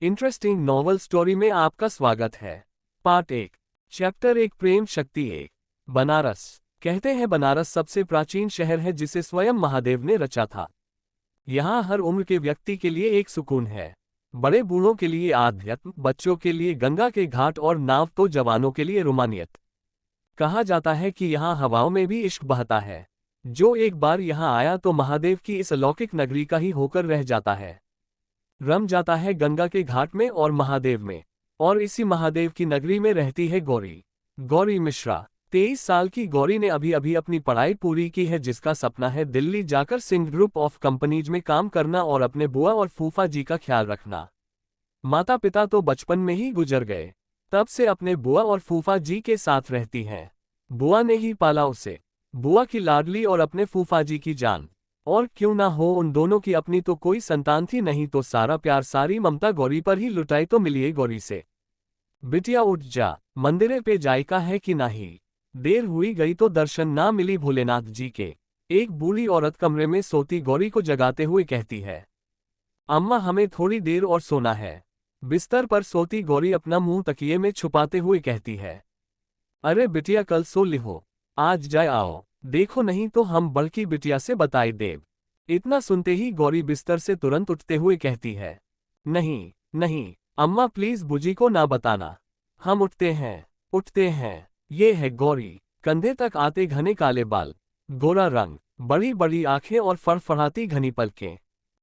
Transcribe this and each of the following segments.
Interesting novel story में आपका स्वागत है। पार्ट 1, चैप्टर 1, प्रेम शक्ति 1। बनारस। कहते हैं बनारस सबसे प्राचीन शहर है जिसे स्वयं महादेव ने रचा था। यहाँ हर उम्र के व्यक्ति के लिए एक सुकून है। बड़े बूढ़ों के लिए आध्यात्म, बच्चों के लिए गंगा के घाट और नाव, तो जवानों के लिए रोमानियत। कहा जाता है कि यहाँ हवाओं में भी इश्क बहता है। जो एक बार यहाँ आया तो महादेव की इस अलौकिक नगरी का ही होकर रह जाता है, रम जाता है गंगा के घाट में और महादेव में। और इसी महादेव की नगरी में रहती है गौरी। गौरी मिश्रा। 23 साल की गौरी ने अभी अभी अपनी पढ़ाई पूरी की है, जिसका सपना है दिल्ली जाकर सिंह ग्रुप ऑफ कंपनीज में काम करना और अपने बुआ और फूफा जी का ख्याल रखना। माता पिता तो बचपन में ही गुजर गए, तब से अपने बुआ और फूफा जी के साथ रहती हैं। बुआ ने ही पाला उसे, बुआ की लाडली और अपने फूफा जी की जान। और क्यों ना हो, उन दोनों की अपनी तो कोई संतान थी नहीं, तो सारा प्यार सारी ममता गौरी पर ही लुटाई तो मिलिए गौरी से। बिटिया उठ जा, मंदिरे पे जायका है कि नहीं, देर हुई गई तो दर्शन ना मिली भोलेनाथ जी के। एक बूढ़ी औरत कमरे में सोती गौरी को जगाते हुए कहती है, अम्मा हमें थोड़ी देर और सोना है। बिस्तर पर सोती गौरी अपना मुंह तकिए में छुपाते हुए कहती है, अरे बिटिया कल सो लिहो, आज जाए आओ, देखो नहीं तो हम बड़की बिटिया से बताई देव। इतना सुनते ही गौरी बिस्तर से तुरंत उठते हुए कहती है, नहीं नहीं अम्मा प्लीज बुजी को ना बताना, हम उठते हैं। ये है गौरी, कंधे तक आते घने काले बाल, गोरा रंग, बड़ी बड़ी आंखें और फड़फड़ाती घनी पलकें।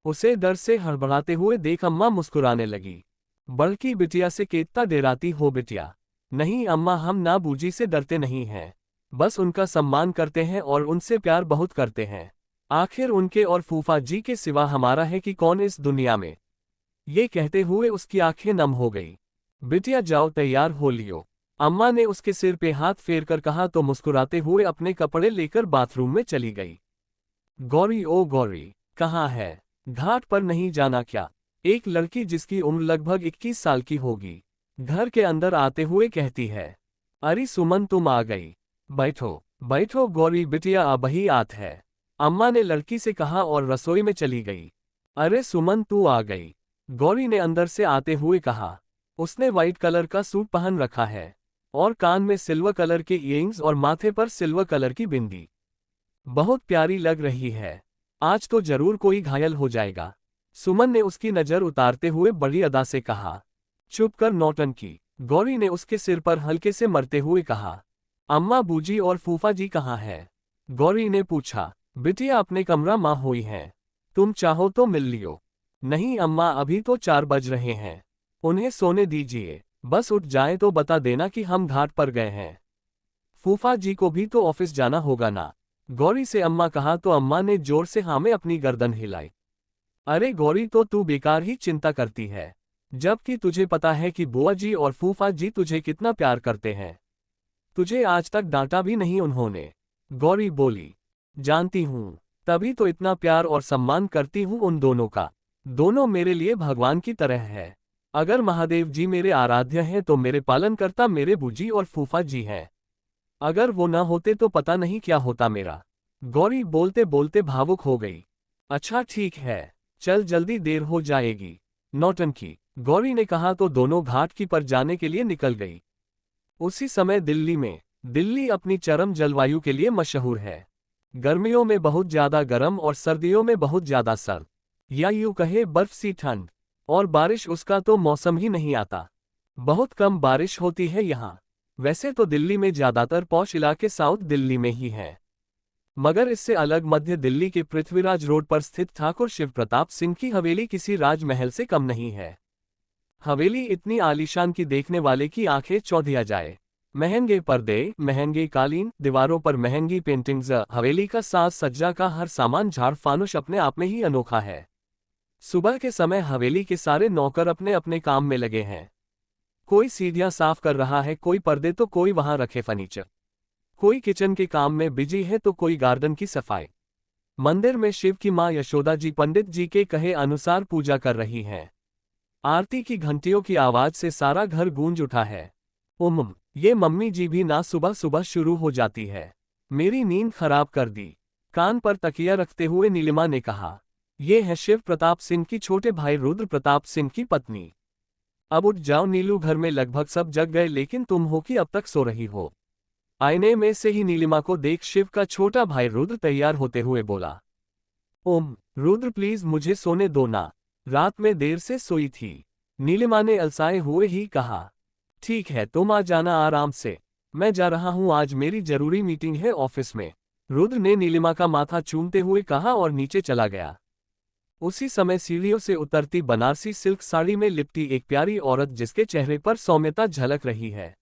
उसे डर से हड़बड़ाते हुए देख अम्मा मुस्कुराने लगी। बड़की बिटिया से कितना डराती हो बिटिया? नहीं अम्मा, हम ना बूजी से डरते नहीं हैं, बस उनका सम्मान करते हैं और उनसे प्यार बहुत करते हैं। आखिर उनके और फूफा जी के सिवा हमारा है कि कौन इस दुनिया में। ये कहते हुए उसकी आंखें नम हो गई। बिटिया जाओ तैयार हो लियो, अम्मा ने उसके सिर पे हाथ फेर कर कहा तो मुस्कुराते हुए अपने कपड़े लेकर बाथरूम में चली गई। गौरी ओ गौरी, कहाँ है? घाट पर नहीं जाना क्या? एक लड़की जिसकी उम्र लगभग 21 साल की होगी, घर के अंदर आते हुए कहती है, अरे सुमन तुम आ गई, बैठो बैठो गौरी बिटिया अब ही आत है, अम्मा ने लड़की से कहा और रसोई में चली गई। अरे सुमन तू आ गई, गौरी ने अंदर से आते हुए कहा। उसने व्हाइट कलर का सूट पहन रखा है और कान में सिल्वर कलर के ईयरिंग्स और माथे पर सिल्वर कलर की बिंदी। बहुत प्यारी लग रही है, आज तो जरूर कोई घायल हो जाएगा, सुमन ने उसकी नजर उतारते हुए बड़ी अदा से कहा। चुप कर नौटंकी, गौरी ने उसके सिर पर हल्के से मरते हुए कहा। अम्मा बूजी और फूफा जी कहाँ है? गौरी ने पूछा। बिटिया अपने कमरा माँ हुई हैं, तुम चाहो तो मिल लियो। नहीं अम्मा, अभी तो 4 बज रहे हैं, उन्हें सोने दीजिए, बस उठ जाए तो बता देना कि हम घाट पर गए हैं। फूफा जी को भी तो ऑफिस जाना होगा ना, गौरी से अम्मा कहा तो अम्मा ने जोर से हाँ में अपनी गर्दन हिलाई। अरे गौरी, तो तू बेकार ही चिंता करती है, जबकि तुझे पता है कि बुआ जी और फूफा जी तुझे कितना प्यार करते हैं। तुझे आज तक डांटा भी नहीं उन्होंने। गौरी बोली, जानती हूँ, तभी तो इतना प्यार और सम्मान करती हूँ उन दोनों का। दोनों मेरे लिए भगवान की तरह है। अगर महादेव जी मेरे आराध्य हैं तो मेरे पालनकर्ता मेरे बूजी और फूफा जी हैं। अगर वो न होते तो पता नहीं क्या होता मेरा। गौरी बोलते बोलते भावुक हो गई। अच्छा ठीक है, चल जल्दी देर हो जाएगी। नौटंकी, गौरी ने कहा तो दोनों घाट की पर जाने के लिए निकल गई। उसी समय दिल्ली अपनी चरम जलवायु के लिए मशहूर है। गर्मियों में बहुत ज्यादा गर्म और सर्दियों में बहुत ज्यादा सर्द, या यूं कहे बर्फ सी ठंड। और बारिश उसका तो मौसम ही नहीं आता, बहुत कम बारिश होती है यहाँ। वैसे तो दिल्ली में ज्यादातर पॉश इलाके साउथ दिल्ली में ही हैं, मगर इससे अलग मध्य दिल्ली के पृथ्वीराज रोड पर स्थित ठाकुर शिव प्रताप सिंह की हवेली किसी राजमहल से कम नहीं है। हवेली इतनी आलीशान की देखने वाले की आंखें चौंधिया जाए। महंगे पर्दे, महंगे कालीन, दीवारों पर महंगी पेंटिंग्स, हवेली का साज सज्जा का हर सामान झाड़ फानुश अपने आप में ही अनोखा है। सुबह के समय हवेली के सारे नौकर अपने अपने काम में लगे हैं। कोई सीढ़ियां साफ कर रहा है, कोई पर्दे तो कोई वहां रखे फर्नीचर, कोई किचन के काम में बिजी है तो कोई गार्डन की सफाई। मंदिर में शिव की मां यशोदा जी पंडित जी के कहे अनुसार पूजा कर रही हैं। आरती की घंटियों की आवाज से सारा घर गूंज उठा है। ये मम्मी जी भी ना सुबह सुबह शुरू हो जाती है, मेरी नींद खराब कर दी। कान पर तकिया रखते हुए नीलिमा ने कहा। ये है शिव प्रताप सिंह की छोटे भाई रुद्र प्रताप सिंह की पत्नी। अब उठ जाओ नीलू, घर में लगभग सब जग गए लेकिन तुम हो कि अब तक सो रही हो। आईने में से ही नीलिमा को देख शिव का छोटा भाई रुद्र तैयार होते हुए बोला। ओम रुद्र प्लीज मुझे सोने दो ना, रात में देर से सोई थी। नीलिमा ने अलसाए हुए ही कहा। ठीक है तुम आ जाना आराम से, मैं जा रहा हूं, आज मेरी जरूरी मीटिंग है ऑफिस में। रुद्र ने नीलिमा का माथा चूमते हुए कहा और नीचे चला गया। उसी समय सीढ़ियों से उतरती बनारसी सिल्क साड़ी में लिपटी एक प्यारी औरत जिसके चेहरे पर सौम्यता झलक रही है,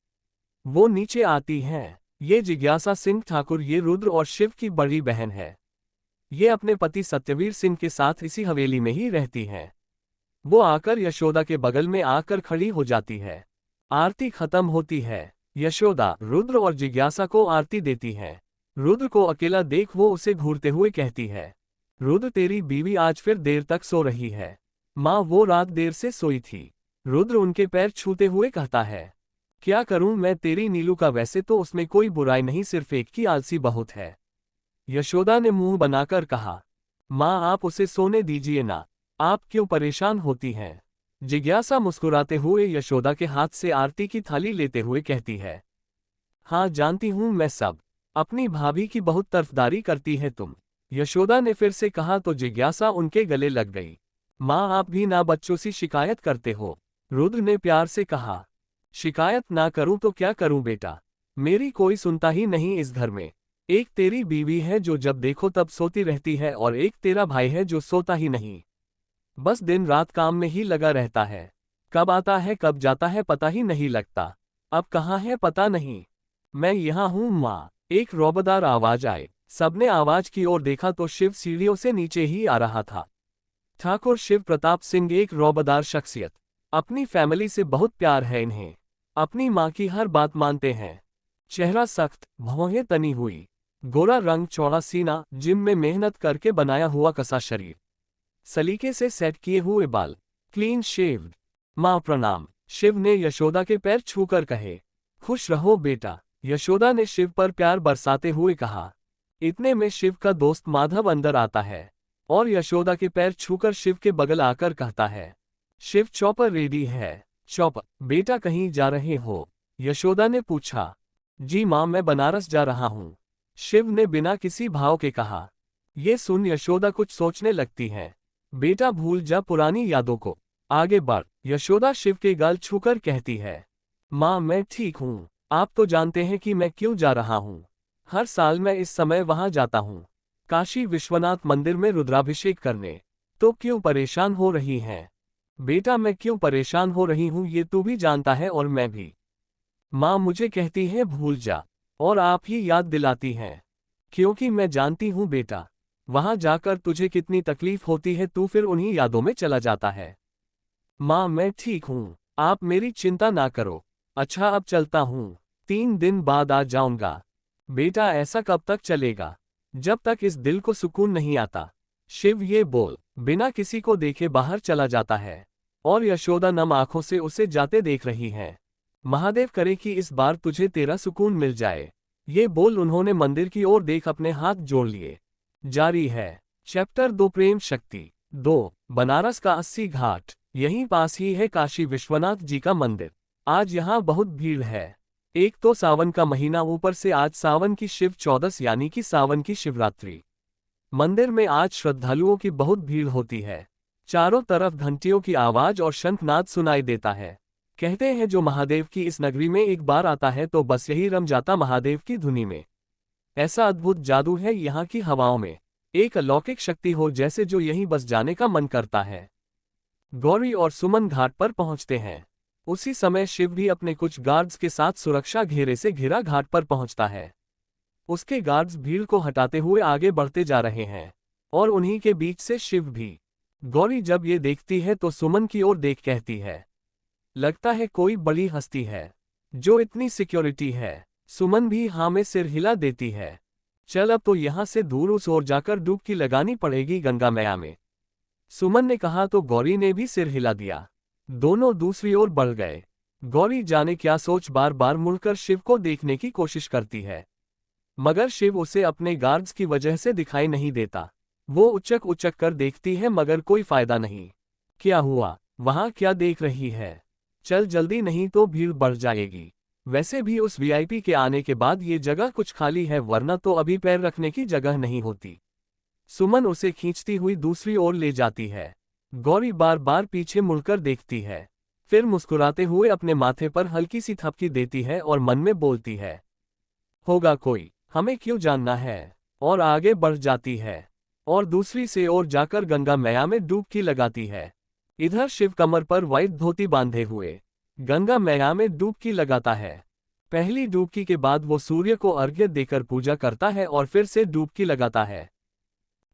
वो नीचे आती हैं। ये जिज्ञासा सिंह ठाकुर, ये रुद्र और शिव की बड़ी बहन है। ये अपने पति सत्यवीर सिंह के साथ इसी हवेली में ही रहती हैं। वो आकर यशोदा के बगल में आकर खड़ी हो जाती है। आरती खत्म होती है। यशोदा रुद्र और जिज्ञासा को आरती देती है। रुद्र को अकेला देख वो उसे घूरते हुए कहती है, रुद्र तेरी बीवी आज फिर देर तक सो रही है। माँ वो रात देर से सोई थी। रुद्र उनके पैर छूते हुए कहता है, क्या करूं मैं तेरी नीलू का, वैसे तो उसमें कोई बुराई नहीं, सिर्फ एक की आलसी बहुत है। यशोदा ने मुंह बनाकर कहा, माँ आप उसे सोने दीजिए ना, आप क्यों परेशान होती हैं। जिज्ञासा मुस्कुराते हुए यशोदा के हाथ से आरती की थाली लेते हुए कहती है, हाँ जानती हूं मैं सब, अपनी भाभी की बहुत तरफदारी करती है तुम। यशोदा ने फिर से कहा तो जिज्ञासा उनके गले लग गई। माँ आप भी ना बच्चों सी शिकायत करते हो। रुद्र ने प्यार से कहा, शिकायत ना करूं तो क्या करूं बेटा, मेरी कोई सुनता ही नहीं इस घर में। एक तेरी बीवी है जो जब देखो तब सोती रहती है और एक तेरा भाई है जो सोता ही नहीं, बस दिन रात काम में ही लगा रहता है। कब आता है कब जाता है पता ही नहीं लगता, अब कहाँ है पता नहीं। मैं यहाँ हूँ माँ, एक रौबदार आवाज आए। सबने आवाज की ओर देखा तो शिव सीढ़ियों से नीचे ही आ रहा था। ठाकुर शिव प्रताप सिंह एक रौबदार शख्सियत, अपनी फैमिली से बहुत प्यार है इन्हें, अपनी माँ की हर बात मानते हैं। चेहरा सख्त, भौहें तनी हुई, गोरा रंग, चौड़ा सीना, जिम में मेहनत करके बनाया हुआ कसा शरीर, सलीके से सेट किए हुए बाल, क्लीन शेव्ड। माँ प्रणाम, शिव ने यशोदा के पैर छूकर कहे। खुश रहो बेटा, यशोदा ने शिव पर प्यार बरसाते हुए कहा। इतने में शिव का दोस्त माधव अंदर आता है और यशोदा के पैर छूकर शिव के बगल आकर कहता है, शिव चौपर रेडी है। चौपर बेटा कहीं जा रहे हो, यशोदा ने पूछा। जी माँ मैं बनारस जा रहा हूँ, शिव ने बिना किसी भाव के कहा। ये सुन यशोदा कुछ सोचने लगती है। बेटा भूल जा पुरानी यादों को, आगे बढ़, यशोदा शिव के गाल छूकर कहती है। माँ मैं ठीक हूँ, आप तो जानते हैं कि मैं क्यों जा रहा हूँ, हर साल मैं इस समय वहां जाता हूँ, काशी विश्वनाथ मंदिर में रुद्राभिषेक करने। तो क्यों परेशान हो रही हैं? बेटा मैं क्यों परेशान हो रही हूँ ये तू भी जानता है और मैं भी। माँ मुझे कहती है भूल जा, और आप ही याद दिलाती हैं, क्योंकि मैं जानती हूँ बेटा, वहां जाकर तुझे कितनी तकलीफ होती है, तू फिर उन्हीं यादों में चला जाता है। माँ मैं ठीक हूँ, आप मेरी चिंता ना करो। अच्छा अब चलता हूँ, 3 दिन बाद आ जाऊंगा। बेटा ऐसा कब तक चलेगा, जब तक इस दिल को सुकून नहीं आता। शिव ये बोल बिना किसी को देखे बाहर चला जाता है और यशोदा नम आंखों से उसे जाते देख रही है। महादेव करे कि इस बार तुझे तेरा सुकून मिल जाए। ये बोल उन्होंने मंदिर की ओर देख अपने हाथ जोड़ लिए। जारी है चैप्टर 2 प्रेम शक्ति 2 बनारस का 80 घाट, यहीं पास ही है काशी विश्वनाथ जी का मंदिर। आज यहाँ बहुत भीड़ है। एक तो सावन का महीना, ऊपर से आज सावन की शिव चौदस यानी कि सावन की शिवरात्रि। मंदिर में आज श्रद्धालुओं की बहुत भीड़ होती है। चारों तरफ घंटियों की आवाज और शंखनाद सुनाई देता है। कहते हैं जो महादेव की इस नगरी में एक बार आता है तो बस यही रम जाता महादेव की धुनी में। ऐसा अद्भुत जादू है यहाँ की हवाओं में, एक अलौकिक शक्ति हो जैसे जो यहीं बस जाने का मन करता है। गौरी और सुमन घाट पर पहुंचते हैं। उसी समय शिव भी अपने कुछ गार्ड्स के साथ सुरक्षा घेरे से घिरा घाट पर पहुंचता है। उसके गार्ड्स भीड़ को हटाते हुए आगे बढ़ते जा रहे हैं और उन्हीं के बीच से शिव भी। गौरी जब ये देखती है तो सुमन की ओर देख कहती है, लगता है कोई बड़ी हस्ती है जो इतनी सिक्योरिटी है। सुमन भी हाँ में सिर हिला देती है। चल अब तो यहाँ से दूर उस ओर जाकर डुबकी लगानी पड़ेगी गंगा मैया में, सुमन ने कहा तो गौरी ने भी सिर हिला दिया। दोनों दूसरी ओर बढ़ गए। गौरी जाने क्या सोच बार बार मुड़कर शिव को देखने की कोशिश करती है, मगर शिव उसे अपने गार्ड्स की वजह से दिखाई नहीं देता। वो उचक उचक कर देखती है मगर कोई फायदा नहीं। क्या हुआ, वहां क्या देख रही है? चल जल्दी नहीं तो भीड़ बढ़ जाएगी। वैसे भी उस वीआईपी के आने के बाद ये जगह कुछ खाली है, वरना तो अभी पैर रखने की जगह नहीं होती। सुमन उसे खींचती हुई दूसरी ओर ले जाती है। गौरी बार बार पीछे मुड़कर देखती है, फिर मुस्कुराते हुए अपने माथे पर हल्की सी थपकी देती है और मन में बोलती है, होगा कोई, हमें क्यों जानना है, और आगे बढ़ जाती है और दूसरी से ओर जाकर गंगा मैया में डुबकी लगाती है। इधर शिव कमर पर व्हाइट धोती बांधे हुए गंगा मैया में डुबकी लगाता है। पहली डुबकी के बाद वो सूर्य को अर्घ्य देकर पूजा करता है और फिर से डुबकी लगाता है।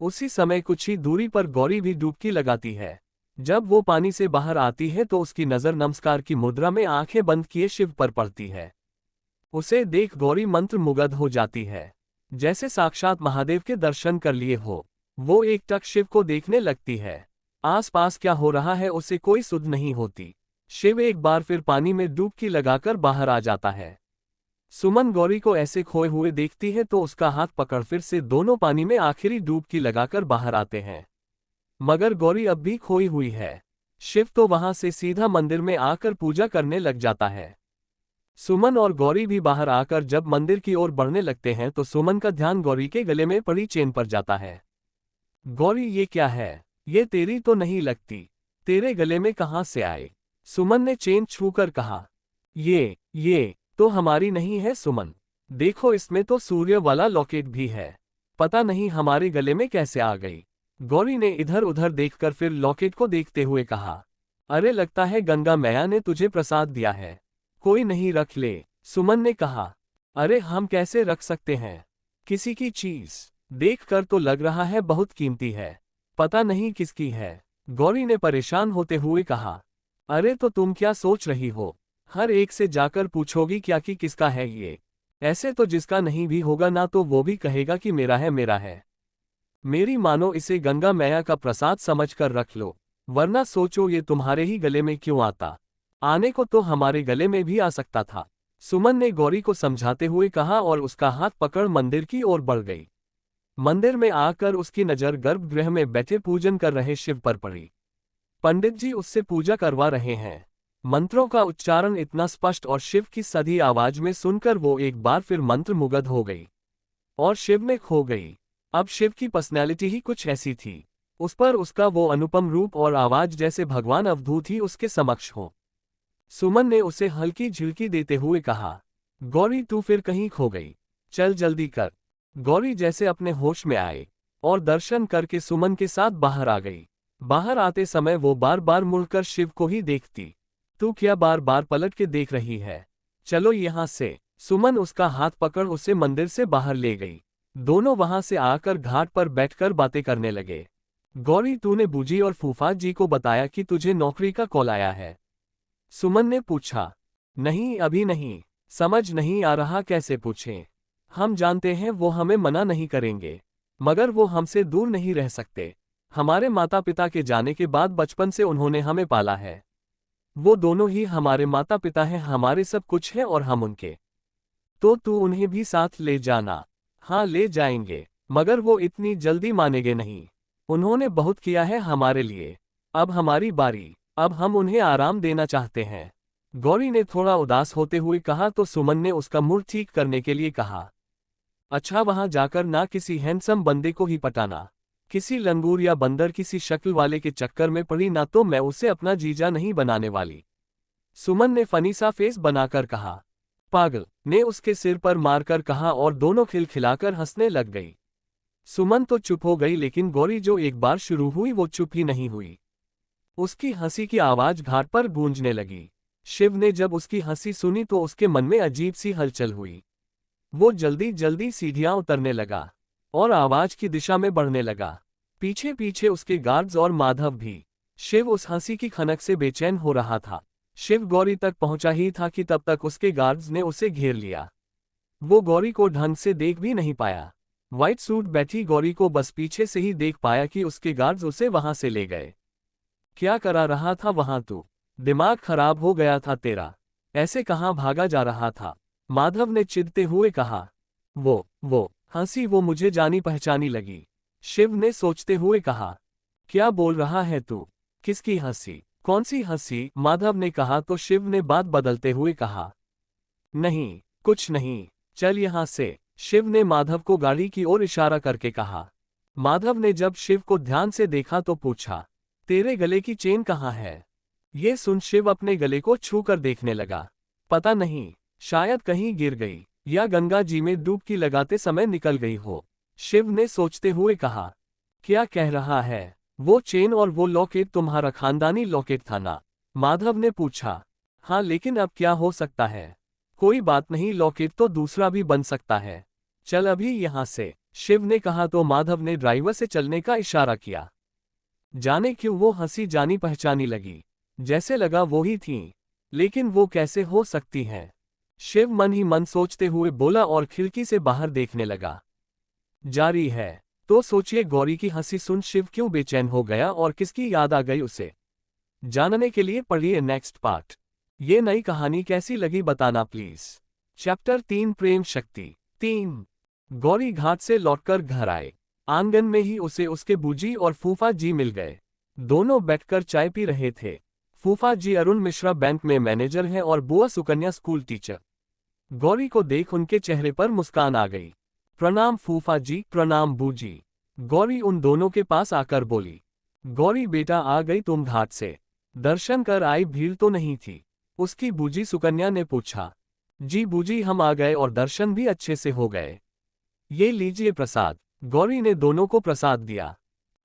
उसी समय कुछ ही दूरी पर गौरी भी डुबकी लगाती है। जब वो पानी से बाहर आती है तो उसकी नजर नमस्कार की मुद्रा में आंखें बंद किए शिव पर पड़ती है। उसे देख गौरी मंत्र मुग्ध हो जाती है, जैसे साक्षात महादेव के दर्शन कर लिए हो। वो एकटक शिव को देखने लगती है। आसपास क्या हो रहा है उसे कोई सुध नहीं होती। शिव एक बार फिर पानी में डुबकी लगाकर बाहर आ जाता है। सुमन गौरी को ऐसे खोए हुए देखती है तो उसका हाथ पकड़ फिर से दोनों पानी में आखिरी डुबकी लगाकर बाहर आते हैं। मगर गौरी अब भी खोई हुई है। शिव तो वहां से सीधा मंदिर में आकर पूजा करने लग जाता है। सुमन और गौरी भी बाहर आकर जब मंदिर की ओर बढ़ने लगते हैं तो सुमन का ध्यान गौरी के गले में पड़ी चेन पर जाता है। गौरी, ये क्या है? ये तेरी तो नहीं लगती, तेरे गले में कहाँ से आए? सुमन ने चेन छूकर कहा। ये तो हमारी नहीं है सुमन, देखो इसमें तो सूर्य वाला लॉकेट भी है, पता नहीं हमारे गले में कैसे आ गई। गौरी ने इधर उधर देखकर फिर लॉकेट को देखते हुए कहा, अरे लगता है गंगा मैया ने तुझे प्रसाद दिया है, कोई नहीं रख ले। सुमन ने कहा, अरे हम कैसे रख सकते हैं, किसी की चीज देखकर तो लग रहा है बहुत कीमती है, पता नहीं किसकी है। गौरी ने परेशान होते हुए कहा, अरे तो तुम क्या सोच रही हो, हर एक से जाकर पूछोगी क्या कि किसका है ये? ऐसे तो जिसका नहीं भी होगा ना तो वो भी कहेगा कि मेरा है मेरा है। मेरी मानो इसे गंगा मैया का प्रसाद समझकर रख लो, वरना सोचो ये तुम्हारे ही गले में क्यों आता, आने को तो हमारे गले में भी आ सकता था। सुमन ने गौरी को समझाते हुए कहा और उसका हाथ पकड़ मंदिर की ओर बढ़ गई। मंदिर में आकर उसकी नजर गर्भगृह में बैठे पूजन कर रहे शिव पर पड़ी। पंडित जी उससे पूजा करवा रहे हैं। मंत्रों का उच्चारण इतना स्पष्ट और शिव की सधी आवाज में सुनकर वो एक बार फिर मंत्र मुग्ध हो गई और शिव में खो गई। अब शिव की पर्सनैलिटी ही कुछ ऐसी थी, उस पर उसका वो अनुपम रूप और आवाज जैसे भगवान अवधूत ही उसके समक्ष हो। सुमन ने उसे हल्की झिड़की देते हुए कहा, गौरी तू फिर कहीं खो गई, चल जल्दी कर। गौरी जैसे अपने होश में आए और दर्शन करके सुमन के साथ बाहर आ गई। बाहर आते समय वो बार बार मुड़कर शिव को ही देखती। तू क्या बार बार पलट के देख रही है, चलो यहाँ से। सुमन उसका हाथ पकड़ उसे मंदिर से बाहर ले गई। दोनों वहां से आकर घाट पर बैठकर बातें करने लगे। गौरी, तूने बूजी और फूफा जी को बताया कि तुझे नौकरी का कॉल आया है? सुमन ने पूछा। नहीं अभी नहीं, समझ नहीं आ रहा कैसे पूछें। हम जानते हैं वो हमें मना नहीं करेंगे, मगर वो हमसे दूर नहीं रह सकते। हमारे माता पिता के जाने के बाद बचपन से उन्होंने हमें पाला है। वो दोनों ही हमारे माता पिता हैं, हमारे सब कुछ है और हम उनके। तो तू उन्हें भी साथ ले जाना। हाँ ले जाएंगे, मगर वो इतनी जल्दी मानेंगे नहीं। उन्होंने बहुत किया है हमारे लिए, अब हमारी बारी, अब हम उन्हें आराम देना चाहते हैं। गौरी ने थोड़ा उदास होते हुए कहा तो सुमन ने उसका मूड ठीक करने के लिए कहा, अच्छा वहां जाकर ना किसी हैंडसम बंदे को ही पटाना, किसी लंगूर या बंदर किसी शक्ल वाले के चक्कर में पड़ी ना तो मैं उसे अपना जीजा नहीं बनाने वाली। सुमन ने फनी सा फेस बनाकर कहा। पागल ने उसके सिर पर मारकर कहा और दोनों खिलखिलाकर हंसने लग गई। सुमन तो चुप हो गई, लेकिन गौरी जो एक बार शुरू हुई वो चुप ही नहीं हुई। उसकी हंसी की आवाज घाट पर गूंजने लगी। शिव ने जब उसकी हंसी सुनी तो उसके मन में अजीब सी हलचल हुई। वो जल्दी जल्दी सीढ़ियां उतरने लगा और आवाज की दिशा में बढ़ने लगा। पीछे पीछे उसके गार्ड्स और माधव भी। शिव उस हंसी की खनक से बेचैन हो रहा था। शिव गौरी तक पहुंचा ही था कि तब तक उसके गार्ड्स ने उसे घेर लिया। वो गौरी को ढंग से देख भी नहीं पाया। व्हाइट सूट बैठी गौरी को बस पीछे से ही देख पाया कि उसके गार्ड्स उसे वहां से ले गए। क्या करा रहा था वहां तू? दिमाग खराब हो गया था तेरा? ऐसे कहाँ भागा जा रहा था? माधव ने चिढ़ते हुए कहा। वो हंसी वो मुझे जानी पहचानी लगी। शिव ने सोचते हुए कहा, क्या बोल रहा है तू? किसकी हंसी? कौन सी हंसी, माधव ने कहा तो शिव ने बात बदलते हुए कहा, नहीं कुछ नहीं, चल यहाँ से। शिव ने माधव को गाड़ी की ओर इशारा करके कहा। माधव ने जब शिव को ध्यान से देखा तो पूछा, तेरे गले की चेन कहाँ है? ये सुन शिव अपने गले को छू कर देखने लगा। पता नहीं, शायद कहीं गिर गई या गंगा जी में डुबकी लगाते समय निकल गई हो। शिव ने सोचते हुए कहा, क्या कह रहा है? वो चेन और वो लॉकेट तुम्हारा खानदानी लॉकेट था ना? माधव ने पूछा। हाँ, लेकिन अब क्या हो सकता है? कोई बात नहीं, लॉकेट तो दूसरा भी बन सकता है। चल अभी यहाँ से, शिव ने कहा तो माधव ने ड्राइवर से चलने का इशारा किया। जाने क्यों वो हंसी जानी पहचानी लगी, जैसे लगा वो ही थीं, लेकिन वो कैसे हो सकती हैं? शिव मन ही मन सोचते हुए बोला और खिड़की से बाहर देखने लगा। जारी है तो सोचिए गौरी की हंसी सुन शिव क्यों बेचैन हो गया और किसकी याद आ गई उसे। जानने के लिए पढ़िए नेक्स्ट पार्ट। ये नई कहानी कैसी लगी बताना प्लीज। चैप्टर 3 प्रेम शक्ति 3। गौरी घाट से लौटकर घर आए। आंगन में ही उसे उसके बूजी और फूफा जी मिल गए। दोनों बैठकर चाय पी रहे थे। फूफा जी अरुण मिश्रा बैंक में मैनेजर हैं और बुआ सुकन्या स्कूल टीचर। गौरी को देख उनके चेहरे पर मुस्कान आ गई। प्रणाम फूफा जी, प्रणाम बूजी। गौरी उन दोनों के पास आकर बोली। गौरी बेटा आ गई तुम घाट से, दर्शन कर आई, भीड़ तो नहीं थी? उसकी बूजी सुकन्या ने पूछा। जी बूजी, हम आ गए और दर्शन भी अच्छे से हो गए। ये लीजिए प्रसाद। गौरी ने दोनों को प्रसाद दिया।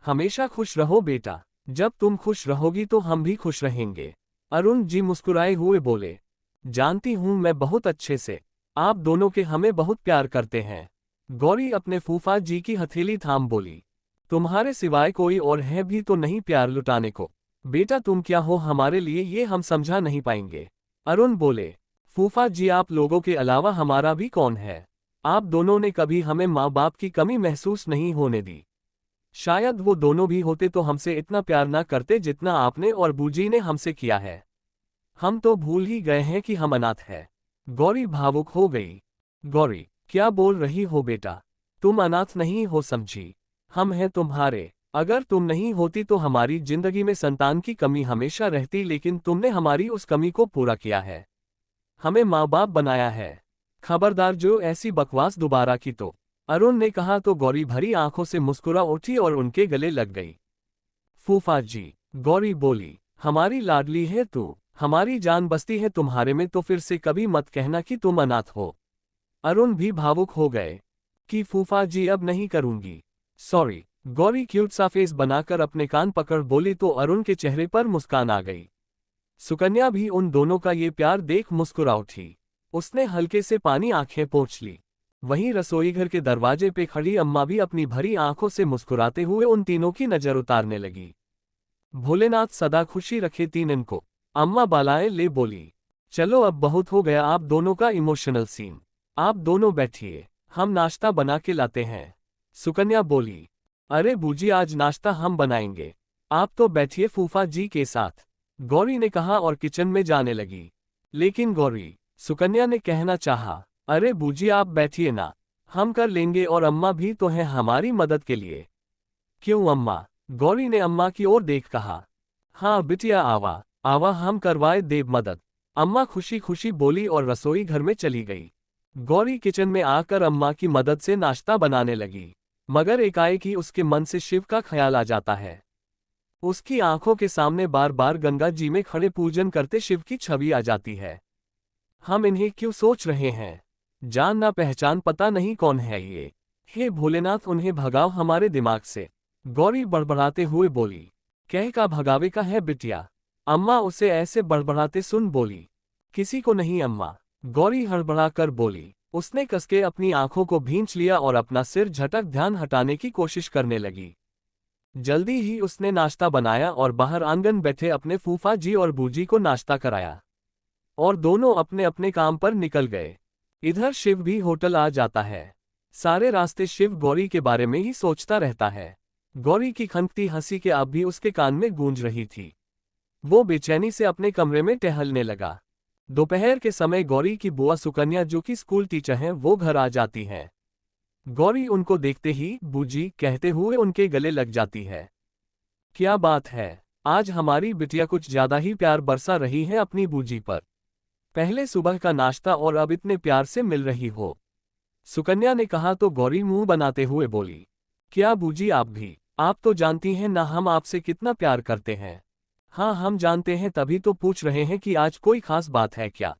हमेशा खुश रहो बेटा, जब तुम खुश रहोगी तो हम भी खुश रहेंगे। अरुण जी मुस्कुराए हुए बोले। जानती हूं मैं बहुत अच्छे से, आप दोनों के हमें बहुत प्यार करते हैं। गौरी अपने फूफा जी की हथेली थाम बोली। तुम्हारे सिवाय कोई और है भी तो नहीं प्यार लुटाने को? बेटा तुम क्या हो हमारे लिए ये हम समझा नहीं पाएंगे। अरुण बोले। फूफा जी आप लोगों के अलावा हमारा भी कौन है? आप दोनों ने कभी हमें माँ बाप की कमी महसूस नहीं होने दी। शायद वो दोनों भी होते तो हमसे इतना प्यार ना करते जितना आपने और बूजी ने हमसे किया है। हम तो भूल ही गए हैं कि हम अनाथ हैं। गौरी भावुक हो गई। गौरी क्या बोल रही हो बेटा, तुम अनाथ नहीं हो समझी, हम हैं तुम्हारे। अगर तुम नहीं होती तो हमारी जिंदगी में संतान की कमी हमेशा रहती, लेकिन तुमने हमारी उस कमी को पूरा किया है, हमें माँ बाप बनाया है। खबरदार जो ऐसी बकवास दोबारा की तो। अरुण ने कहा तो गौरी भरी आंखों से मुस्कुरा उठी और उनके गले लग गई। फूफा जी, गौरी बोली, हमारी लाडली है तू, हमारी जान बसती है तुम्हारे में, तो फिर से कभी मत कहना कि तुम अनाथ हो। अरुण भी भावुक हो गए कि फूफा जी अब नहीं करूंगी, सॉरी। गौरी क्यूट सा फेस बनाकर अपने कान पकड़ बोली तो अरुण के चेहरे पर मुस्कान आ गई। सुकन्या भी उन दोनों का ये प्यार देख मुस्कुरा उठी। उसने हल्के से पानी आंखें पोंछ ली। वहीं रसोईघर के दरवाजे पे खड़ी अम्मा भी अपनी भरी आंखों से मुस्कुराते हुए उन तीनों की नजर उतारने लगी। भोलेनाथ सदा खुशी रखे तीन इनको, अम्मा बालाएं ले बोली। चलो अब बहुत हो गया आप दोनों का इमोशनल सीन, आप दोनों बैठिए, हम नाश्ता बना के लाते हैं। सुकन्या बोली। अरे बूजी आज नाश्ता हम बनाएंगे, आप तो बैठिए फूफा जी के साथ, गौरी ने कहा और किचन में जाने लगी। लेकिन गौरी, सुकन्या ने कहना चाहा। अरे बूजी आप बैठिए ना, हम कर लेंगे और अम्मा भी तो हैं हमारी मदद के लिए। क्यों अम्मा? गौरी ने अम्मा की ओर देख कहा। हाँ बिटिया आवा आवा, हम करवाए देव मदद, अम्मा खुशी खुशी बोली और रसोई घर में चली गई। गौरी किचन में आकर अम्मा की मदद से नाश्ता बनाने लगी, मगर एकाएक ही उसके मन से शिव का ख्याल आ जाता है। उसकी आंखों के सामने बार बार गंगा जी में खड़े पूजन करते शिव की छवि आ जाती है। हम इन्हें क्यों सोच रहे हैं? जान ना पहचान पता नहीं कौन है ये, हे भोलेनाथ उन्हें भगाओ हमारे दिमाग से। गौरी बड़बड़ाते हुए बोली। कह का भगावे का है बिटिया? अम्मा उसे ऐसे बड़बड़ाते सुन बोली। किसी को नहीं अम्मा, गौरी हड़बड़ाकर बोली। उसने कसके अपनी आंखों को भींच लिया और अपना सिर झटक ध्यान हटाने की कोशिश करने लगी। जल्दी ही उसने नाश्ता बनाया और बाहर आंगन बैठे अपने फूफा जी और बूजी को नाश्ता कराया और दोनों अपने अपने काम पर निकल गए। इधर शिव भी होटल आ जाता है। सारे रास्ते शिव गौरी के बारे में ही सोचता रहता है। गौरी की खनकती हंसी के अब भी उसके कान में गूंज रही थी। वो बेचैनी से अपने कमरे में टहलने लगा। दोपहर के समय गौरी की बुआ सुकन्या जो कि स्कूल टीचर हैं वो घर आ जाती हैं। गौरी उनको देखते ही बूजी कहते हुए उनके गले लग जाती है। क्या बात है, आज हमारी बिटिया कुछ ज्यादा ही प्यार बरसा रही है अपनी बूजी पर। पहले सुबह का नाश्ता और अब इतने प्यार से मिल रही हो। सुकन्या ने कहा तो गौरी मुंह बनाते हुए बोली, क्या बूजी आप भी? आप तो जानती हैं ना हम आपसे कितना प्यार करते हैं। हाँ हम जानते हैं, तभी तो पूछ रहे हैं कि आज कोई खास बात है क्या,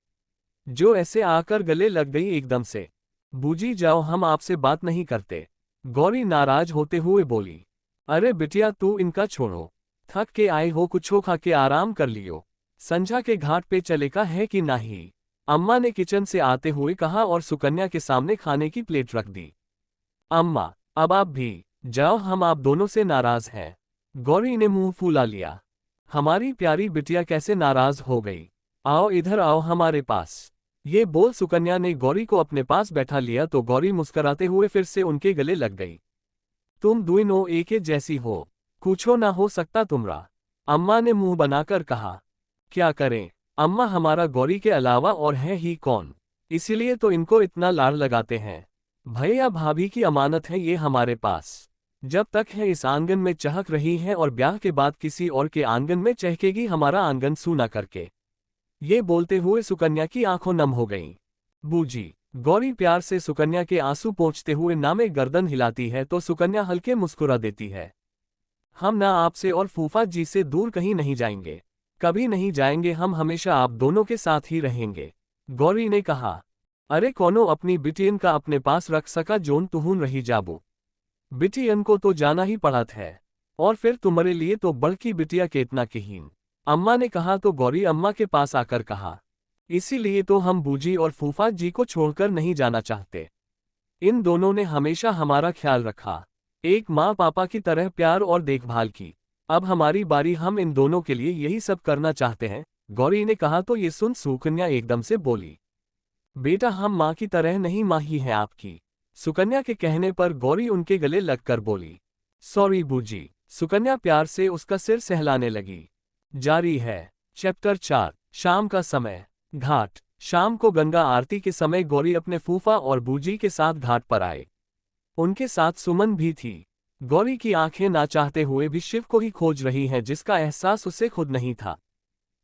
जो ऐसे आकर गले लग गई एकदम से। बूजी जाओ, हम आपसे बात नहीं करते। गौरी नाराज होते हुए बोली, अरे बिटिया तू इनका छोड़ो, थक के आए हो, कुछ खा के आराम कर लियो। संझा के घाट पे चले का है कि नहीं? अम्मा ने किचन से आते हुए कहा और सुकन्या के सामने खाने की प्लेट रख दी। अम्मा अब आप भी जाओ, हम आप दोनों से नाराज हैं। गौरी ने मुंह फुला लिया। हमारी प्यारी बिटिया कैसे नाराज हो गई? आओ इधर आओ हमारे पास। ये बोल सुकन्या ने गौरी को अपने पास बैठा लिया तो गौरी मुस्कुराते हुए फिर से उनके गले लग गई। तुम दोनों एक ही जैसी हो, कुछो ना हो सकता तुमरा। अम्मा ने मुंह बनाकर कहा। क्या करें अम्मा, हमारा गौरी के अलावा और है ही कौन, इसीलिए तो इनको इतना लाड़ लगाते हैं। भैया भाभी की अमानत है ये हमारे पास, जब तक है इस आंगन में चहक रही है और ब्याह के बाद किसी और के आंगन में चहकेगी हमारा आंगन सूना करके। ये बोलते हुए सुकन्या की आंखों नम हो गईं। बूजी, गौरी प्यार से सुकन्या के आंसू पोंछते हुए नामे गर्दन हिलाती है तो सुकन्या हल्के मुस्कुरा देती है। हम ना आपसे और फूफा जी से दूर कहीं नहीं जाएंगे, कभी नहीं जाएंगे, हम हमेशा आप दोनों के साथ ही रहेंगे। गौरी ने कहा। अरे कौनो अपनी बिटियन का अपने पास रख सका जोन तुहून रही जाबू। बिटियन को तो जाना ही पड़त है, और फिर तुम्हारे लिए तो बड़की बिटिया के इतना कहीन। अम्मा ने कहा तो गौरी अम्मा के पास आकर कहा, इसीलिए तो हम बूजी और फूफा जी को छोड़कर नहीं जाना चाहते। इन दोनों ने हमेशा हमारा ख्याल रखा, एक माँ पापा की तरह प्यार और देखभाल की। अब हमारी बारी, हम इन दोनों के लिए यही सब करना चाहते हैं। गौरी ने कहा तो ये सुन सुकन्या एकदम से बोली, बेटा हम माँ की तरह नहीं, माँ ही है आपकी। सुकन्या के कहने पर गौरी उनके गले लगकर बोली, सॉरी बूजी। सुकन्या प्यार से उसका सिर सहलाने लगी। जारी है चैप्टर 4। शाम का समय। घाट। शाम को गंगा आरती के समय गौरी अपने फूफा और बूजी के साथ घाट पर आए। उनके साथ सुमन भी थी। गौरी की आंखें ना चाहते हुए भी शिव को ही खोज रही हैं, जिसका एहसास उसे खुद नहीं था।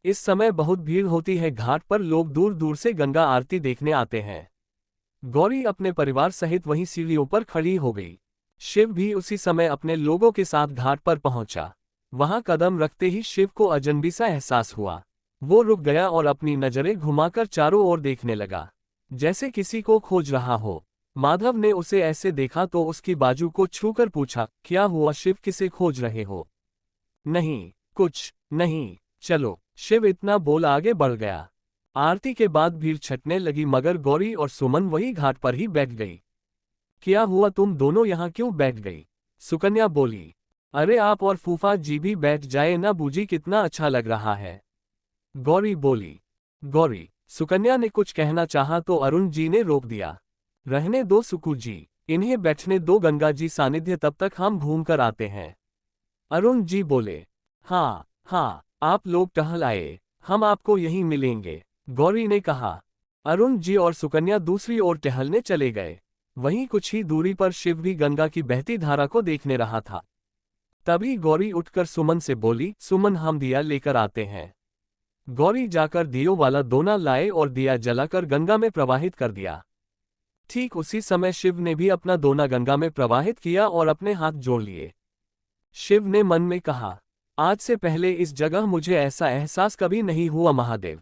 इस समय बहुत भीड़ होती है घाट पर, लोग दूर दूर से गंगा आरती देखने आते हैं। गौरी अपने परिवार सहित वहीं सीढ़ियों पर खड़ी हो गई। शिव भी उसी समय अपने लोगों के साथ घाट पर पहुंचा। वहां कदम रखते ही शिव को अजनबी सा एहसास हुआ। वो रुक गया और अपनी नजरें घुमाकर चारों ओर देखने लगा, जैसे किसी को खोज रहा हो। माधव ने उसे ऐसे देखा तो उसकी बाजू को छूकर पूछा, क्या हुआ शिव, किसे खोज रहे हो? नहीं कुछ नहीं, चलो। शिव इतना बोल आगे बढ़ गया। आरती के बाद भीड़ छटने लगी मगर गौरी और सुमन वही घाट पर ही बैठ गई। क्या हुआ, तुम दोनों यहाँ क्यों बैठ गई? सुकन्या बोली। अरे आप और फूफा जी भी बैठ जाए ना बूजी, कितना अच्छा लग रहा है। गौरी बोली। गौरी, सुकन्या ने कुछ कहना चाहा तो अरुण जी ने रोक दिया। रहने दो सुकू जी, इन्हें बैठने दो, गंगा जी सानिध्य, तब तक हम घूम कर आते हैं। अरुण जी बोले। हाँ हाँ, आप लोग टहल आए, हम आपको यहीं मिलेंगे, गौरी ने कहा। अरुण जी और सुकन्या दूसरी ओर टहलने चले गए। वहीं कुछ ही दूरी पर शिव भी गंगा की बहती धारा को देखने रहा था। तभी गौरी उठकर सुमन से बोली, सुमन हम दिया लेकर आते हैं। गौरी जाकर दियो वाला दोना लाए और दिया जलाकर गंगा में प्रवाहित कर दिया। ठीक उसी समय शिव ने भी अपना दोना गंगा में प्रवाहित किया और अपने हाथ जोड़ लिए। शिव ने मन में कहा, आज से पहले इस जगह मुझे ऐसा एहसास कभी नहीं हुआ महादेव।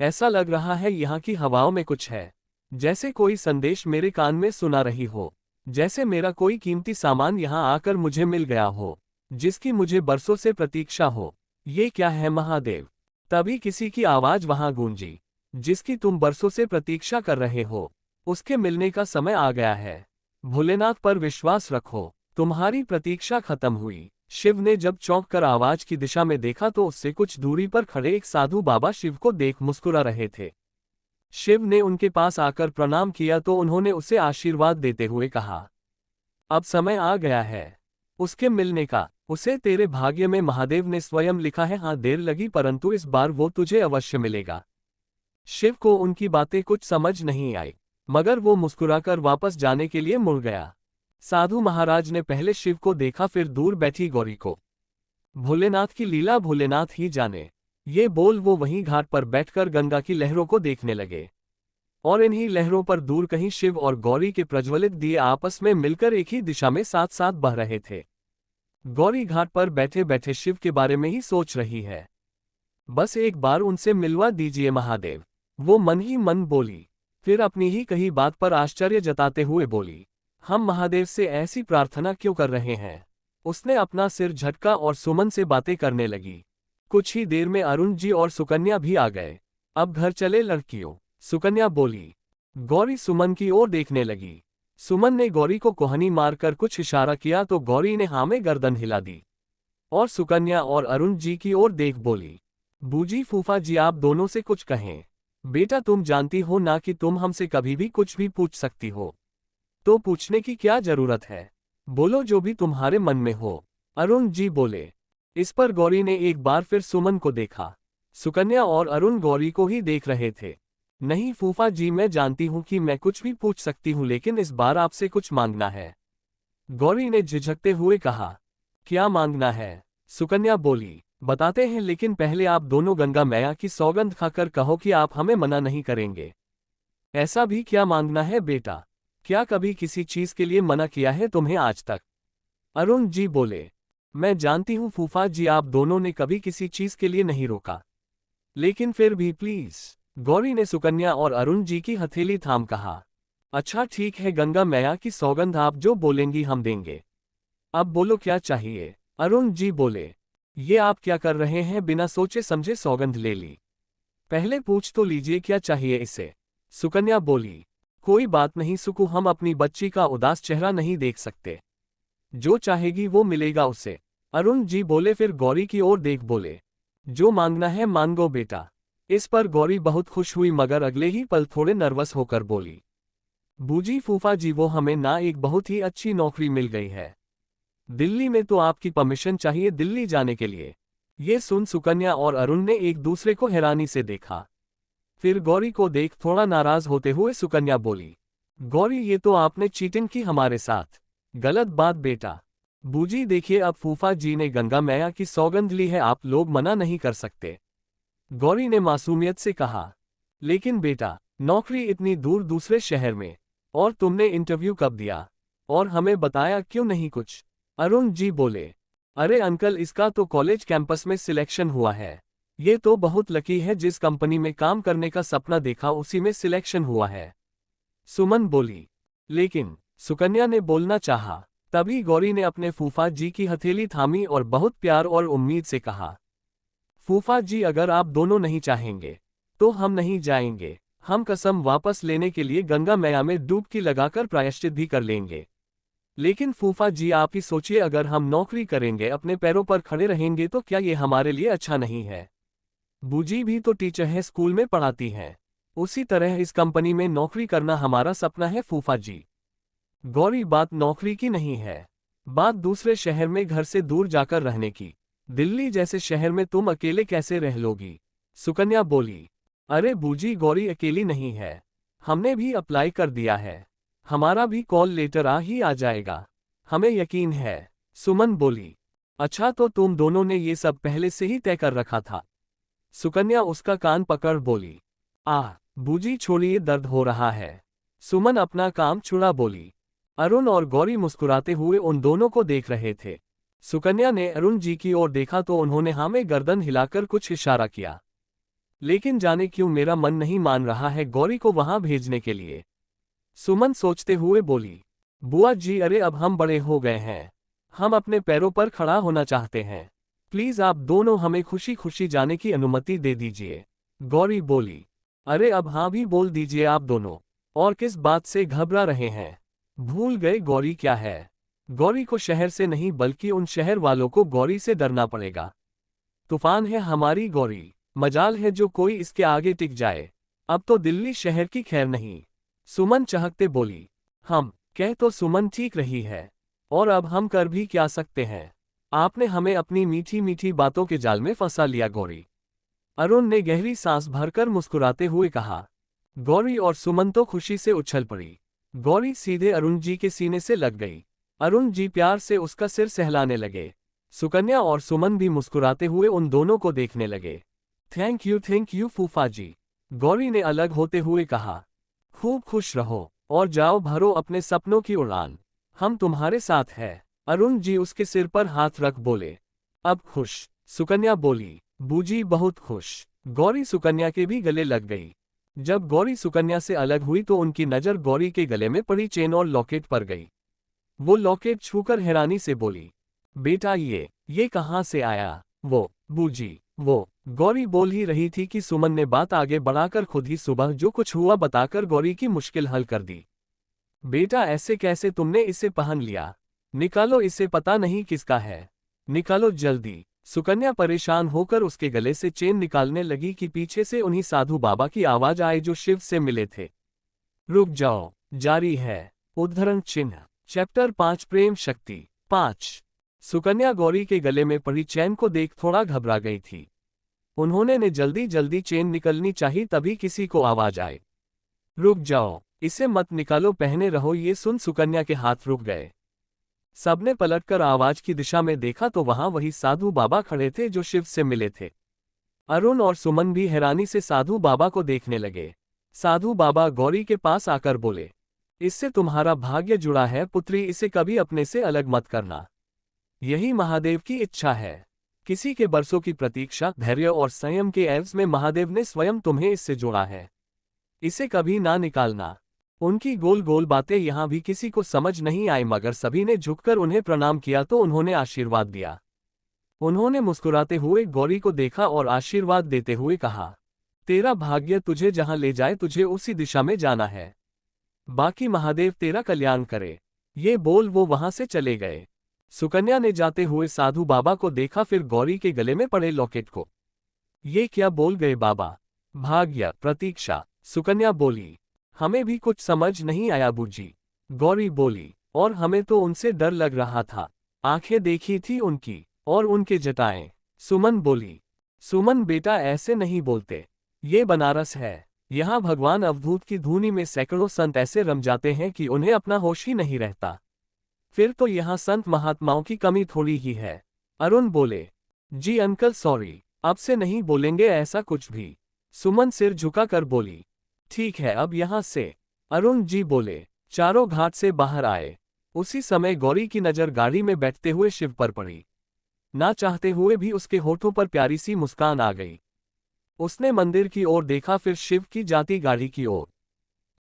ऐसा लग रहा है यहाँ की हवाओं में कुछ है, जैसे कोई संदेश मेरे कान में सुना रही हो, जैसे मेरा कोई कीमती सामान यहाँ आकर मुझे मिल गया हो, जिसकी मुझे बरसों से प्रतीक्षा हो। ये क्या है महादेव? तभी किसी की आवाज वहां गूंजी, जिसकी तुम बरसों से प्रतीक्षा कर रहे हो, उसके मिलने का समय आ गया है। भोलेनाथ पर विश्वास रखो, तुम्हारी प्रतीक्षा खत्म हुई। शिव ने जब चौंक कर आवाज की दिशा में देखा तो उससे कुछ दूरी पर खड़े एक साधु बाबा शिव को देख मुस्कुरा रहे थे। शिव ने उनके पास आकर प्रणाम किया तो उन्होंने उसे आशीर्वाद देते हुए कहा, अब समय आ गया है उसके मिलने का, उसे तेरे भाग्य में महादेव ने स्वयं लिखा है। हाँ देर लगी परंतु इस बार वो तुझे अवश्य मिलेगा। शिव को उनकी बातें कुछ समझ नहीं आई, मगर वो मुस्कुराकर वापस जाने के लिए मुड़ गया। साधु महाराज ने पहले शिव को देखा, फिर दूर बैठी गौरी को। भोलेनाथ की लीला भोलेनाथ ही जाने। ये बोल वो वहीं घाट पर बैठकर गंगा की लहरों को देखने लगे। और इन्हीं लहरों पर दूर कहीं शिव और गौरी के प्रज्वलित दिए आपस में मिलकर एक ही दिशा में साथ साथ बह रहे थे। गौरी घाट पर बैठे बैठे शिव के बारे में ही सोच रही है। बस एक बार उनसे मिलवा दीजिए महादेव, वो मन ही मन बोली। फिर अपनी ही कही बात पर आश्चर्य जताते हुए बोली, हम महादेव से ऐसी प्रार्थना क्यों कर रहे हैं। उसने अपना सिर झटका और सुमन से बातें करने लगी। कुछ ही देर में अरुण जी और सुकन्या भी आ गए। अब घर चले लड़कियों, सुकन्या बोली। गौरी सुमन की ओर देखने लगी। सुमन ने गौरी को कोहनी मारकर कुछ इशारा किया तो गौरी ने हाँ में गर्दन हिला दी और सुकन्या और अरुण जी की ओर देख बोली, बूजी फूफा जी आप दोनों से कुछ कहें। बेटा तुम जानती हो ना कि तुम हमसे कभी भी कुछ भी पूछ सकती हो, तो पूछने की क्या जरूरत है। बोलो जो भी तुम्हारे मन में हो। अरुण जी बोले। इस पर गौरी ने एक बार फिर सुमन को देखा। सुकन्या और अरुण गौरी को ही देख रहे थे। नहीं फूफा जी मैं जानती हूँ कि मैं कुछ भी पूछ सकती हूँ, लेकिन इस बार आपसे कुछ मांगना है। गौरी ने झिझकते हुए कहा। क्या मांगना है? सुकन्या बोली। बताते हैं, लेकिन पहले आप दोनों गंगा मैया की सौगंध खाकर कहो कि आप हमें मना नहीं करेंगे। ऐसा भी क्या मांगना है बेटा? क्या कभी किसी चीज के लिए मना किया है तुम्हें आज तक? अरुण जी बोले। मैं जानती हूँ फूफा जी आप दोनों ने कभी किसी चीज के लिए नहीं रोका, लेकिन फिर भी प्लीज। गौरी ने सुकन्या और अरुण जी की हथेली थाम कहा। अच्छा ठीक है, गंगा मैया की सौगंध आप जो बोलेंगी हम देंगे। अब बोलो क्या चाहिए? अरुण जी बोले। ये आप क्या कर रहे हैं, बिना सोचे समझे सौगंध ले ली। पहले पूछ तो लीजिए क्या चाहिए इसे। सुकन्या बोली। कोई बात नहीं सुकू, हम अपनी बच्ची का उदास चेहरा नहीं देख सकते। जो चाहेगी वो मिलेगा उसे। अरुण जी बोले। फिर गौरी की ओर देख बोले, जो मांगना है मांगो बेटा। इस पर गौरी बहुत खुश हुई, मगर अगले ही पल थोड़े नर्वस होकर बोली, बूजी फूफा जी वो हमें ना एक बहुत ही अच्छी नौकरी मिल गई है दिल्ली में, तो आपकी परमिशन चाहिए दिल्ली जाने के लिए। ये सुन सुकन्या और अरुण ने एक दूसरे को हैरानी से देखा। फिर गौरी को देख थोड़ा नाराज होते हुए सुकन्या बोली, गौरी ये तो आपने चीटिंग की हमारे साथ। गलत बात बेटा। बूजी देखिए अब फूफा जी ने गंगा मैया की सौगंध ली है, आप लोग मना नहीं कर सकते। गौरी ने मासूमियत से कहा। लेकिन बेटा, नौकरी इतनी दूर दूसरे शहर में, और तुमने इंटरव्यू कब दिया और हमें बताया क्यों नहीं कुछ? अरुण जी बोले। अरे अंकल इसका तो कॉलेज कैंपस में सिलेक्शन हुआ है। ये तो बहुत लकी है, जिस कंपनी में काम करने का सपना देखा उसी में सिलेक्शन हुआ है। सुमन बोली। लेकिन सुकन्या ने बोलना चाहा, तभी गौरी ने अपने फूफा जी की हथेली थामी और बहुत प्यार और उम्मीद से कहा, फूफा जी अगर आप दोनों नहीं चाहेंगे तो हम नहीं जाएंगे। हम कसम वापस लेने के लिए गंगा मैया में डुबकी लगाकर प्रायश्चित भी कर लेंगे। लेकिन फूफा जी आप ही सोचिए, अगर हम नौकरी करेंगे अपने पैरों पर खड़े रहेंगे तो क्या ये हमारे लिए अच्छा नहीं है? बूजी भी तो टीचर है, स्कूल में पढ़ाती हैं। उसी तरह इस कंपनी में नौकरी करना हमारा सपना है फूफा जी। गौरी बात नौकरी की नहीं है, बात दूसरे शहर में घर से दूर जाकर रहने की। दिल्ली जैसे शहर में तुम अकेले कैसे रह लोगी? सुकन्या बोली। अरे बूजी गौरी अकेली नहीं है, हमने भी अप्लाई कर दिया है। हमारा भी कॉल लेटर आ जाएगा, हमें यकीन है। सुमन बोली। अच्छा तो तुम दोनों ने ये सब पहले से ही तय कर रखा था? सुकन्या उसका कान पकड़ बोली। बूजी छोड़िए दर्द हो रहा है। सुमन अपना काम छुड़ा बोली। अरुण और गौरी मुस्कुराते हुए उन दोनों को देख रहे थे। सुकन्या ने अरुण जी की ओर देखा तो उन्होंने हाँ में गर्दन हिलाकर कुछ इशारा किया। लेकिन जाने क्यों मेरा मन नहीं मान रहा है गौरी को वहां भेजने के लिए। सुमन सोचते हुए बोली, बुआ जी अरे अब हम बड़े हो गए हैं, हम अपने पैरों पर खड़ा होना चाहते हैं। प्लीज आप दोनों हमें खुशी खुशी जाने की अनुमति दे दीजिए। गौरी बोली। अरे अब हाँ भी बोल दीजिए आप दोनों, और किस बात से घबरा रहे हैं? भूल गए गौरी क्या है? गौरी को शहर से नहीं बल्कि उन शहर वालों को गौरी से डरना पड़ेगा। तूफान है हमारी गौरी, मजाल है जो कोई इसके आगे टिक जाए। अब तो दिल्ली शहर की खैर नहीं। सुमन चहकते बोली। हम कह तो सुमन ठीक रही है, और अब हम कर भी क्या सकते हैं? आपने हमें अपनी मीठी मीठी बातों के जाल में फंसा लिया गौरी। अरुण ने गहरी सांस भरकर मुस्कुराते हुए कहा। गौरी और सुमन तो खुशी से उछल पड़ी। गौरी सीधे अरुण जी के सीने से लग गई। अरुण जी प्यार से उसका सिर सहलाने लगे। सुकन्या और सुमन भी मुस्कुराते हुए उन दोनों को देखने लगे। थैंक यू फूफा जी, गौरी ने अलग होते हुए कहा। खूब खुश रहो और जाओ भरो अपने सपनों की उड़ान, हम तुम्हारे साथ हैं। अरुण जी उसके सिर पर हाथ रख बोले। अब खुश? सुकन्या बोली। बूजी बहुत खुश। गौरी सुकन्या के भी गले लग गई। जब गौरी सुकन्या से अलग हुई तो उनकी नज़र गौरी के गले में पड़ी चेन और लॉकेट पर गई। वो लॉकेट छूकर हैरानी से बोली, बेटा ये कहाँ से आया? वो बूजी वो गौरी बोल ही रही थी कि सुमन ने बात आगे बढ़ाकर खुद ही सुबह जो कुछ हुआ बताकर गौरी की मुश्किल हल कर दी। बेटा ऐसे कैसे तुमने इसे पहन लिया? निकालो इसे, पता नहीं किसका है, निकालो जल्दी। सुकन्या परेशान होकर उसके गले से चेन निकालने लगी कि पीछे से उन्हीं साधु बाबा की आवाज आई जो शिव से मिले थे। रुक जाओ, जारी है। उद्धरण चिन्ह। चैप्टर 5 प्रेम शक्ति 5। सुकन्या गौरी के गले में पड़ी चैन को देख थोड़ा घबरा गई थी। उन्होंने ने जल्दी जल्दी चेन निकलनी चाहिए, तभी किसी को आवाज आए, रुक जाओ, इसे मत निकालो, पहने रहो। ये सुन सुकन्या के हाथ रुक गए। सबने पलटकर आवाज की दिशा में देखा तो वहां वही साधु बाबा खड़े थे जो शिव से मिले थे। अरुण और सुमन भी हैरानी से साधु बाबा को देखने लगे। साधु बाबा गौरी के पास आकर बोले, इससे तुम्हारा भाग्य जुड़ा है पुत्री, इसे कभी अपने से अलग मत करना। यही महादेव की इच्छा है। किसी के बरसों की प्रतीक्षा, धैर्य और संयम के एवज में महादेव ने स्वयं तुम्हें इससे जोड़ा है। इसे कभी ना निकालना। उनकी गोल गोल बातें यहां भी किसी को समझ नहीं आई, मगर सभी ने झुककर उन्हें प्रणाम किया तो उन्होंने आशीर्वाद दिया। उन्होंने मुस्कुराते हुए गौरी को देखा और आशीर्वाद देते हुए कहा, तेरा भाग्य तुझे जहां ले जाए तुझे उसी दिशा में जाना है। बाकी महादेव तेरा कल्याण करे। ये बोल वो वहां से चले गए। सुकन्या ने जाते हुए साधु बाबा को देखा, फिर गौरी के गले में पड़े लॉकेट को। ये क्या बोल गए बाबा? भाग्य, प्रतीक्षा। सुकन्या बोली, हमें भी कुछ समझ नहीं आया बूजी। गौरी बोली, और हमें तो उनसे डर लग रहा था, आंखें देखी थी उनकी और उनके जटाएं। सुमन बोली, सुमन बेटा ऐसे नहीं बोलते, ये बनारस है। यहाँ भगवान अवधूत की धुनी में सैकड़ों संत ऐसे रम जाते हैं कि उन्हें अपना होश ही नहीं रहता। फिर तो यहाँ संत महात्माओं की कमी थोड़ी ही है। अरुण बोले, जी अंकल सॉरी, अब से नहीं बोलेंगे ऐसा कुछ भी। सुमन सिर झुकाकर बोली, ठीक है अब यहाँ से। अरुण जी बोले। चारों घाट से बाहर आए। उसी समय गौरी की नजर गाड़ी में बैठते हुए शिव पर पड़ी। ना चाहते हुए भी उसके होठों पर प्यारी सी मुस्कान आ गई। उसने मंदिर की ओर देखा, फिर शिव की जाती गाड़ी की ओर।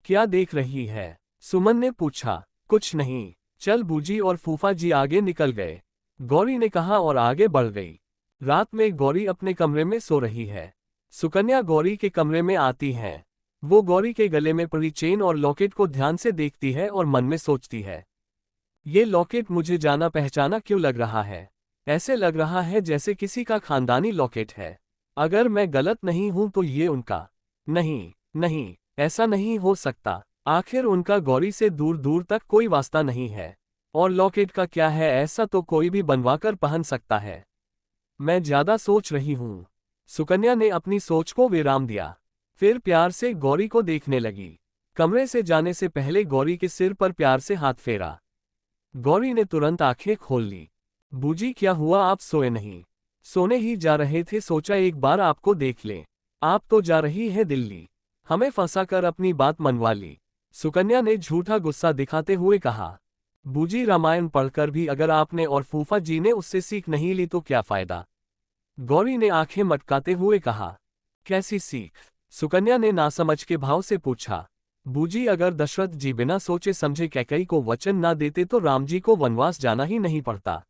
क्या देख रही है? सुमन ने पूछा। कुछ नहीं, चल बूजी। और फूफा जी आगे निकल गए, गौरी ने कहा और आगे बढ़ गई। रात में गौरी अपने कमरे में सो रही है। सुकन्या गौरी के कमरे में आती है। वो गौरी के गले में पड़ी चेन और लॉकेट को ध्यान से देखती है और मन में सोचती है, ये लॉकेट मुझे जाना पहचाना क्यों लग रहा है? ऐसे लग रहा है जैसे किसी का खानदानी लॉकेट है। अगर मैं गलत नहीं हूं तो ये उनका नहीं, नहीं, ऐसा नहीं हो सकता। आखिर उनका गौरी से दूर दूर तक कोई वास्ता नहीं है। और लॉकेट का क्या है, ऐसा तो कोई भी बनवाकर पहन सकता है। मैं ज्यादा सोच रही हूं। सुकन्या ने अपनी सोच को विराम दिया। फिर प्यार से गौरी को देखने लगी। कमरे से जाने से पहले गौरी के सिर पर प्यार से हाथ फेरा। गौरी ने तुरंत आंखें खोल ली। बूजी क्या हुआ, आप सोए नहीं? सोने ही जा रहे थे, सोचा एक बार आपको देख लें। आप तो जा रही है दिल्ली, हमें फंसाकर अपनी बात मनवा ली। सुकन्या ने झूठा गुस्सा दिखाते हुए कहा, बूजी रामायण पढ़कर भी अगर आपने और फूफा जी ने उससे सीख नहीं ली तो क्या फायदा? गौरी ने आंखें मटकाते हुए कहा, कैसी सीख? सुकन्या ने नासमझ के भाव से पूछा। बूजी अगर दशरथ जी बिना सोचे समझे कैकेयी को वचन ना देते तो राम जी को वनवास जाना ही नहीं पड़ता।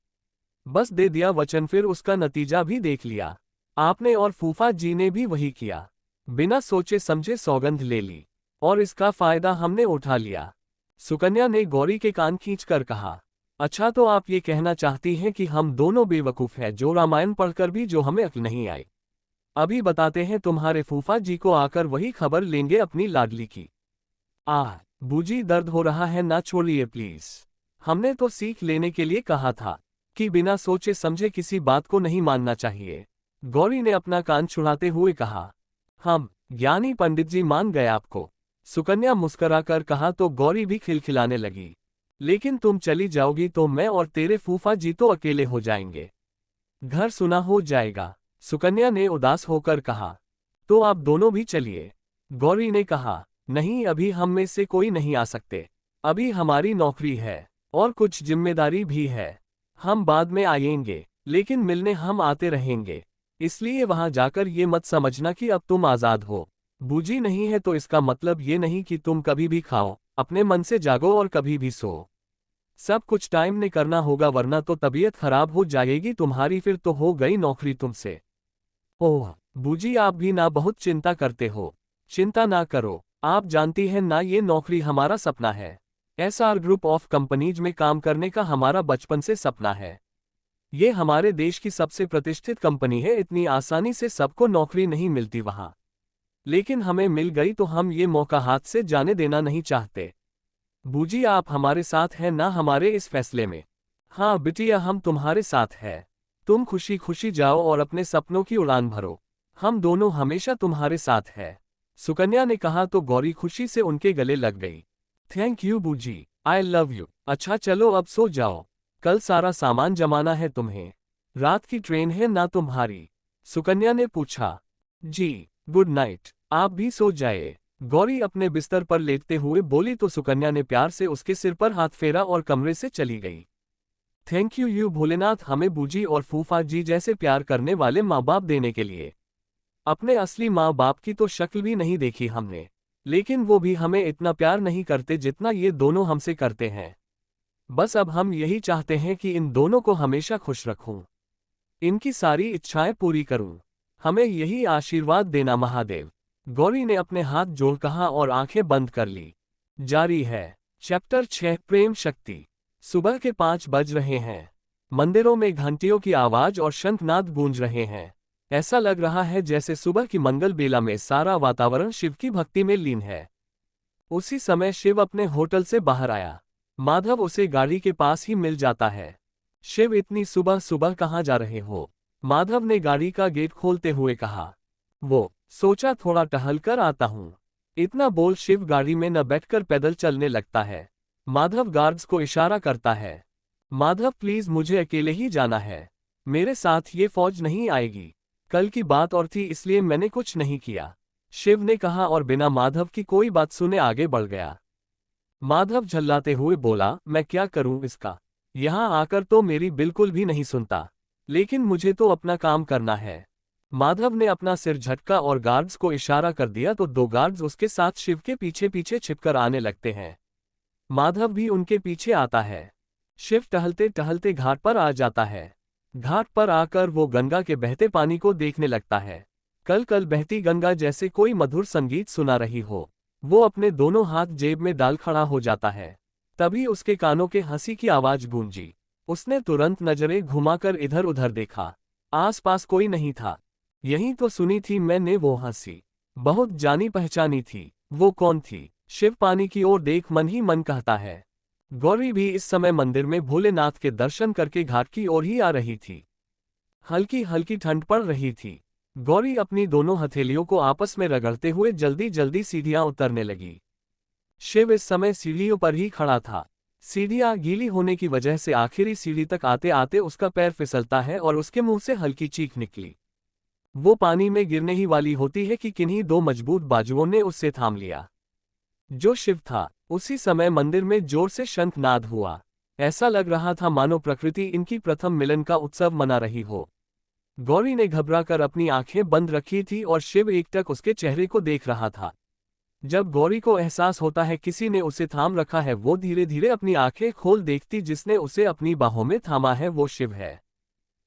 बस दे दिया वचन, फिर उसका नतीजा भी देख लिया। आपने और फूफा जी ने भी वही किया, बिना सोचे समझे सौगंध ले ली और इसका फायदा हमने उठा लिया। सुकन्या ने गौरी के कान खींचकर कहा, अच्छा तो आप ये कहना चाहती हैं कि हम दोनों बेवकूफ हैं जो रामायण पढ़कर भी जो हमें अक्ल नहीं आई। अभी बताते हैं तुम्हारे फूफा जी को, आकर वही खबर लेंगे अपनी लाडली की। बूजी दर्द हो रहा है, ना छोड़िए प्लीज। हमने तो सीख लेने के लिए कहा था कि बिना सोचे समझे किसी बात को नहीं मानना चाहिए। गौरी ने अपना कान छुड़ाते हुए कहा, हम ज्ञानी पंडित जी मान गए आपको। सुकन्या मुस्कुराकर कहा तो गौरी भी खिलखिलाने लगी, लेकिन तुम चली जाओगी तो मैं और तेरे फूफा जी तो अकेले हो जाएंगे। घर सुना हो जाएगा। सुकन्या ने उदास होकर कहा। तो आप दोनों भी चलिए। गौरी ने कहा, नहीं, अभी हम में से कोई नहीं आ सकते। अभी हमारी नौकरी है और कुछ जिम्मेदारी भी है। हम बाद में आएंगे, लेकिन मिलने हम आते रहेंगे। इसलिए वहां जाकर ये मत समझना कि अब तुम आजाद हो। बूजी नहीं है तो इसका मतलब ये नहीं कि तुम कभी भी खाओ, अपने मन से जागो और कभी भी सो। सब कुछ टाइम ने करना होगा, वरना तो तबीयत खराब हो जाएगी तुम्हारी, फिर तो हो गई नौकरी तुमसे। ओह बूजी, आप भी ना बहुत चिंता करते हो। चिंता ना करो, आप जानती हैं ना, ये नौकरी हमारा सपना है। एसआर ग्रुप ऑफ कंपनीज में काम करने का हमारा बचपन से सपना है। ये हमारे देश की सबसे प्रतिष्ठित कंपनी है। इतनी आसानी से सबको नौकरी नहीं मिलती वहां, लेकिन हमें मिल गई तो हम ये मौका हाथ से जाने देना नहीं चाहते। बूजी, आप हमारे साथ हैं ना हमारे इस फैसले में? हाँ बिटिया, हम तुम्हारे साथ हैं। तुम खुशी खुशी जाओ और अपने सपनों की उड़ान भरो। हम दोनों हमेशा तुम्हारे साथ हैं। सुकन्या ने कहा तो गौरी खुशी से उनके गले लग गई। थैंक यू बूजी, आई लव यू। अच्छा चलो अब सो जाओ, कल सारा सामान जमाना है तुम्हें। रात की ट्रेन है ना तुम्हारी? सुकन्या ने पूछा। जी, गुड नाइट, आप भी सो जाए। गौरी अपने बिस्तर पर लेटते हुए बोली तो सुकन्या ने प्यार से उसके सिर पर हाथ फेरा और कमरे से चली गई। थैंक यू भोलेनाथ, हमें बूजी और फूफा जी जैसे प्यार करने वाले माँ बाप देने के लिए। अपने असली माँ बाप की तो शक्ल भी नहीं देखी हमने, लेकिन वो भी हमें इतना प्यार नहीं करते जितना ये दोनों हमसे करते हैं। बस अब हम यही चाहते हैं कि इन दोनों को हमेशा खुश रखूं, इनकी सारी इच्छाएं पूरी करूं। हमें यही आशीर्वाद देना महादेव। गौरी ने अपने हाथ जोड़ कहा और आंखें बंद कर ली। जारी है चैप्टर 6, प्रेम शक्ति। सुबह के 5 बज रहे हैं। मंदिरों में घंटियों की आवाज और शंखनाद गूंज रहे हैं। ऐसा लग रहा है जैसे सुबह की मंगल बेला में सारा वातावरण शिव की भक्ति में लीन है। उसी समय शिव अपने होटल से बाहर आया। माधव उसे गाड़ी के पास ही मिल जाता है। शिव, इतनी सुबह सुबह कहाँ जा रहे हो? माधव ने गाड़ी का गेट खोलते हुए कहा। वो सोचा थोड़ा टहल कर आता हूँ। इतना बोल शिव गाड़ी में न बैठकर पैदल चलने लगता है। माधव गार्ड्स को इशारा करता है। माधव प्लीज, मुझे अकेले ही जाना है, मेरे साथ ये फौज नहीं आएगी। कल की बात और थी इसलिए मैंने कुछ नहीं किया, शिव ने कहा और बिना माधव की कोई बात सुने आगे बढ़ गया। माधव झल्लाते हुए बोला, मैं क्या करूं इसका? यहां आकर तो मेरी बिल्कुल भी नहीं सुनता, लेकिन मुझे तो अपना काम करना है। माधव ने अपना सिर झटका और गार्ड्स को इशारा कर दिया तो 2 गार्ड्स उसके साथ शिव के पीछे पीछे छिपकर आने लगते हैं। माधव भी उनके पीछे आता है। शिव टहलते टहलते घाट पर आ जाता है। घाट पर आकर वो गंगा के बहते पानी को देखने लगता है। कल कल बहती गंगा जैसे कोई मधुर संगीत सुना रही हो। वो अपने दोनों हाथ जेब में डाल खड़ा हो जाता है। तभी उसके कानों के हंसी की आवाज गूंजी। उसने तुरंत नजरें घुमाकर इधर उधर देखा। आसपास कोई नहीं था। यही तो सुनी थी मैंने वो हंसी, बहुत जानी पहचानी थी। वो कौन थी? शिव पानी की ओर देख मन ही मन कहता है। गौरी भी इस समय मंदिर में भोलेनाथ के दर्शन करके घाट की ओर ही आ रही थी। हल्की हल्की ठंड पड़ रही थी। गौरी अपनी दोनों हथेलियों को आपस में रगड़ते हुए जल्दी जल्दी सीढ़ियां उतरने लगी। शिव इस समय सीढ़ियों पर ही खड़ा था। सीढ़ियां गीली होने की वजह से आखिरी सीढ़ी तक आते आते उसका पैर फिसलता है और उसके मुंह से हल्की चीख निकली। वो पानी में गिरने ही वाली होती है कि किन्हीं 2 मजबूत बाजुओं ने उससे थाम लिया। जो शिव था। उसी समय मंदिर में जोर से शंखनाद हुआ। ऐसा लग रहा था मानो प्रकृति इनकी प्रथम मिलन का उत्सव मना रही हो। गौरी ने घबराकर अपनी आंखें बंद रखी थी और शिव एकटक उसके चेहरे को देख रहा था। जब गौरी को एहसास होता है किसी ने उसे थाम रखा है, वो धीरे धीरे अपनी आंखें खोल देखती। जिसने उसे अपनी बाहों में थामा है वो शिव है,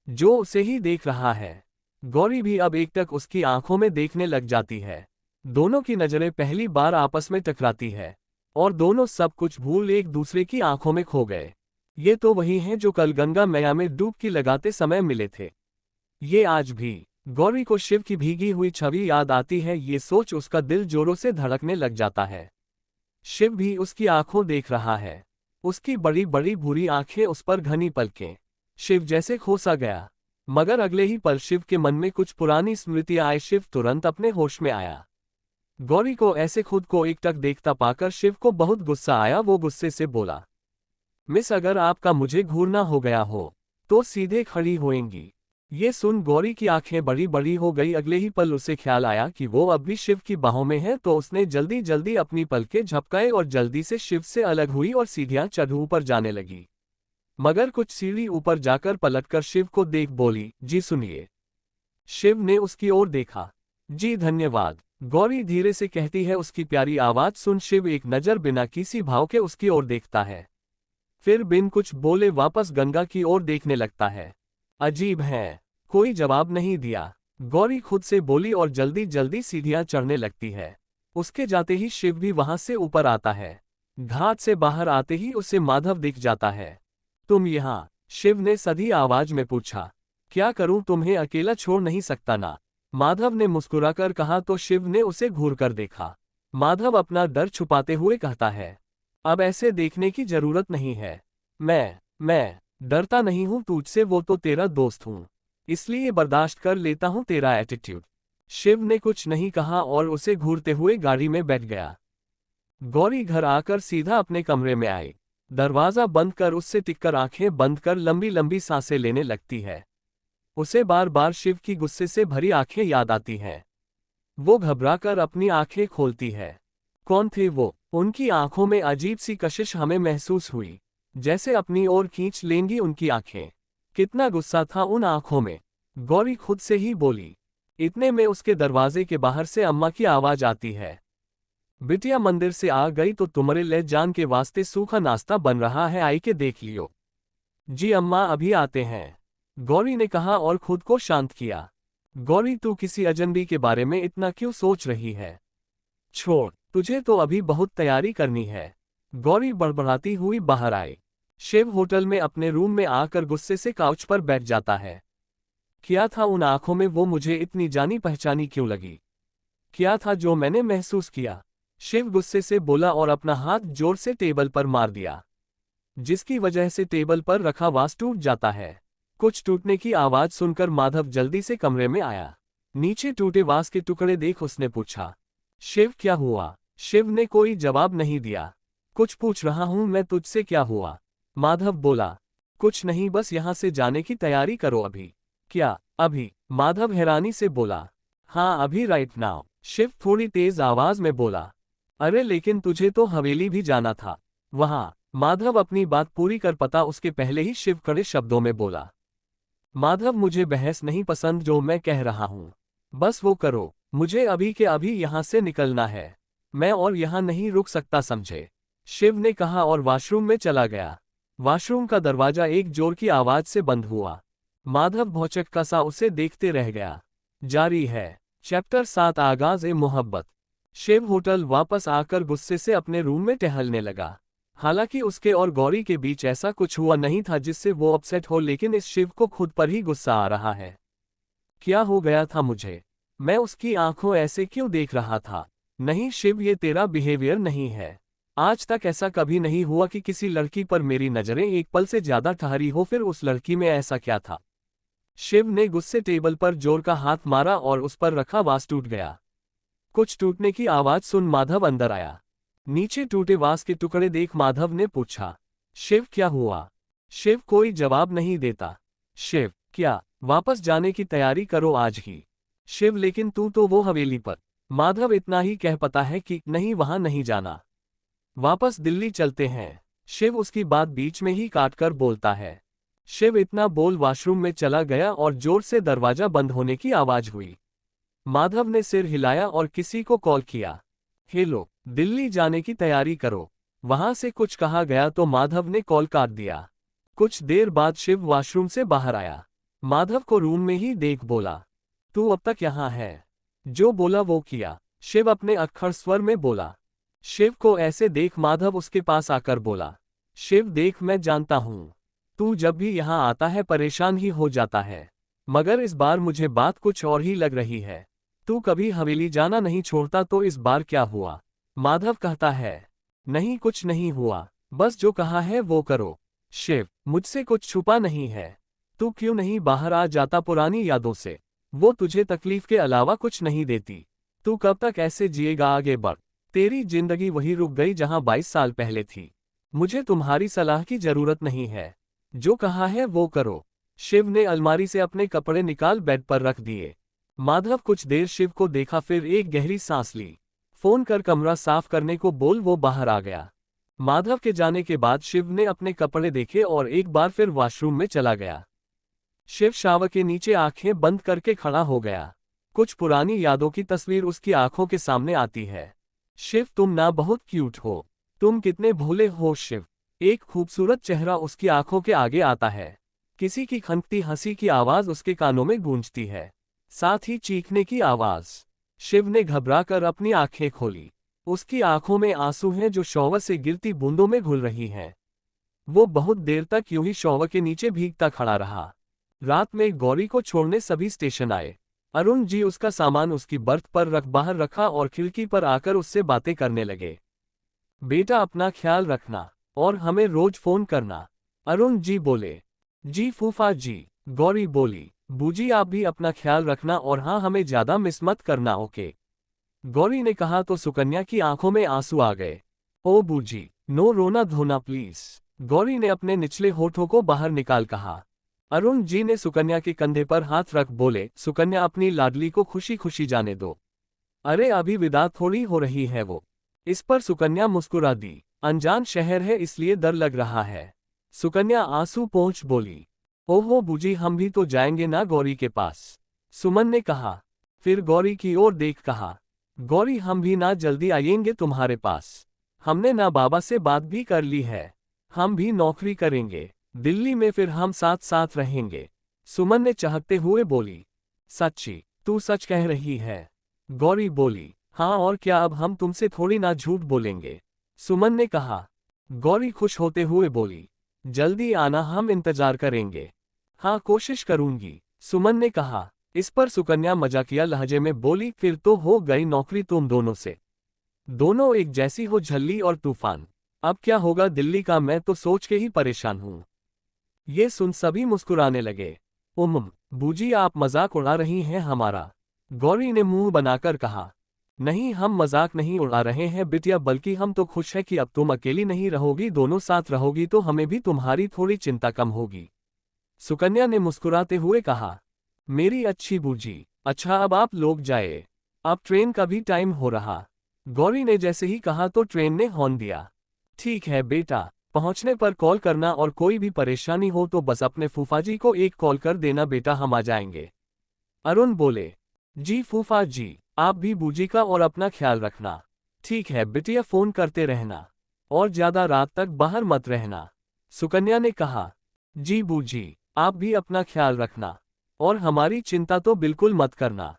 जो उसे ही देख रहा है। गौरी भी अब एकटक उसकी आंखों में देखने लग जाती है। दोनों की नजरें पहली बार आपस में टकराती है और दोनों सब कुछ भूल एक दूसरे की आंखों में खो गए। ये तो वही हैं जो कल गंगा मैया में डुबकी लगाते समय मिले थे। ये आज भी। गौरी को शिव की भीगी हुई छवि याद आती है। ये सोच उसका दिल जोरों से धड़कने लग जाता है। शिव भी उसकी आंखों देख रहा है। उसकी बड़ी बड़ी भूरी आंखें, उस पर घनी पलकें। शिव जैसे खो सा गया। मगर अगले ही पल शिव के मन में कुछ पुरानी स्मृतियां आए। शिव तुरंत अपने होश में आया। गौरी को ऐसे खुद को एकटक देखता पाकर शिव को बहुत गुस्सा आया। वो गुस्से से बोला, मिस, अगर आपका मुझे घूरना हो गया हो तो सीधे खड़ी होएंगी, ये सुन गौरी की आंखें बड़ी बड़ी हो गई। अगले ही पल उसे ख्याल आया कि वो अब भी शिव की बाहों में है, तो उसने जल्दी जल्दी अपनी पलकें झपकाए और जल्दी से शिव से अलग हुई और सीढ़ियां चढ़ ऊपर जाने लगी। मगर कुछ सीढ़ी ऊपर जाकर पलटकर शिव को देख बोली, जी सुनिए। शिव ने उसकी ओर देखा। जी धन्यवाद, गौरी धीरे से कहती है। उसकी प्यारी आवाज सुन शिव एक नजर बिना किसी भाव के उसकी ओर देखता है, फिर बिन कुछ बोले वापस गंगा की ओर देखने लगता है। अजीब है, कोई जवाब नहीं दिया, गौरी खुद से बोली और जल्दी जल्दी सीढ़ियां चढ़ने लगती है। उसके जाते ही शिव भी वहां से ऊपर आता है। घाट से बाहर आते ही उसे माधव दिख जाता है। तुम यहाँ? शिव ने सधी आवाज में पूछा। क्या करूं, तुम्हें अकेला छोड़ नहीं सकता ना, माधव ने मुस्कुराकर कहा। तो शिव ने उसे घूर कर देखा। माधव अपना डर छुपाते हुए कहता है, अब ऐसे देखने की जरूरत नहीं है। मैं डरता नहीं हूं तुझसे, वो तो तेरा दोस्त हूं, इसलिए बर्दाश्त कर लेता हूं तेरा एटीट्यूड। शिव ने कुछ नहीं कहा और उसे घूरते हुए गाड़ी में बैठ गया। गौरी घर आकर सीधा अपने कमरे में आई। दरवाजा बंद कर उससे टिककर आंखें बंद कर लंबी लंबी सांसें लेने लगती है। उसे बार बार शिव की गुस्से से भरी आंखें याद आती हैं। वो घबराकर अपनी आंखें खोलती है। कौन थे वो? उनकी आंखों में अजीब सी कशिश हमें महसूस हुई, जैसे अपनी ओर खींच लेंगी उनकी आंखें। कितना गुस्सा था उन आंखों में, गौरी खुद से ही बोली। इतने में उसके दरवाजे के बाहर से अम्मा की आवाज आती है। बिटिया मंदिर से आ गई तो तुम्हारे ले जान के वास्ते सूखा नाश्ता बन रहा है, आई के देख लियो। जी अम्मा अभी आते हैं, गौरी ने कहा और खुद को शांत किया। गौरी, तू किसी अजनबी के बारे में इतना क्यों सोच रही है? छोड़, तुझे तो अभी बहुत तैयारी करनी है। गौरी बड़बड़ाती हुई बाहर आई। शिव होटल में अपने रूम में आकर गुस्से से काउच पर बैठ जाता है। क्या था उन आंखों में? वो मुझे इतनी जानी पहचानी क्यों लगी? क्या था जो मैंने महसूस किया? शिव गुस्से से बोला और अपना हाथ जोर से टेबल पर मार दिया, जिसकी वजह से टेबल पर रखा वास टूट जाता है। कुछ टूटने की आवाज सुनकर माधव जल्दी से कमरे में आया। नीचे टूटे वास के टुकड़े देख उसने पूछा, शिव क्या हुआ? शिव ने कोई जवाब नहीं दिया। कुछ पूछ रहा हूं मैं तुझसे, क्या हुआ? माधव बोला। कुछ नहीं, बस यहां से जाने की तैयारी करो। अभी? क्या अभी? माधव हैरानी से बोला। हाँ अभी, राइट नाउ, शिव थोड़ी तेज आवाज में बोला। अरे लेकिन तुझे तो हवेली भी जाना था। वहां? माधव अपनी बात पूरी कर पता उसके पहले ही शिव कड़े शब्दों में बोला। माधव, मुझे बहस नहीं पसंद, जो मैं कह रहा हूं बस वो करो। मुझे अभी के अभी यहां से निकलना है, मैं और यहां नहीं रुक सकता, समझे? शिव ने कहा और वॉशरूम में चला गया। वॉशरूम का दरवाजा एक जोर की आवाज से बंद हुआ। माधव भौचक्का सा उसे देखते रह गया। जारी है चैप्टर 7, आगाज ए मोहब्बत। शिव होटल वापस आकर गुस्से से अपने रूम में टहलने लगा। हालांकि उसके और गौरी के बीच ऐसा कुछ हुआ नहीं था जिससे वो अपसेट हो, लेकिन इस शिव को खुद पर ही गुस्सा आ रहा है। क्या हो गया था मुझे? मैं उसकी आंखों ऐसे क्यों देख रहा था? नहीं शिव, ये तेरा बिहेवियर नहीं है। आज तक ऐसा कभी नहीं हुआ कि किसी लड़की पर मेरी नजरें एक पल से ज्यादा ठहरी हो, फिर उस लड़की में ऐसा क्या था? शिव ने गुस्से टेबल पर जोर का हाथ मारा और उस पर रखा वास टूट गया। कुछ टूटने की आवाज सुन माधव अंदर आया। नीचे टूटे वास के टुकड़े देख माधव ने पूछा, शिव क्या हुआ? शिव कोई जवाब नहीं देता। शिव, क्या वापस जाने की तैयारी करो आज ही? शिव, लेकिन तू तो वो हवेली पर। माधव, इतना ही कह पता है कि नहीं, वहां नहीं जाना, वापस दिल्ली चलते हैं। शिव उसकी बात बीच में ही काटकर बोलता है। शिव इतना बोल वॉशरूम में चला गया और जोर से दरवाजा बंद होने की आवाज हुई। माधव ने सिर हिलाया और किसी को कॉल किया। हेलो, दिल्ली जाने की तैयारी करो, वहां से कुछ कहा गया तो माधव ने कॉल काट दिया। कुछ देर बाद शिव वॉशरूम से बाहर आया। माधव को रूम में ही देख बोला, तू अब तक यहाँ है? जो बोला वो किया, शिव अपने अक्खड़ स्वर में बोला। शिव को ऐसे देख माधव उसके पास आकर बोला, शिव देख, मैं जानता हूं तू जब भी यहाँ आता है परेशान ही हो जाता है, मगर इस बार मुझे बात कुछ और ही लग रही है। तू कभी हवेली जाना नहीं छोड़ता, तो इस बार क्या हुआ? माधव कहता है, नहीं कुछ नहीं हुआ, बस जो कहा है वो करो। शिव, मुझसे कुछ छुपा नहीं है, तू क्यों नहीं बाहर आ जाता पुरानी यादों से? वो तुझे तकलीफ के अलावा कुछ नहीं देती। तू कब तक ऐसे जिएगा? आगे बढ़, तेरी जिंदगी वही रुक गई जहां 22 साल पहले थी। मुझे तुम्हारी सलाह की जरूरत नहीं है, जो कहा है वो करो। शिव ने अलमारी से अपने कपड़े निकाल बेड पर रख दिए। माधव कुछ देर शिव को देखा, फिर एक गहरी सांस ली। फोन कर कमरा साफ करने को बोल वो बाहर आ गया। माधव के जाने के बाद शिव ने अपने कपड़े देखे और एक बार फिर वॉशरूम में चला गया। शिव शावर के नीचे आंखें बंद करके खड़ा हो गया। कुछ पुरानी यादों की तस्वीर उसकी आंखों के सामने आती है। शिव, तुम ना बहुत क्यूट हो। तुम कितने भोले हो शिव। एक खूबसूरत चेहरा उसकी आंखों के आगे आता है। किसी की खनकती हंसी की आवाज उसके कानों में गूंजती है, साथ ही चीखने की आवाज। शिव ने घबराकर अपनी आंखें खोली। उसकी आंखों में आंसू हैं जो शॉवर से गिरती बूंदों में घुल रही हैं। वो बहुत देर तक यूं ही शॉवर के नीचे भीगता खड़ा रहा। रात में गौरी को छोड़ने सभी स्टेशन आए। अरुण जी उसका सामान उसकी बर्थ पर बाहर रखा और खिड़की पर आकर उससे बातें करने लगे। बेटा, अपना ख्याल रखना और हमें रोज फोन करना, अरुण जी बोले। जी फूफा जी, गौरी बोली। बूजी, आप भी अपना ख्याल रखना और हाँ, हमें ज्यादा मिस मत करना, ओके। गौरी ने कहा तो सुकन्या की आंखों में आंसू आ गए। ओ बूजी, नो रोना धोना प्लीज, गौरी ने अपने निचले होठों को बाहर निकाल कहा। अरुण जी ने सुकन्या के कंधे पर हाथ रख बोले, सुकन्या, अपनी लाडली को खुशी खुशी जाने दो। अरे अभी विदा थोड़ी हो रही है वो। इस पर सुकन्या मुस्कुरा दी। अनजान शहर है इसलिए डर लग रहा है। सुकन्या आंसू पोंछ बोली। ओहो बूजी, हम भी तो जाएंगे ना गौरी के पास, सुमन ने कहा। फिर गौरी की ओर देख कहा, गौरी, हम भी ना जल्दी आएंगे तुम्हारे पास। हमने ना बाबा से बात भी कर ली है। हम भी नौकरी करेंगे दिल्ली में, फिर हम साथ साथ रहेंगे, सुमन ने चाहते हुए बोली। सच्ची, तू सच कह रही है, गौरी बोली। हाँ और क्या, अब हम तुमसे थोड़ी ना झूठ बोलेंगे, सुमन ने कहा। गौरी खुश होते हुए बोली, जल्दी आना, हम इंतजार करेंगे। हाँ, कोशिश करूंगी, सुमन ने कहा। इस पर सुकन्या मजाकिया लहजे में बोली, फिर तो हो गई नौकरी तुम दोनों से। दोनों एक जैसी हो, झल्ली और तूफान। अब क्या होगा दिल्ली का, मैं तो सोच के ही परेशान हूं। ये सुन सभी मुस्कुराने लगे। बूजी, आप मजाक उड़ा रही हैं हमारा, गौरी ने मुंह बनाकर कहा। नहीं, हम मजाक नहीं उड़ा रहे हैं बिटिया, बल्कि हम तो खुश हैं कि अब तुम अकेली नहीं रहोगी, दोनों साथ रहोगी तो हमें भी तुम्हारी थोड़ी चिंता कम होगी, सुकन्या ने मुस्कुराते हुए कहा। मेरी अच्छी बूजी, अच्छा अब आप लोग जाए, अब ट्रेन का भी टाइम हो रहा। गौरी ने जैसे ही कहा तो ट्रेन ने हॉर्न दिया। ठीक है बेटा, पहुंचने पर कॉल करना और कोई भी परेशानी हो तो बस अपने फूफाजी को एक कॉल कर देना बेटा, हम आ जाएंगे, अरुण बोले। जी फूफा जी, आप भी बूजी का और अपना ख्याल रखना। ठीक है बिटिया, फोन करते रहना और ज्यादा रात तक बाहर मत रहना, सुकन्या ने कहा। जी बूजी, आप भी अपना ख्याल रखना और हमारी चिंता तो बिल्कुल मत करना।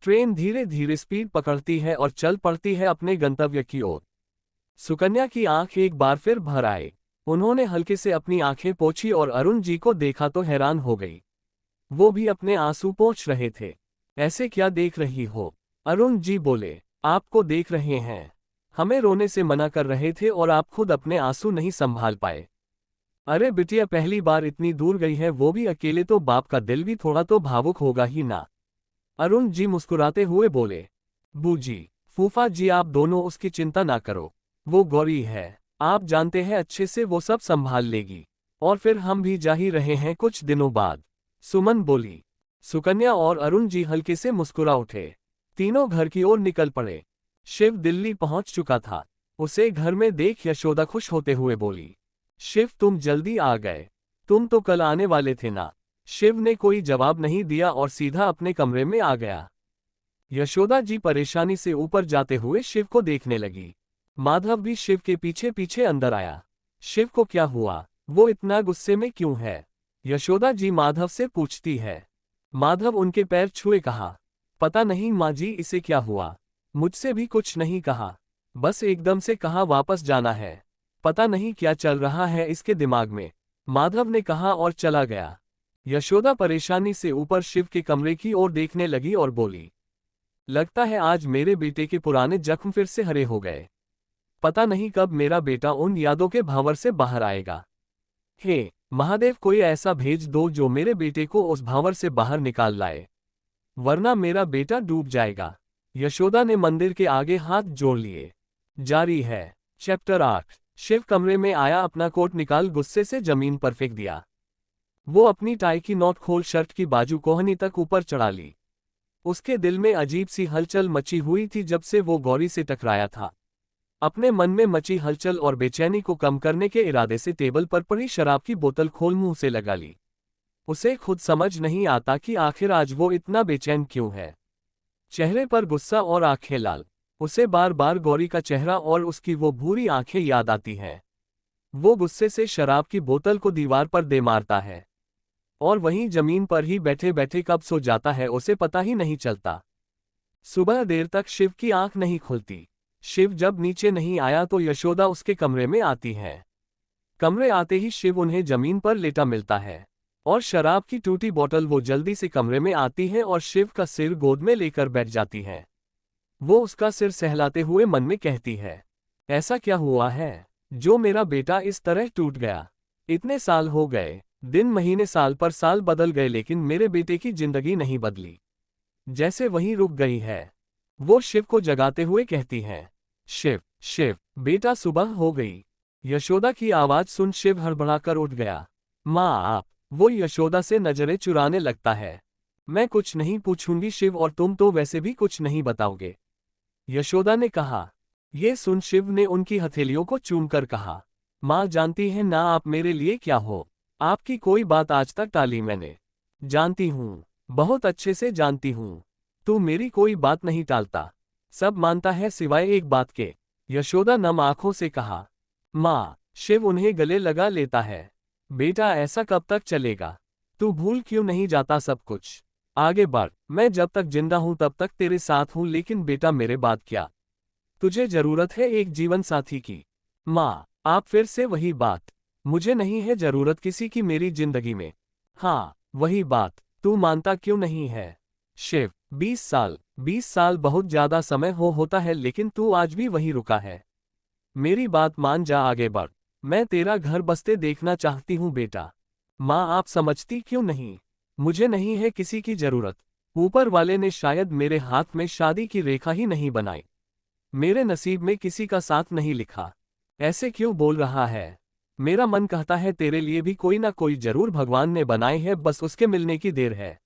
ट्रेन धीरे धीरे स्पीड पकड़ती है और चल पड़ती है अपने गंतव्य की ओर। सुकन्या की आंख एक बार फिर भर आए। उन्होंने हल्के से अपनी आंखें पोंछी और अरुण जी को देखा तो हैरान हो गई। वो भी अपने आंसू पोंछ रहे थे। ऐसे क्या देख रही हो, अरुण जी बोले। आपको देख रहे हैं, हमें रोने से मना कर रहे थे और आप खुद अपने आंसू नहीं संभाल पाए। अरे बिटिया, पहली बार इतनी दूर गई है, वो भी अकेले, तो बाप का दिल भी थोड़ा तो भावुक होगा ही ना, अरुण जी मुस्कुराते हुए बोले। बूजी, फूफा जी, आप दोनों उसकी चिंता ना करो, वो गौरी है, आप जानते हैं अच्छे से, वो सब संभाल लेगी। और फिर हम भी जा ही रहे हैं कुछ दिनों बाद, सुमन बोली। सुकन्या और अरुण जी हल्के से मुस्कुरा उठे। तीनों घर की ओर निकल पड़े। शिव दिल्ली पहुंच चुका था। उसे घर में देख यशोदा खुश होते हुए बोली, शिव तुम जल्दी आ गए, तुम तो कल आने वाले थे ना। शिव ने कोई जवाब नहीं दिया और सीधा अपने कमरे में आ गया। यशोदा जी परेशानी से ऊपर जाते हुए शिव को देखने लगी। माधव भी शिव के पीछे पीछे अंदर आया। शिव को क्या हुआ, वो इतना गुस्से में क्यों है, यशोदा जी माधव से पूछती है। माधव उनके पैर छुए कहा, पता नहीं माँ जी, इसे क्या हुआ, मुझसे भी कुछ नहीं कहा, बस एकदम से कहा वापस जाना है, पता नहीं क्या चल रहा है इसके दिमाग में, माधव ने कहा और चला गया। यशोदा परेशानी से ऊपर शिव के कमरे की ओर देखने लगी और बोली, लगता है आज मेरे बेटे के पुराने जख्म फिर से हरे हो गए। पता नहीं कब मेरा बेटा उन यादों के भांवर से बाहर आएगा। हे महादेव, कोई ऐसा भेज दो जो मेरे बेटे को उस भांवर से बाहर निकाल लाए, वरना मेरा बेटा डूब जाएगा। यशोदा ने मंदिर के आगे हाथ जोड़ लिए। जारी है चैप्टर 8। शिव कमरे में आया, अपना कोट निकाल गुस्से से जमीन पर फेंक दिया। वो अपनी टाई की नॉट खोल शर्ट की बाजू कोहनी तक ऊपर चढ़ा ली। उसके दिल में अजीब सी हलचल मची हुई थी जब से वो गौरी से टकराया था। अपने मन में मची हलचल और बेचैनी को कम करने के इरादे से टेबल पर पड़ी शराब की बोतल खोल मुंह से लगा ली। उसे खुद समझ नहीं आता कि आखिर आज वो इतना बेचैन क्यों है। चेहरे पर गुस्सा और आंखें लाल। उसे बार बार गौरी का चेहरा और उसकी वो भूरी आंखें याद आती हैं। वो गुस्से से शराब की बोतल को दीवार पर दे मारता है और वहीं जमीन पर ही बैठे बैठे कब सो जाता है उसे पता ही नहीं चलता। सुबह देर तक शिव की आंख नहीं खुलती। शिव जब नीचे नहीं आया तो यशोदा उसके कमरे में आती है। कमरे आते ही शिव उन्हें जमीन पर लेटा मिलता है और शराब की टूटी बोतल वो जल्दी से कमरे में आती है और शिव का सिर गोद में लेकर बैठ जाती है। वो उसका सिर सहलाते हुए मन में कहती है, ऐसा क्या हुआ है जो मेरा बेटा इस तरह टूट गया। इतने साल हो गए, दिन महीने साल पर साल बदल गए, लेकिन मेरे बेटे की जिंदगी नहीं बदली, जैसे वहीं रुक गई है। वो शिव को जगाते हुए कहती हैं, शिव शिव बेटा सुबह हो गई। यशोदा की आवाज सुन शिव हड़बड़ाकर उठ गया। माँ आप। वो यशोदा से नजरें चुराने लगता है। मैं कुछ नहीं पूछूंगी शिव, और तुम तो वैसे भी कुछ नहीं बताओगे, यशोदा ने कहा। ये सुन शिव ने उनकी हथेलियों को चूमकर कहा, माँ जानती है ना आप मेरे लिए क्या हो। आपकी कोई बात आज तक टाली मैंने। जानती हूँ, बहुत अच्छे से जानती हूँ। तू मेरी कोई बात नहीं टालता, सब मानता है सिवाय एक बात के, यशोदा नम आंखों से कहा। माँ। शिव उन्हें गले लगा लेता है। बेटा ऐसा कब तक चलेगा। तू भूल क्यों नहीं जाता सब कुछ। आगे बढ़, मैं जब तक जिंदा हूं तब तक तेरे साथ हूं, लेकिन बेटा मेरे बाद क्या। तुझे जरूरत है एक जीवन साथी की। माँ। आप फिर से वही बात। मुझे नहीं है जरूरत किसी की मेरी जिंदगी में। हाँ वही बात, तू मानता क्यों नहीं है। शिव। 20 साल बहुत ज्यादा समय होता है, लेकिन तू आज भी वहीं रुका है। मेरी बात मान जा, आगे बढ़। मैं तेरा घर बसते देखना चाहती हूँ बेटा। माँ आप समझती क्यों नहीं। मुझे नहीं है किसी की जरूरत। ऊपर वाले ने शायद मेरे हाथ में शादी की रेखा ही नहीं बनाई। मेरे नसीब में किसी का साथ नहीं लिखा। ऐसे क्यों बोल रहा है। मेरा मन कहता है तेरे लिए भी कोई ना कोई जरूर भगवान ने बनाए है, बस उसके मिलने की देर है।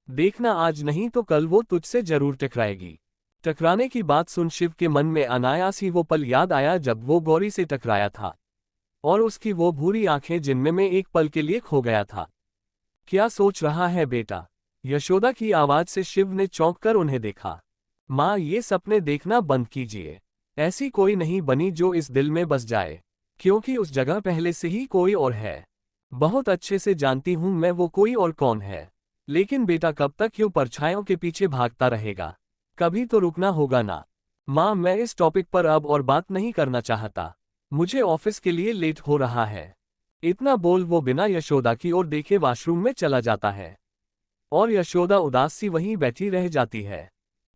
देखना आज नहीं तो कल वो तुझसे जरूर टकराएगी। टकराने की बात सुन शिव के मन में अनायास ही वो पल याद आया जब वो गौरी से टकराया था और उसकी वो भूरी आंखें जिनमें मैं एक पल के लिए खो गया था। क्या सोच रहा है बेटा। यशोदा की आवाज से शिव ने चौंक कर उन्हें देखा। माँ ये सपने देखना बंद कीजिए। ऐसी कोई नहीं बनी जो इस दिल में बस जाए, क्योंकि उस जगह पहले से ही कोई और है। बहुत अच्छे से जानती हूं मैं वो कोई और कौन है, लेकिन बेटा कब तक यूं परछाइयों के पीछे भागता रहेगा। कभी तो रुकना होगा ना। माँ मैं इस टॉपिक पर अब और बात नहीं करना चाहता, मुझे ऑफिस के लिए लेट हो रहा है। इतना बोल वो बिना यशोदा की ओर देखे वॉशरूम में चला जाता है और यशोदा उदास सी वहीं बैठी रह जाती है।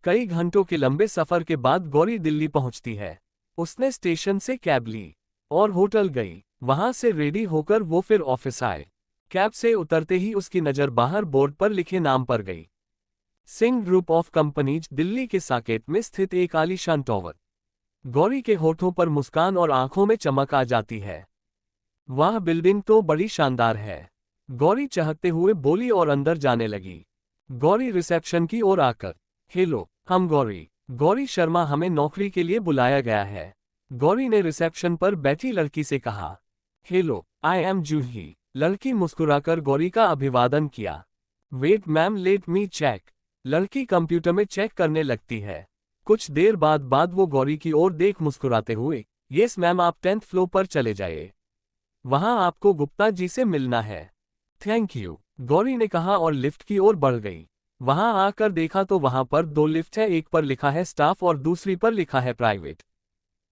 कई घंटों के लंबे सफर के बाद गौरी दिल्ली पहुंचती है। उसने स्टेशन से कैब ली और होटल गई। वहां से रेडी होकर वो फिर ऑफिस आए। कैब से उतरते ही उसकी नजर बाहर बोर्ड पर लिखे नाम पर गई। Singh group of companies, Delhi के साकेत में स्थित एक आलीशान टावर। गौरी के होठों पर मुस्कान और आंखों में चमक आ जाती है। वह बिल्डिंग तो बड़ी शानदार है, गौरी चहकते हुए बोली और अंदर जाने लगी। गौरी रिसेप्शन की ओर आकर, हेलो हम गौरी शर्मा, हमें नौकरी के लिए बुलाया गया है। गौरी ने रिसेप्शन पर बैठी लड़की से कहा। Hello I am Juhi. लड़की मुस्कुराकर गौरी का अभिवादन किया। Wait ma'am let me check. लड़की कंप्यूटर में चेक करने लगती है। कुछ देर बाद वो गौरी की ओर देख मुस्कुराते हुए, यस मैम आप 10th फ्लोर पर चले जाइए, वहां आपको गुप्ता जी से मिलना है। थैंक यू, गौरी ने कहा और लिफ्ट की ओर बढ़ गई। वहां आकर देखा तो वहां पर 2 लिफ्ट है, एक पर लिखा है स्टाफ और दूसरी पर लिखा है प्राइवेट।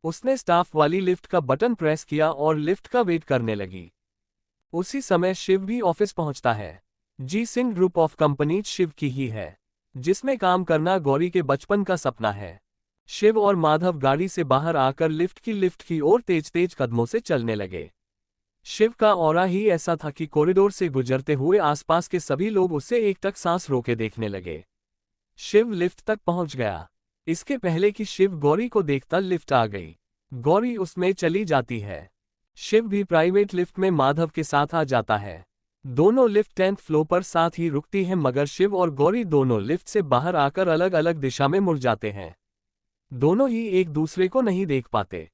उसने स्टाफ वाली लिफ्ट का बटन प्रेस किया और लिफ्ट का वेट करने लगी। उसी समय शिव भी ऑफिस पहुंचता है। जी Singh group of companies Shiv की ही है, जिसमें काम करना गौरी के बचपन का सपना है। शिव और माधव गाड़ी से बाहर आकर लिफ्ट की ओर तेज तेज कदमों से चलने लगे। शिव का ऑरा ही ऐसा था कि कॉरिडोर से गुजरते हुए आसपास के सभी लोग उसे एकटक सांस रोके देखने लगे। शिव लिफ्ट तक पहुंच गया। इसके पहले कि शिव गौरी को देखता लिफ्ट आ गई। गौरी उसमें चली जाती है। शिव भी प्राइवेट लिफ्ट में माधव के साथ आ जाता है। दोनों लिफ्ट 10th फ्लोर पर साथ ही रुकती हैं मगर शिव और गौरी दोनों लिफ्ट से बाहर आकर अलग अलग दिशा में मुड़ जाते हैं। दोनों ही एक दूसरे को नहीं देख पाते।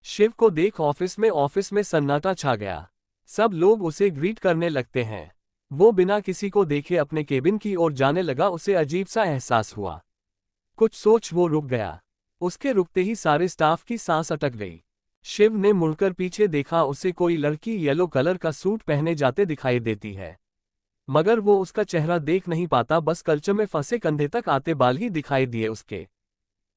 शिव को देख ऑफिस में सन्नाटा छा गया। सब लोग उसे ग्रीट करने लगते हैं। वो बिना किसी को देखे अपने केबिन की ओर जाने लगा। उसे अजीब सा एहसास हुआ। कुछ सोच वो रुक गया। उसके रुकते ही सारे स्टाफ की सांस अटक गई। शिव ने मुड़कर पीछे देखा। उसे कोई लड़की येलो कलर का सूट पहने जाते दिखाई देती है मगर वो उसका चेहरा देख नहीं पाता। बस कल्चर में फंसे कंधे तक आते बाल ही दिखाई दिए उसके।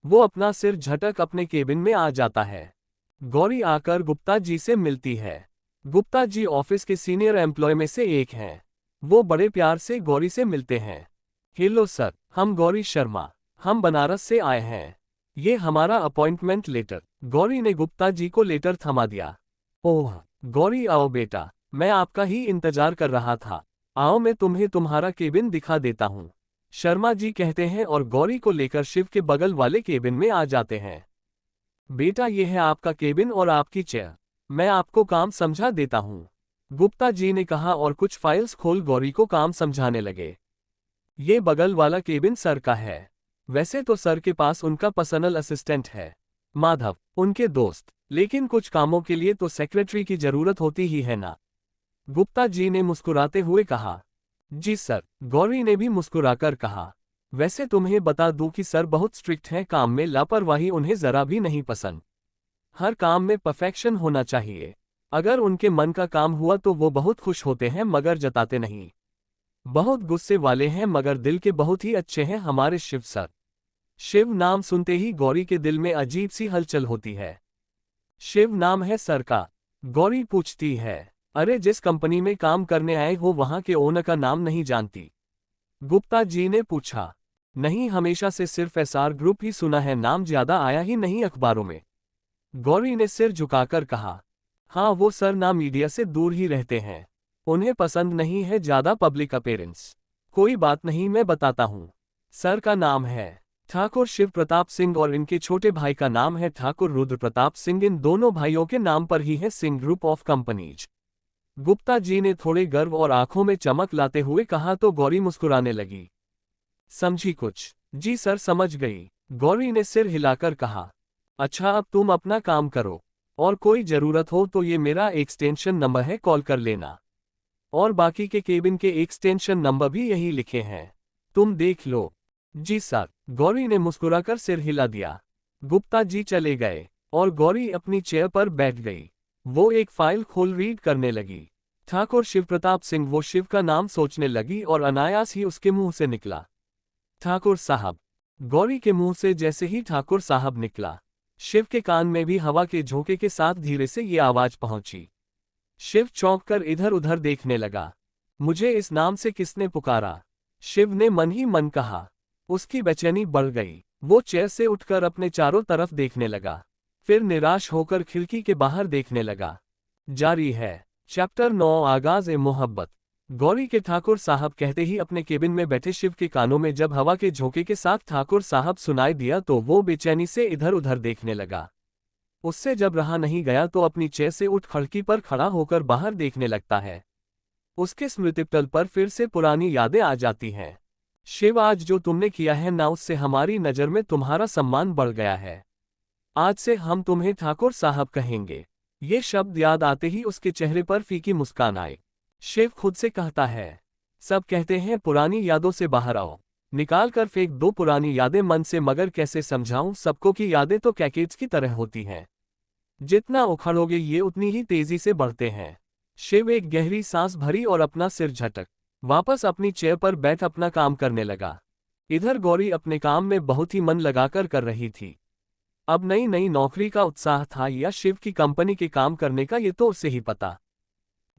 वो अपना सिर झटक अपने केबिन में आ जाता है। गौरी आकर गुप्ता जी से मिलती है। गुप्ता जी ऑफिस के सीनियर एम्प्लॉय में से एक हैं। वो बड़े प्यार से गौरी से मिलते हैं। हेलो सर, हम गौरी शर्मा, हम बनारस से आए हैं। ये हमारा अपॉइंटमेंट लेटर। गौरी ने गुप्ता जी को लेटर थमा दिया। ओह गौरी, आओ बेटा, मैं आपका ही इंतजार कर रहा था। आओ मैं तुम्हें तुम्हारा केबिन दिखा देता हूँ, शर्मा जी कहते हैं और गौरी को लेकर शिव के बगल वाले केबिन में आ जाते हैं। बेटा, ये है आपका केबिन और आपकी चेयर। मैं आपको काम समझा देता हूँ, गुप्ता जी ने कहा और कुछ फाइल्स खोल गौरी को काम समझाने लगे। ये बगल वाला केबिन सर का है। वैसे तो सर के पास उनका पर्सनल असिस्टेंट है माधव, उनके दोस्त, लेकिन कुछ कामों के लिए तो सेक्रेटरी की जरूरत होती ही है ना, गुप्ता जी ने मुस्कुराते हुए कहा। जी सर, गौरी ने भी मुस्कुराकर कहा। वैसे तुम्हें बता दूं कि सर बहुत स्ट्रिक्ट हैं, काम में लापरवाही उन्हें जरा भी नहीं पसंद। हर काम में परफेक्शन होना चाहिए। अगर उनके मन का काम हुआ तो वो बहुत खुश होते हैं मगर जताते नहीं। बहुत गुस्से वाले हैं मगर दिल के बहुत ही अच्छे हैं हमारे शिव सर। शिव नाम सुनते ही गौरी के दिल में अजीब सी हलचल होती है। शिव नाम है सर का? गौरी पूछती है। अरे, जिस कंपनी में काम करने आए हो वहां के ओनर का नाम नहीं जानती? गुप्ता जी ने पूछा। नहीं, हमेशा से सिर्फ एसआर ग्रुप ही सुना है, नाम ज्यादा आया ही नहीं अखबारों में, गौरी ने सिर झुकाकर कहा। हाँ, वो सर ना मीडिया से दूर ही रहते हैं, उन्हें पसंद नहीं है ज्यादा पब्लिक अपीयरेंस। कोई बात नहीं, मैं बताता हूँ। सर का नाम है ठाकुर शिव प्रताप सिंह और इनके छोटे भाई का नाम है ठाकुर रुद्र प्रताप सिंह। इन दोनों भाइयों के नाम पर ही है Singh group of companies. Gupta ji ने थोड़े गर्व और आंखों में चमक लाते हुए कहा तो गौरी मुस्कुराने लगी। समझी कुछ? जी सर, समझ गई, गौरी ने सिर हिलाकर कहा। अच्छा, अब तुम अपना काम करो और कोई जरूरत हो तो ये मेरा एक्सटेंशन नंबर है, कॉल कर लेना। और बाकी के केबिन के एक्सटेंशन नंबर भी यही लिखे हैं, तुम देख लो। जी सर, गौरी ने मुस्कुराकर सिर हिला दिया। गुप्ता जी चले गए और गौरी अपनी चेयर पर बैठ गई। वो एक फाइल खोल रीड करने लगी। ठाकुर शिव प्रताप सिंह, वो शिव का नाम सोचने लगी और अनायास ही उसके मुंह से निकला ठाकुर साहब। गौरी के मुंह से जैसे ही ठाकुर साहब निकला, शिव के कान में भी हवा के झोंके के साथ धीरे से ये आवाज पहुंची। शिव चौंक कर इधर उधर देखने लगा। मुझे इस नाम से किसने पुकारा? शिव ने मन ही मन कहा। उसकी बेचैनी बढ़ गई। वो चेयर से उठकर अपने चारों तरफ देखने लगा, फिर निराश होकर खिड़की के बाहर देखने लगा। जारी है चैप्टर 9, आगाज ए मोहब्बत। गौरी के ठाकुर साहब कहते ही अपने केबिन में बैठे शिव के कानों में जब हवा के झोंके के साथ ठाकुर साहब सुनाई दिया तो वो बेचैनी से इधर उधर देखने लगा। उससे जब रहा नहीं गया तो अपनी चेयर से उठ खिड़की पर खड़ा होकर बाहर देखने लगता है। उसके स्मृतिपटल पर फिर से पुरानी यादें आ जाती हैं। शिव, आज जो तुमने किया है ना, उससे हमारी नज़र में तुम्हारा सम्मान बढ़ गया है। आज से हम तुम्हें ठाकुर साहब कहेंगे। ये शब्द याद आते ही उसके चेहरे पर फीकी मुस्कान आई। शिव खुद से कहता है। सब कहते हैं पुरानी यादों से बाहर आओ, निकाल कर फेंक दो पुरानी यादें मन से, मगर कैसे समझाऊं सबको कि यादें तो कैकेट्स की तरह होती हैं, जितना उखड़ोगे ये उतनी ही तेजी से बढ़ते हैं। शिव एक गहरी सांस भरी और अपना सिर झटक वापस अपनी चेयर पर बैठ अपना काम करने लगा। इधर गौरी अपने काम में बहुत ही मन लगाकर कर रही थी। अब नई नई नौकरी का उत्साह था या शिव की कंपनी के काम करने का, ये तो उसे ही पता।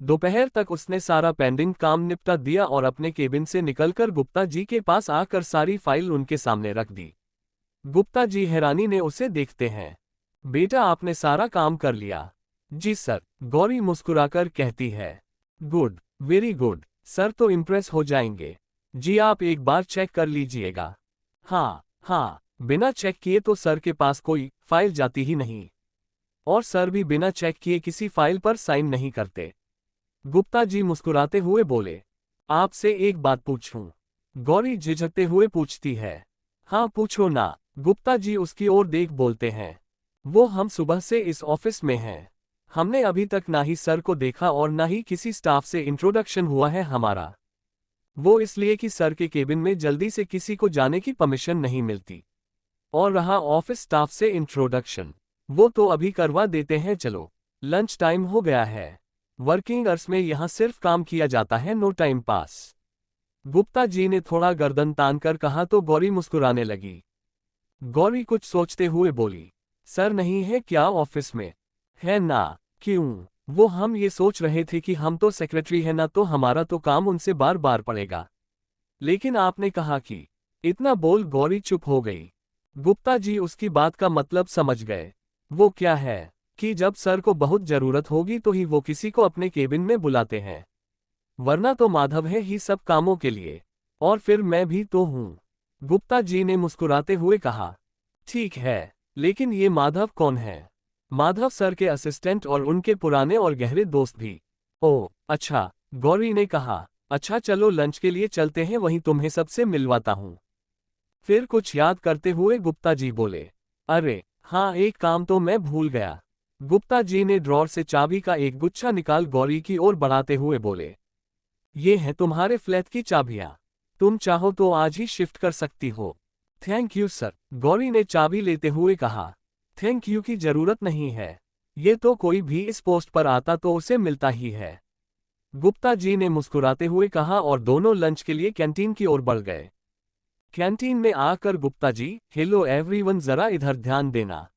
दोपहर तक उसने सारा पेंडिंग काम निपटा दिया और अपने केबिन से निकलकर गुप्ता जी के पास आकर सारी फाइल उनके सामने रख दी। गुप्ता जी हैरानी ने उसे देखते हैं। बेटा, आपने सारा काम कर लिया? जी सर, गौरी मुस्कुराकर कहती है। गुड, वेरी गुड, सर तो इम्प्रेस हो जाएंगे। जी आप एक बार चेक कर लीजिएगा। हाँ हाँ, बिना चेक किए तो सर के पास कोई फाइल जाती ही नहीं, और सर भी बिना चेक किए किसी फाइल पर साइन नहीं करते। गुप्ता जी मुस्कुराते हुए बोले, आपसे एक बात पूछूं? गौरी झिझकते हुए पूछती है। हाँ पूछो ना, गुप्ता जी उसकी ओर देख बोलते हैं। वो हम सुबह से इस ऑफिस में हैं। हमने अभी तक ना ही सर को देखा और ना ही किसी स्टाफ से इंट्रोडक्शन हुआ है हमारा। वो इसलिए कि सर के केबिन में जल्दी से किसी को जाने की परमिशन नहीं मिलती। और रहा ऑफिस स्टाफ से इंट्रोडक्शन, वो तो अभी करवा देते हैं। चलो, लंच टाइम हो गया है। वर्किंग आवर्स में यहाँ सिर्फ काम किया जाता है, no time pass. Gupta ji ने थोड़ा गर्दन तानकर कहा तो गौरी मुस्कुराने लगी। गौरी कुछ सोचते हुए बोली, सर नहीं है क्या ऑफिस में? है ना। क्यों? वो हम ये सोच रहे थे कि हम तो सेक्रेटरी है ना, तो हमारा तो काम उनसे बार बार पड़ेगा। लेकिन आपने कहा कि। इतना बोल गौरी चुप हो गई। गुप्ता जी उसकी बात का मतलब समझ गए। वो क्या है कि जब सर को बहुत जरूरत होगी तो ही वो किसी को अपने केबिन में बुलाते हैं, वरना तो माधव है ही सब कामों के लिए। और फिर मैं भी तो हूं। गुप्ता जी ने मुस्कुराते हुए कहा, ठीक है, लेकिन ये माधव कौन है? माधव सर के असिस्टेंट और उनके पुराने और गहरे दोस्त भी। ओह अच्छा, गौरी ने कहा। अच्छा चलो लंच के लिए चलते हैं, वहीं तुम्हें सबसे मिलवाता हूं। फिर कुछ याद करते हुए गुप्ता जी बोले, अरे हाँ, एक काम तो मैं भूल गया। गुप्ता जी ने ड्रॉर से चाबी का एक गुच्छा निकाल गौरी की ओर बढ़ाते हुए बोले, ये है तुम्हारे फ्लैट की चाबियां। तुम चाहो तो आज ही शिफ्ट कर सकती हो। थैंक यू सर, गौरी ने चाबी लेते हुए कहा। थैंक यू की जरूरत नहीं है, ये तो कोई भी इस पोस्ट पर आता तो उसे मिलता ही है। गुप्ता जी ने मुस्कुराते हुए कहा और दोनों लंच के लिए कैंटीन की ओर बढ़ गए। कैंटीन में आकर गुप्ता जी, हेलो एवरीवन, जरा इधर ध्यान देना।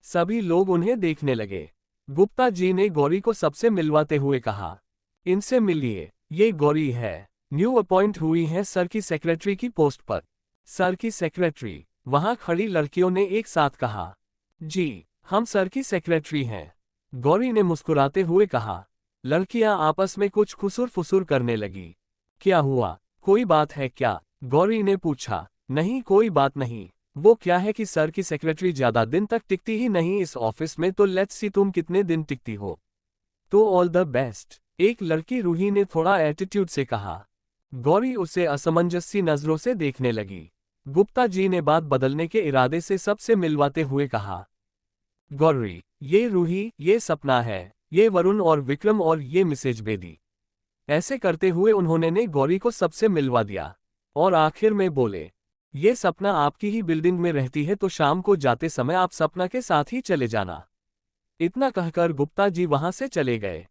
सभी लोग उन्हें देखने लगे। गुप्ता जी ने गौरी को सबसे मिलवाते हुए कहा, इनसे मिलिए, ये गौरी है, न्यू अपॉइंट हुई है सर की सेक्रेटरी की पोस्ट पर। सर की सेक्रेटरी? वहां खड़ी लड़कियों ने एक साथ कहा। जी, हम सर की सेक्रेटरी हैं। गौरी ने मुस्कुराते हुए कहा। लड़कियां आपस में कुछ खुसुर फुसुर करने लगी। क्या हुआ, कोई बात है क्या? गौरी ने पूछा। नहीं कोई बात नहीं, वो क्या है कि सर की सेक्रेटरी ज्यादा दिन तक टिकती ही नहीं इस ऑफिस में, तो लेट्स सी तुम कितने दिन टिकती हो। तो ऑल द बेस्ट, एक लड़की रूही ने थोड़ा एटीट्यूड से कहा। गौरी उसे असमंजस सी नजरों से देखने लगी। गुप्ता जी ने बात बदलने के इरादे से सबसे मिलवाते हुए कहा, गौरी, ये रूही, ये सपना है, ये वरुण और विक्रम और ये मिसेज बेदी। ऐसे करते हुए उन्होंने ने गौरी को सबसे मिलवा दिया। और आखिर में बोले, ये सपना आपकी ही बिल्डिंग में रहती है, तो शाम को जाते समय आप सपना के साथ ही चले जाना। इतना कहकर गुप्ता जी वहां से चले गए।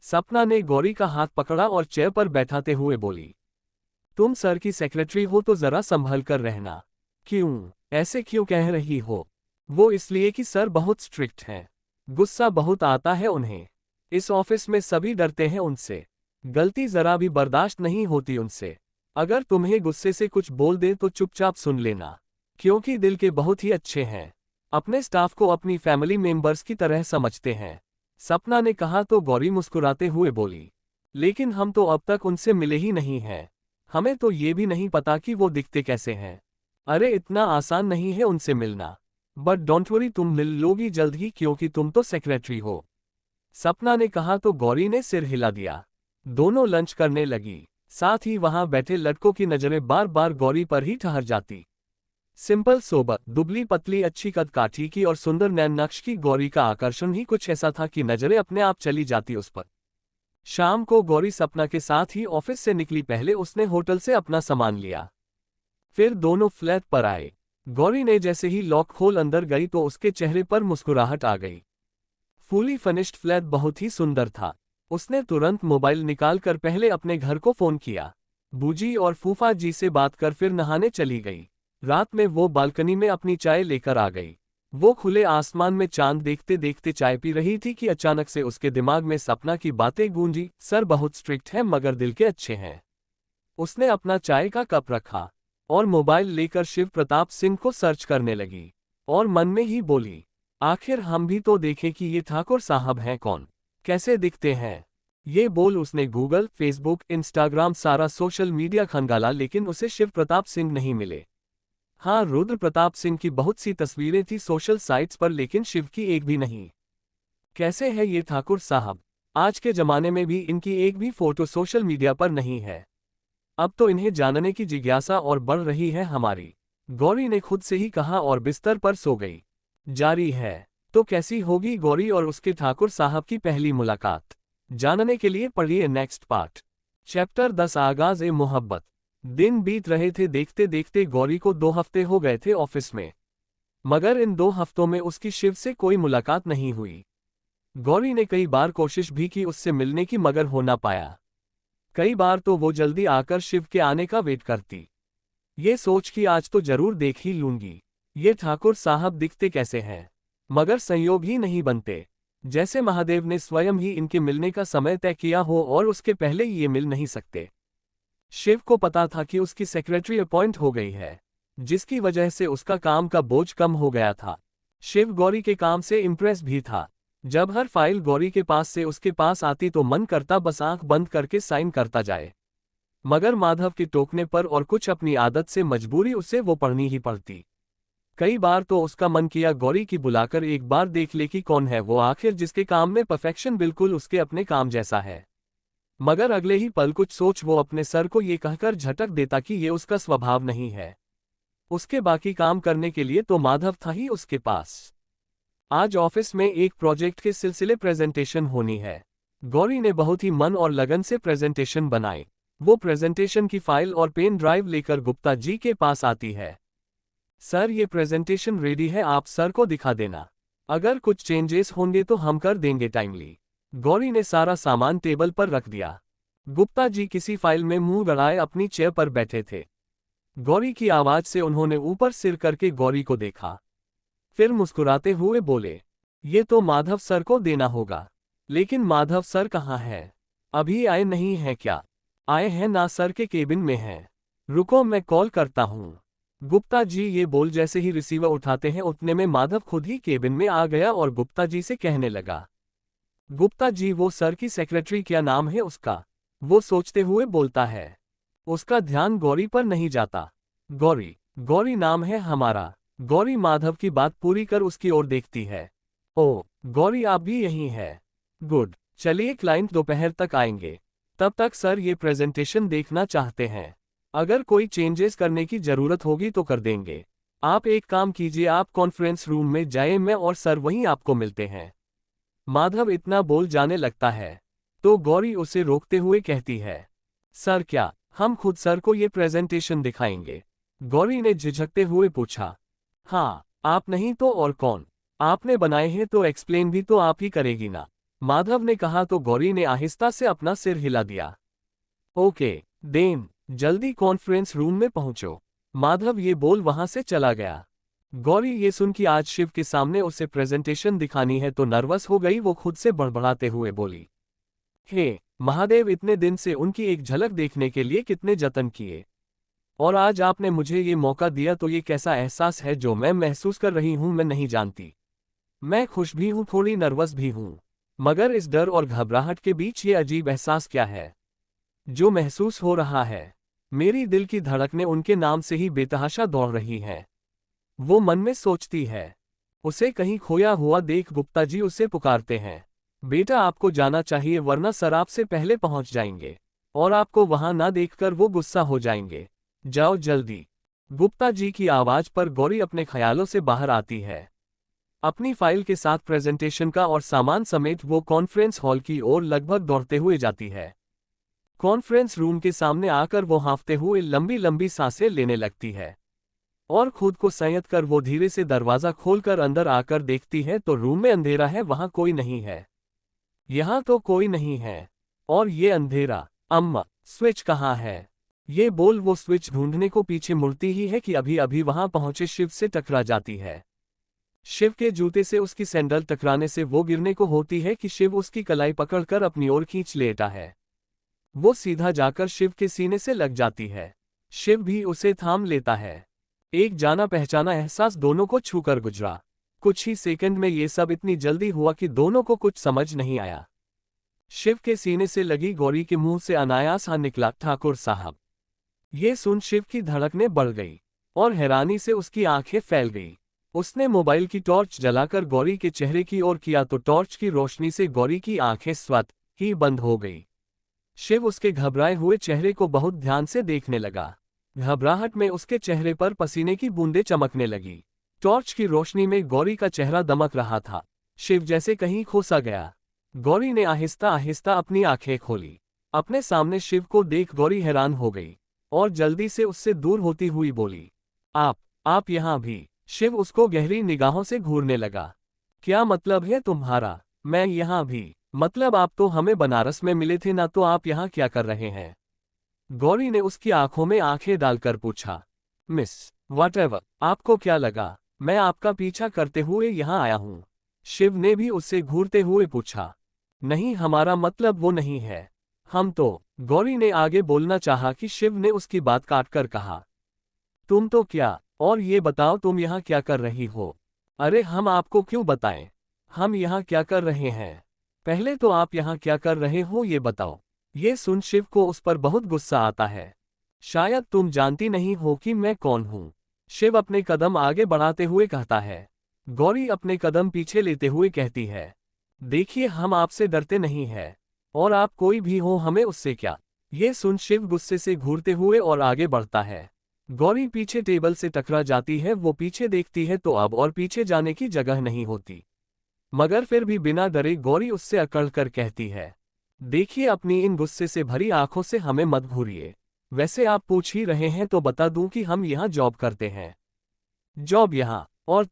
सपना ने गौरी का हाथ पकड़ा और चेयर पर बैठाते हुए बोली, तुम सर की सेक्रेटरी हो तो जरा संभल कर रहना। क्यों, ऐसे क्यों कह रही हो? वो इसलिए कि सर बहुत स्ट्रिक्ट हैं। गुस्सा बहुत आता है उन्हें। इस ऑफिस में सभी डरते हैं उनसे। गलती जरा भी बर्दाश्त नहीं होती उनसे। अगर तुम्हें गुस्से से कुछ बोल दे तो चुपचाप सुन लेना, क्योंकि दिल के बहुत ही अच्छे हैं। अपने स्टाफ को अपनी फैमिली मेंबर्स की तरह समझते हैं। सपना ने कहा तो गौरी मुस्कुराते हुए बोली, लेकिन हम तो अब तक उनसे मिले ही नहीं हैं। हमें तो ये भी नहीं पता कि वो दिखते कैसे हैं। अरे इतना आसान नहीं है उनसे मिलना। बट डोंट वरी, तुम मिल लोगी जल्द ही, क्योंकि तुम तो सेक्रेटरी हो। सपना ने कहा तो गौरी ने सिर हिला दिया। दोनों लंच करने लगी। साथ ही वहां बैठे लड़कों की नजरें बार बार गौरी पर ही ठहर जाती। सिंपल सोबर, दुबली पतली, अच्छी कद काठी की और सुंदर नैन नक्श की गौरी का आकर्षण ही कुछ ऐसा था कि नजरें अपने आप चली जाती उस पर। शाम को गौरी सपना के साथ ही ऑफिस से निकली। पहले उसने होटल से अपना सामान लिया, फिर दोनों फ्लैट पर आए। गौरी ने जैसे ही लॉक खोल अंदर गई तो उसके चेहरे पर मुस्कुराहट आ गई। फुली फर्निश्ड फ्लैट बहुत ही सुंदर था। उसने तुरंत मोबाइल निकालकर पहले अपने घर को फोन किया, बूजी और फूफा जी से बात कर फिर नहाने चली गई। रात में वो बालकनी में अपनी चाय लेकर आ गई। वो खुले आसमान में चांद देखते देखते चाय पी रही थी कि अचानक से उसके दिमाग में सपना की बातें गूंजी, सर बहुत स्ट्रिक्ट है मगर दिल के अच्छे हैं। उसने अपना चाय का कप रखा और मोबाइल लेकर शिव प्रताप सिंह को सर्च करने लगी और मन में ही बोली, आखिर हम भी तो देखें कि ये ठाकुर साहब हैं कौन, कैसे दिखते हैं। ये बोल उसने गूगल, फेसबुक, इंस्टाग्राम सारा सोशल मीडिया खंगाला, लेकिन उसे शिव प्रताप सिंह नहीं मिले। हाँ, रुद्र प्रताप सिंह की बहुत सी तस्वीरें थी सोशल साइट्स पर, लेकिन शिव की एक भी नहीं। कैसे है ये ठाकुर साहब? आज के जमाने में भी इनकी एक भी फोटो सोशल मीडिया पर नहीं है। अब तो इन्हें जानने की जिज्ञासा और बढ़ रही है हमारी। गौरी ने खुद से ही कहा और बिस्तर पर सो गई। जारी है। तो कैसी होगी गौरी और उसके ठाकुर साहब की पहली मुलाकात? जानने के लिए पढ़िए नेक्स्ट पार्ट। चैप्टर 10 आगाज ए मोहब्बत। दिन बीत रहे थे, देखते देखते गौरी को 2 हफ्ते हो गए थे ऑफिस में, मगर इन 2 हफ्तों में उसकी शिव से कोई मुलाकात नहीं हुई। गौरी ने कई बार कोशिश भी की उससे मिलने की, मगर हो ना पाया। कई बार तो वो जल्दी आकर शिव के आने का वेट करती, ये सोच कि आज तो जरूर देख ही लूंगी ये ठाकुर साहब दिखते कैसे हैं। मगर संयोग ही नहीं बनते, जैसे महादेव ने स्वयं ही इनके मिलने का समय तय किया हो और उसके पहले ही ये मिल नहीं सकते। शिव को पता था कि उसकी सेक्रेटरी अपॉइंट हो गई है, जिसकी वजह से उसका काम का बोझ कम हो गया था। शिव गौरी के काम से इम्प्रेस भी था। जब हर फाइल गौरी के पास से उसके पास आती तो मन करता बस आंख बंद करके साइन करता जाए, मगर माधव के टोकने पर और कुछ अपनी आदत से मजबूरी उसे वो पढ़नी ही पड़ती। कई बार तो उसका मन किया गौरी की बुलाकर एक बार देख ले कि कौन है वो आखिर जिसके काम में परफेक्शन बिल्कुल उसके अपने काम जैसा है। मगर अगले ही पल कुछ सोच वो अपने सर को ये कहकर झटक देता कि ये उसका स्वभाव नहीं है। उसके बाकी काम करने के लिए तो माधव था ही उसके पास। आज ऑफिस में एक प्रोजेक्ट के सिलसिले प्रेजेंटेशन होनी है। गौरी ने बहुत ही मन और लगन से प्रेजेंटेशन बनाई। वो प्रेजेंटेशन की फाइल और पेन ड्राइव लेकर गुप्ता जी के पास आती है। सर, ये प्रेजेंटेशन रेडी है, आप सर को दिखा देना। अगर कुछ चेंजेस होंगे तो हम कर देंगे टाइमली। गौरी ने सारा सामान टेबल पर रख दिया। गुप्ता जी किसी फाइल में मुंह गड़ाए अपनी चेयर पर बैठे थे। गौरी की आवाज से उन्होंने ऊपर सिर करके गौरी को देखा, फिर मुस्कुराते हुए बोले, ये तो माधव सर को देना होगा। लेकिन माधव सर कहाँ हैं? अभी आए नहीं हैं क्या? आए हैं ना सर, के केबिन में हैं। रुको मैं कॉल करता हूँ। गुप्ता जी ये बोल जैसे ही रिसीवर उठाते हैं उतने में माधव खुद ही केबिन में आ गया और गुप्ता जी से कहने लगा, गुप्ता जी वो सर की सेक्रेटरी क्या नाम है उसका? वो सोचते हुए बोलता है। उसका ध्यान गौरी पर नहीं जाता। गौरी, गौरी नाम है हमारा। गौरी माधव की बात पूरी कर उसकी ओर देखती है। ओ गौरी, आप भी यहीं हैं? गुड, चलिए क्लाइंट दोपहर तक आएंगे, तब तक सर ये प्रेजेंटेशन देखना चाहते हैं। अगर कोई चेंजेस करने की जरूरत होगी तो कर देंगे। आप एक काम कीजिए, आप कॉन्फ्रेंस रूम में जाएं, मैं और सर वहीं आपको मिलते हैं। माधव इतना बोल जाने लगता है तो गौरी उसे रोकते हुए कहती है, सर क्या हम खुद सर को ये प्रेजेंटेशन दिखाएंगे? गौरी ने झिझकते हुए पूछा। हाँ, आप नहीं तो और कौन? आपने बनाए हैं तो एक्सप्लेन भी तो आप ही करेगी ना, माधव ने कहा तो गौरी ने आहिस्ता से अपना सिर हिला दिया। ओके देन, जल्दी कॉन्फ्रेंस रूम में पहुंचो। माधव ये बोल वहां से चला गया। गौरी ये सुन कि आज शिव के सामने उसे प्रेजेंटेशन दिखानी है तो नर्वस हो गई। वो खुद से बड़बड़ाते हुए बोली, हे महादेव, इतने दिन से उनकी एक झलक देखने के लिए कितने जतन किए, और आज आपने मुझे ये मौका दिया तो ये कैसा एहसास है जो मैं महसूस कर रही हूं मैं नहीं जानती। मैं खुश भी हूं, थोड़ी नर्वस भी हूं, मगर इस डर और घबराहट के बीच ये अजीब एहसास क्या है जो महसूस हो रहा है? मेरी दिल की धड़कनें उनके नाम से ही बेतहाशा दौड़ रही हैं। वो मन में सोचती है। उसे कहीं खोया हुआ देख गुप्ता जी उसे पुकारते हैं, बेटा आपको जाना चाहिए वरना सर आपसे पहले पहुंच जाएंगे और आपको वहां ना देखकर वो गुस्सा हो जाएंगे। जाओ जल्दी। गुप्ता जी की आवाज पर गौरी अपने ख्यालों से बाहर आती है। अपनी फाइल के साथ प्रेजेंटेशन का और सामान समेत वो कॉन्फ्रेंस हॉल की ओर लगभग दौड़ते हुए जाती है। कॉन्फ्रेंस रूम के सामने आकर वो हांफते हुए लंबी लंबी सांसें लेने लगती है और खुद को संयत कर वो धीरे से दरवाजा खोलकर अंदर आकर देखती है तो रूम में अंधेरा है, वहां कोई नहीं है। यहां तो कोई नहीं है और ये अंधेरा। अम्मा, स्विच कहाँ है? ये बोल वो स्विच ढूंढने को पीछे मुड़ती ही है कि अभी अभी वहां पहुंचे शिव से टकरा जाती है। शिव के जूते से उसकी सैंडल टकराने से वो गिरने को होती है कि शिव उसकी कलाई पकड़कर अपनी ओर खींच लेता है। वो सीधा जाकर शिव के सीने से लग जाती है। शिव भी उसे थाम लेता है। एक जाना पहचाना एहसास दोनों को छूकर गुजरा। कुछ ही सेकंड में ये सब इतनी जल्दी हुआ कि दोनों को कुछ समझ नहीं आया। शिव के सीने से लगी गौरी के मुंह से अनायास हाँ निकला, ठाकुर साहब। ये सुन शिव की धड़कनें बढ़ गई और हैरानी से उसकी आंखें फैल गई। उसने मोबाइल की टॉर्च जलाकर गौरी के चेहरे की ओर किया तो टॉर्च की रोशनी से गौरी की आंखें स्वत ही बंद हो गई। शिव उसके घबराए हुए चेहरे को बहुत ध्यान से देखने लगा। घबराहट में उसके चेहरे पर पसीने की बूंदें चमकने लगी। टॉर्च की रोशनी में गौरी का चेहरा दमक रहा था। शिव जैसे कहीं खो सा गया। गौरी ने आहिस्ता आहिस्ता अपनी आंखें खोली। अपने सामने शिव को देख गौरी हैरान हो गई और जल्दी से उससे दूर होती हुई बोली, आप यहाँ भी? शिव उसको गहरी निगाहों से घूरने लगा। क्या मतलब है तुम्हारा? मैं यहाँ भी? मतलब आप तो हमें बनारस में मिले थे ना, तो आप यहाँ क्या कर रहे हैं? गौरी ने उसकी आंखों में आंखें डालकर पूछा। मिस व्हाटएवर, आपको क्या लगा मैं आपका पीछा करते हुए यहाँ आया हूँ? शिव ने भी उससे घूरते हुए पूछा। नहीं, हमारा मतलब वो नहीं है। हम तो, गौरी ने आगे बोलना चाहा कि शिव ने उसकी बात काटकर कहा, तुम तो क्या? और ये बताओ तुम यहाँ क्या कर रही हो? अरे हम आपको क्यों बताएं हम यहाँ क्या कर रहे हैं? पहले तो आप यहाँ क्या कर रहे हो ये बताओ। ये सुन शिव को उस पर बहुत गुस्सा आता है। शायद तुम जानती नहीं हो कि मैं कौन हूँ। शिव अपने कदम आगे बढ़ाते हुए कहता है। गौरी अपने कदम पीछे लेते हुए कहती है, देखिए हम आपसे डरते नहीं हैं, और आप कोई भी हो हमें उससे क्या। ये सुन शिव गुस्से से घूरते हुए और आगे बढ़ता है। गौरी पीछे टेबल से टकरा जाती है। वो पीछे देखती है तो अब और पीछे जाने की जगह नहीं होती, मगर फिर भी बिना डरे गौरी उससे अकड़ कर कहती है, देखिए अपनी इन गुस्से से भरी आंखों से हमें मत घूरिए। वैसे आप पूछ ही रहे हैं तो बता दूं कि हम यहाँ जॉब करते हैं। जॉब यहाँ? और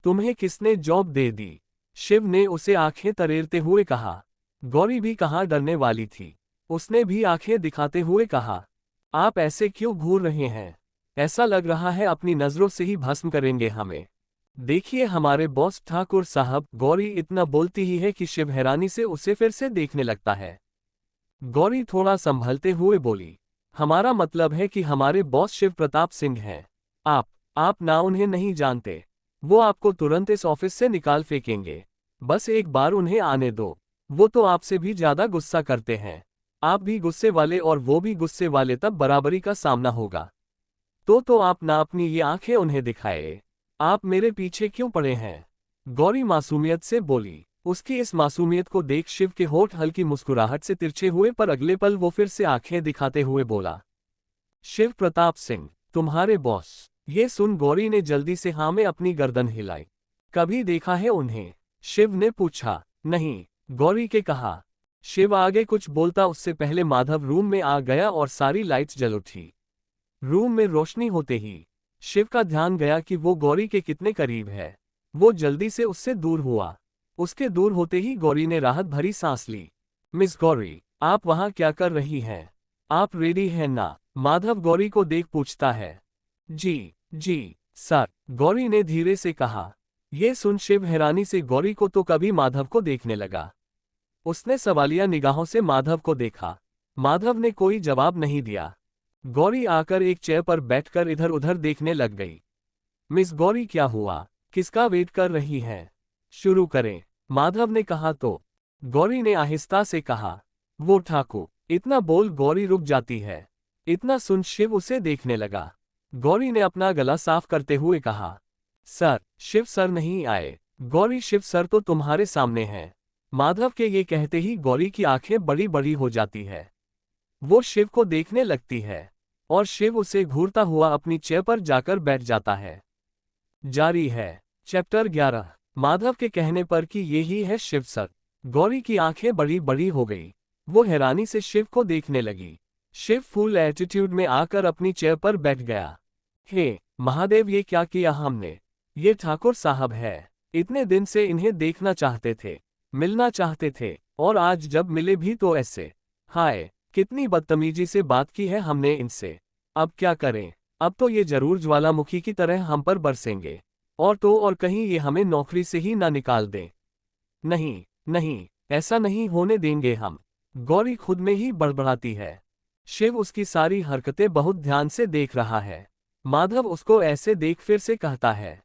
तुम्हें किसने जॉब दे दी? शिव ने उसे आंखें तरेरते हुए कहा। गौरी भी कहाँ डरने वाली थी। उसने भी आंखें दिखाते हुए कहा, आप ऐसे क्यों घूर रहे हैं? ऐसा लग रहा है अपनी नजरों से ही भस्म करेंगे हमें। देखिए हमारे बॉस ठाकुर साहब। गौरी इतना बोलती ही है कि शिव हैरानी से उसे फिर से देखने लगता है। गौरी थोड़ा संभलते हुए बोली, हमारा मतलब है कि हमारे बॉस शिव प्रताप सिंह हैं। आप ना उन्हें नहीं जानते। वो आपको तुरंत इस ऑफिस से निकाल फेंकेंगे। बस एक बार उन्हें आने दो। वो तो आपसे भी ज्यादा गुस्सा करते हैं। आप भी गुस्से वाले और वो भी गुस्से वाले, तब बराबरी का सामना होगा। तो आप ना अपनी ये आंखें उन्हें दिखाए। आप मेरे पीछे क्यों पड़े हैं? गौरी मासूमियत से बोली। उसकी इस मासूमियत को देख शिव के होठ हल्की मुस्कुराहट से तिरछे हुए, पर अगले पल वो फिर से आंखें दिखाते हुए बोला, शिव प्रताप सिंह, तुम्हारे बॉस? ये सुन गौरी ने जल्दी से हाँ में अपनी गर्दन हिलाई। कभी देखा है उन्हें? शिव ने पूछा। नहीं, गौरी के कहा। शिव आगे कुछ बोलता उससे पहले माधव रूम में आ गया और सारी लाइट्स जल उठी। रूम में रोशनी होते ही शिव का ध्यान गया कि वो गौरी के कितने करीब है। वो जल्दी से उससे दूर हुआ। उसके दूर होते ही गौरी ने राहत भरी सांस ली। मिस गौरी, आप वहां क्या कर रही हैं? आप रेडी हैं ना? माधव गौरी को देख पूछता है। जी सर, गौरी ने धीरे से कहा। ये सुन शिव हैरानी से गौरी को तो कभी माधव को देखने लगा। उसने सवालिया निगाहों से माधव को देखा। माधव ने कोई जवाब नहीं दिया। गौरी आकर एक चेयर पर बैठकर इधर उधर देखने लग गई। मिस गौरी, क्या हुआ? किसका वेट कर रही हैं? शुरू करें, माधव ने कहा तो। गौरी ने आहिस्ता से कहा, वो ठाकुर। इतना बोल गौरी रुक जाती है। इतना सुन शिव उसे देखने लगा। गौरी ने अपना गला साफ करते हुए कहा, सर, शिव सर नहीं आए। गौरी, शिव सर तो तुम्हारे सामने हैं। माधव के ये कहते ही गौरी की आंखें बड़ी बड़ी हो जाती है। वो शिव को देखने लगती है और शिव उसे घूरता हुआ अपनी चेयर पर जाकर बैठ जाता है। जारी है चैप्टर 11। माधव के कहने पर कि ये ही है शिव सर। गौरी की आंखें बड़ी बड़ी हो गई। वो हैरानी से शिव को देखने लगी। शिव फुल एटीट्यूड में आकर अपनी चेयर पर बैठ गया। हे महादेव, ये क्या किया हमने? ये ठाकुर साहब है। इतने दिन से इन्हें देखना चाहते थे, मिलना चाहते थे, और आज जब मिले भी तो ऐसे। हाय, कितनी बदतमीजी से बात की है हमने इनसे। अब क्या करें? अब तो ये जरूर ज्वालामुखी की तरह हम पर बरसेंगे, और तो और कहीं ये हमें नौकरी से ही ना निकाल दें। नहीं नहीं, ऐसा नहीं होने देंगे हम। गौरी खुद में ही बड़बड़ाती है। शिव उसकी सारी हरकतें बहुत ध्यान से देख रहा है। माधव उसको ऐसे देख फिर से कहता है,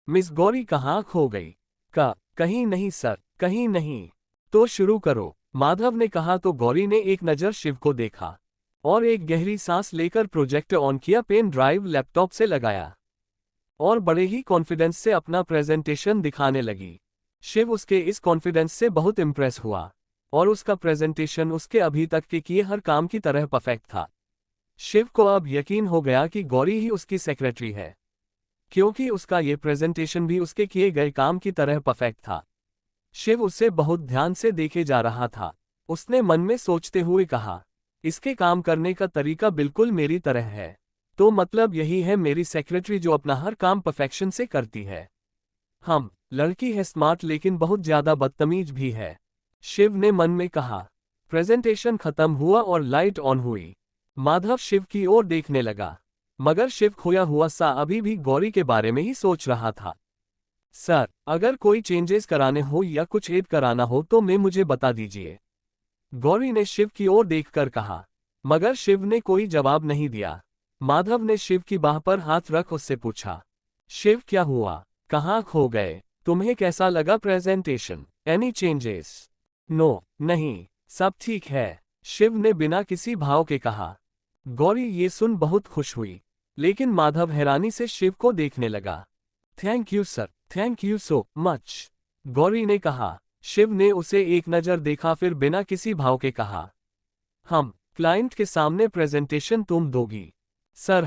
मिस गौरी कहाँ खो गई? कहीं नहीं सर, कहीं नहीं। तो शुरू करो, माधव ने कहा तो गौरी ने एक नज़र शिव को देखा और एक गहरी सांस लेकर प्रोजेक्टर ऑन किया, पेन ड्राइव लैपटॉप से लगाया और बड़े ही कॉन्फिडेंस से अपना प्रेजेंटेशन दिखाने लगी। शिव उसके इस कॉन्फिडेंस से बहुत इम्प्रेस हुआ। और उसका प्रेजेंटेशन उसके अभी तक के किए हर काम की तरह परफेक्ट था। शिव को अब यकीन हो गया कि गौरी ही उसकी सेक्रेटरी है, क्योंकि उसका ये प्रेजेंटेशन भी उसके किए गए काम की तरह परफेक्ट था। शिव उसे बहुत ध्यान से देखे जा रहा था। उसने मन में सोचते हुए कहा, इसके काम करने का तरीका बिल्कुल मेरी तरह है, तो मतलब यही है मेरी सेक्रेटरी जो अपना हर काम परफेक्शन से करती है। लड़की है स्मार्ट लेकिन बहुत ज्यादा बदतमीज भी है, शिव ने मन में कहा। प्रेजेंटेशन खत्म हुआ और लाइट ऑन हुई। माधव शिव की ओर देखने लगा, मगर शिव खोया हुआ सा अभी भी गौरी के बारे में ही सोच रहा था। सर, अगर कोई चेंजेस कराने हो या कुछ ऐड कराना हो तो मुझे बता दीजिए, गौरी ने शिव की ओर देखकर कहा। मगर शिव ने कोई जवाब नहीं दिया। माधव ने शिव की बाह पर हाथ रख उससे पूछा, शिव क्या हुआ, कहाँ खो गए, तुम्हें कैसा लगा प्रेजेंटेशन, एनी चेंजेस? नो, नहीं, सब ठीक है, शिव ने बिना किसी भाव के कहा। गौरी ये सुन बहुत खुश हुई, लेकिन माधव हैरानी से शिव को देखने लगा। Thank you sir, thank you so much, Gauri ने कहा। शिव ने उसे एक नज़र देखा फिर बिना किसी भाव के कहा, क्लाइंट के सामने प्रेजेंटेशन तुम दोगी? सर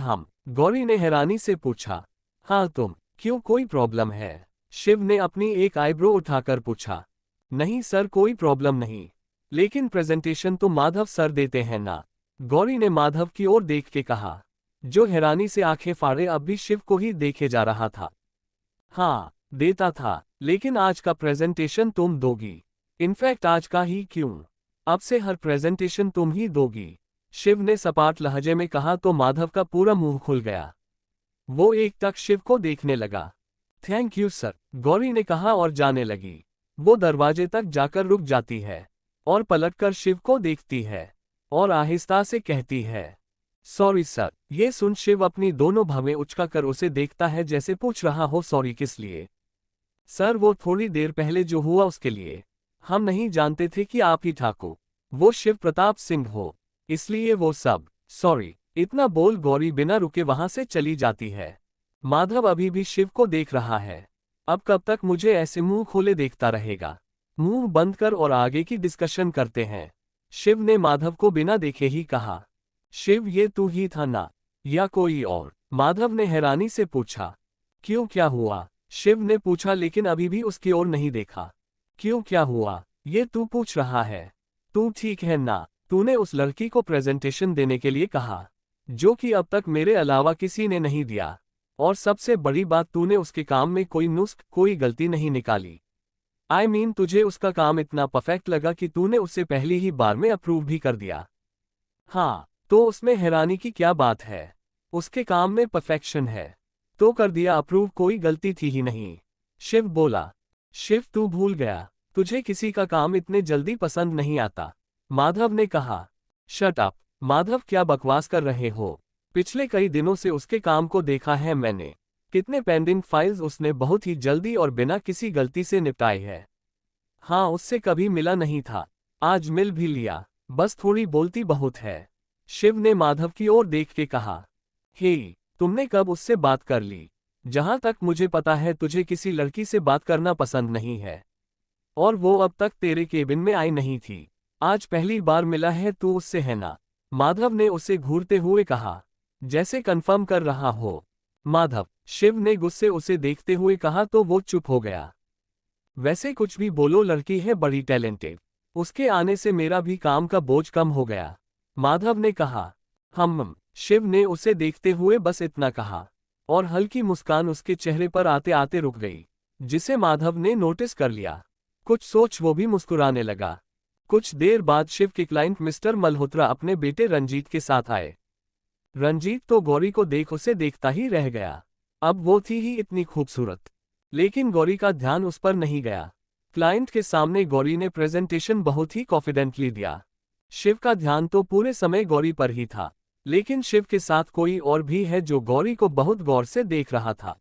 गौरी ने हैरानी से पूछा। हाँ तुम, क्यों कोई प्रॉब्लम है? शिव ने अपनी एक आईब्रो उठाकर पूछा। नहीं सर, कोई प्रॉब्लम नहीं, लेकिन प्रेजेंटेशन तो माधव सर देते हैं ना, गौरी ने माधव की ओर देख के कहा, जो हैरानी से आंखें फाड़े अब भी शिव को ही देखे जा रहा था। हाँ, देता था, लेकिन आज का प्रेजेंटेशन तुम दोगी। इनफैक्ट आज का ही क्यों, अब से हर प्रेजेंटेशन तुम ही दोगी, शिव ने सपाट लहजे में कहा तो माधव का पूरा मुंह खुल गया। वो एक टक शिव को देखने लगा। थैंक यू सर, गौरी ने कहा और जाने लगी। वो दरवाजे तक जाकर रुक जाती है और पलटकर शिव को देखती है और आहिस्ता से कहती है, सॉरी सर। ये सुन शिव अपनी दोनों भवें उचकाकर उसे देखता है जैसे पूछ रहा हो सॉरी किस लिए? सर वो थोड़ी देर पहले जो हुआ उसके लिए, हम नहीं जानते थे कि आप ही ठाकुर वो शिव प्रताप सिंह हो, इसलिए वो सब सॉरी। इतना बोल गौरी बिना रुके वहां से चली जाती है। माधव अभी भी शिव को देख रहा है। अब कब तक मुझे ऐसे मुंह खोले देखता रहेगा? मुंह बंद कर और आगे की डिस्कशन करते हैं, शिव ने माधव को बिना देखे ही कहा। शिव ये तू ही था ना, या कोई और? माधव ने हैरानी से पूछा। क्यों, क्या हुआ? शिव ने पूछा लेकिन अभी भी उसकी ओर नहीं देखा। क्यों, क्या हुआ, ये तू पूछ रहा है? तू ठीक है ना? तूने उस लड़की को प्रेजेंटेशन देने के लिए कहा, जो कि अब तक मेरे अलावा किसी ने नहीं दिया, और सबसे बड़ी बात तूने उसके काम में कोई नुस्ख कोई गलती नहीं निकाली। I mean, तुझे उसका काम इतना परफेक्ट लगा कि तूने उसे पहली ही बार में अप्रूव भी कर दिया। हाँ, तो उसमें हैरानी की क्या बात है? उसके काम में परफेक्शन है, तो कर दिया अप्रूव, कोई गलती थी ही नहीं, शिव बोला। शिव तू भूल गया, तुझे किसी का काम इतने जल्दी पसंद नहीं आता, माधव ने कहा। शट अप माधव, क्या बकवास कर रहे हो? पिछले कई दिनों से उसके काम को देखा है मैंने, कितने पेंडिंग फाइल्स उसने बहुत ही जल्दी और बिना किसी गलती से निपटाई है। हाँ, उससे कभी मिला नहीं था, आज मिल भी लिया, बस थोड़ी बोलती बहुत है, शिव ने माधव की ओर देख के कहा। हे, तुमने कब उससे बात कर ली? जहां तक मुझे पता है तुझे किसी लड़की से बात करना पसंद नहीं है, और वो अब तक तेरे केबिन में आई नहीं थी, आज पहली बार मिला है तू उससे, है ना? माधव ने उसे घूरते हुए कहा, जैसे कंफर्म कर रहा हो। माधव, शिव ने गुस्से उसे देखते हुए कहा तो वो चुप हो गया। वैसे कुछ भी बोलो, लड़की है बड़ी टैलेंटेड, उसके आने से मेरा भी काम का बोझ कम हो गया, माधव ने कहा। शिव ने उसे देखते हुए बस इतना कहा, और हल्की मुस्कान उसके चेहरे पर आते आते रुक गई, जिसे माधव ने नोटिस कर लिया। कुछ सोच वो भी मुस्कुराने लगा। कुछ देर बाद शिव के क्लाइंट मिस्टर मल्होत्रा अपने बेटे रंजीत के साथ आए। रंजीत तो गौरी को देख उसे देखता ही रह गया, अब वो थी ही इतनी खूबसूरत, लेकिन गौरी का ध्यान उस पर नहीं गया। क्लाइंट के सामने गौरी ने प्रेजेंटेशन बहुत ही कॉन्फिडेंटली दिया। शिव का ध्यान तो पूरे समय गौरी पर ही था, लेकिन शिव के साथ कोई और भी है जो गौरी को बहुत गौर से देख रहा था।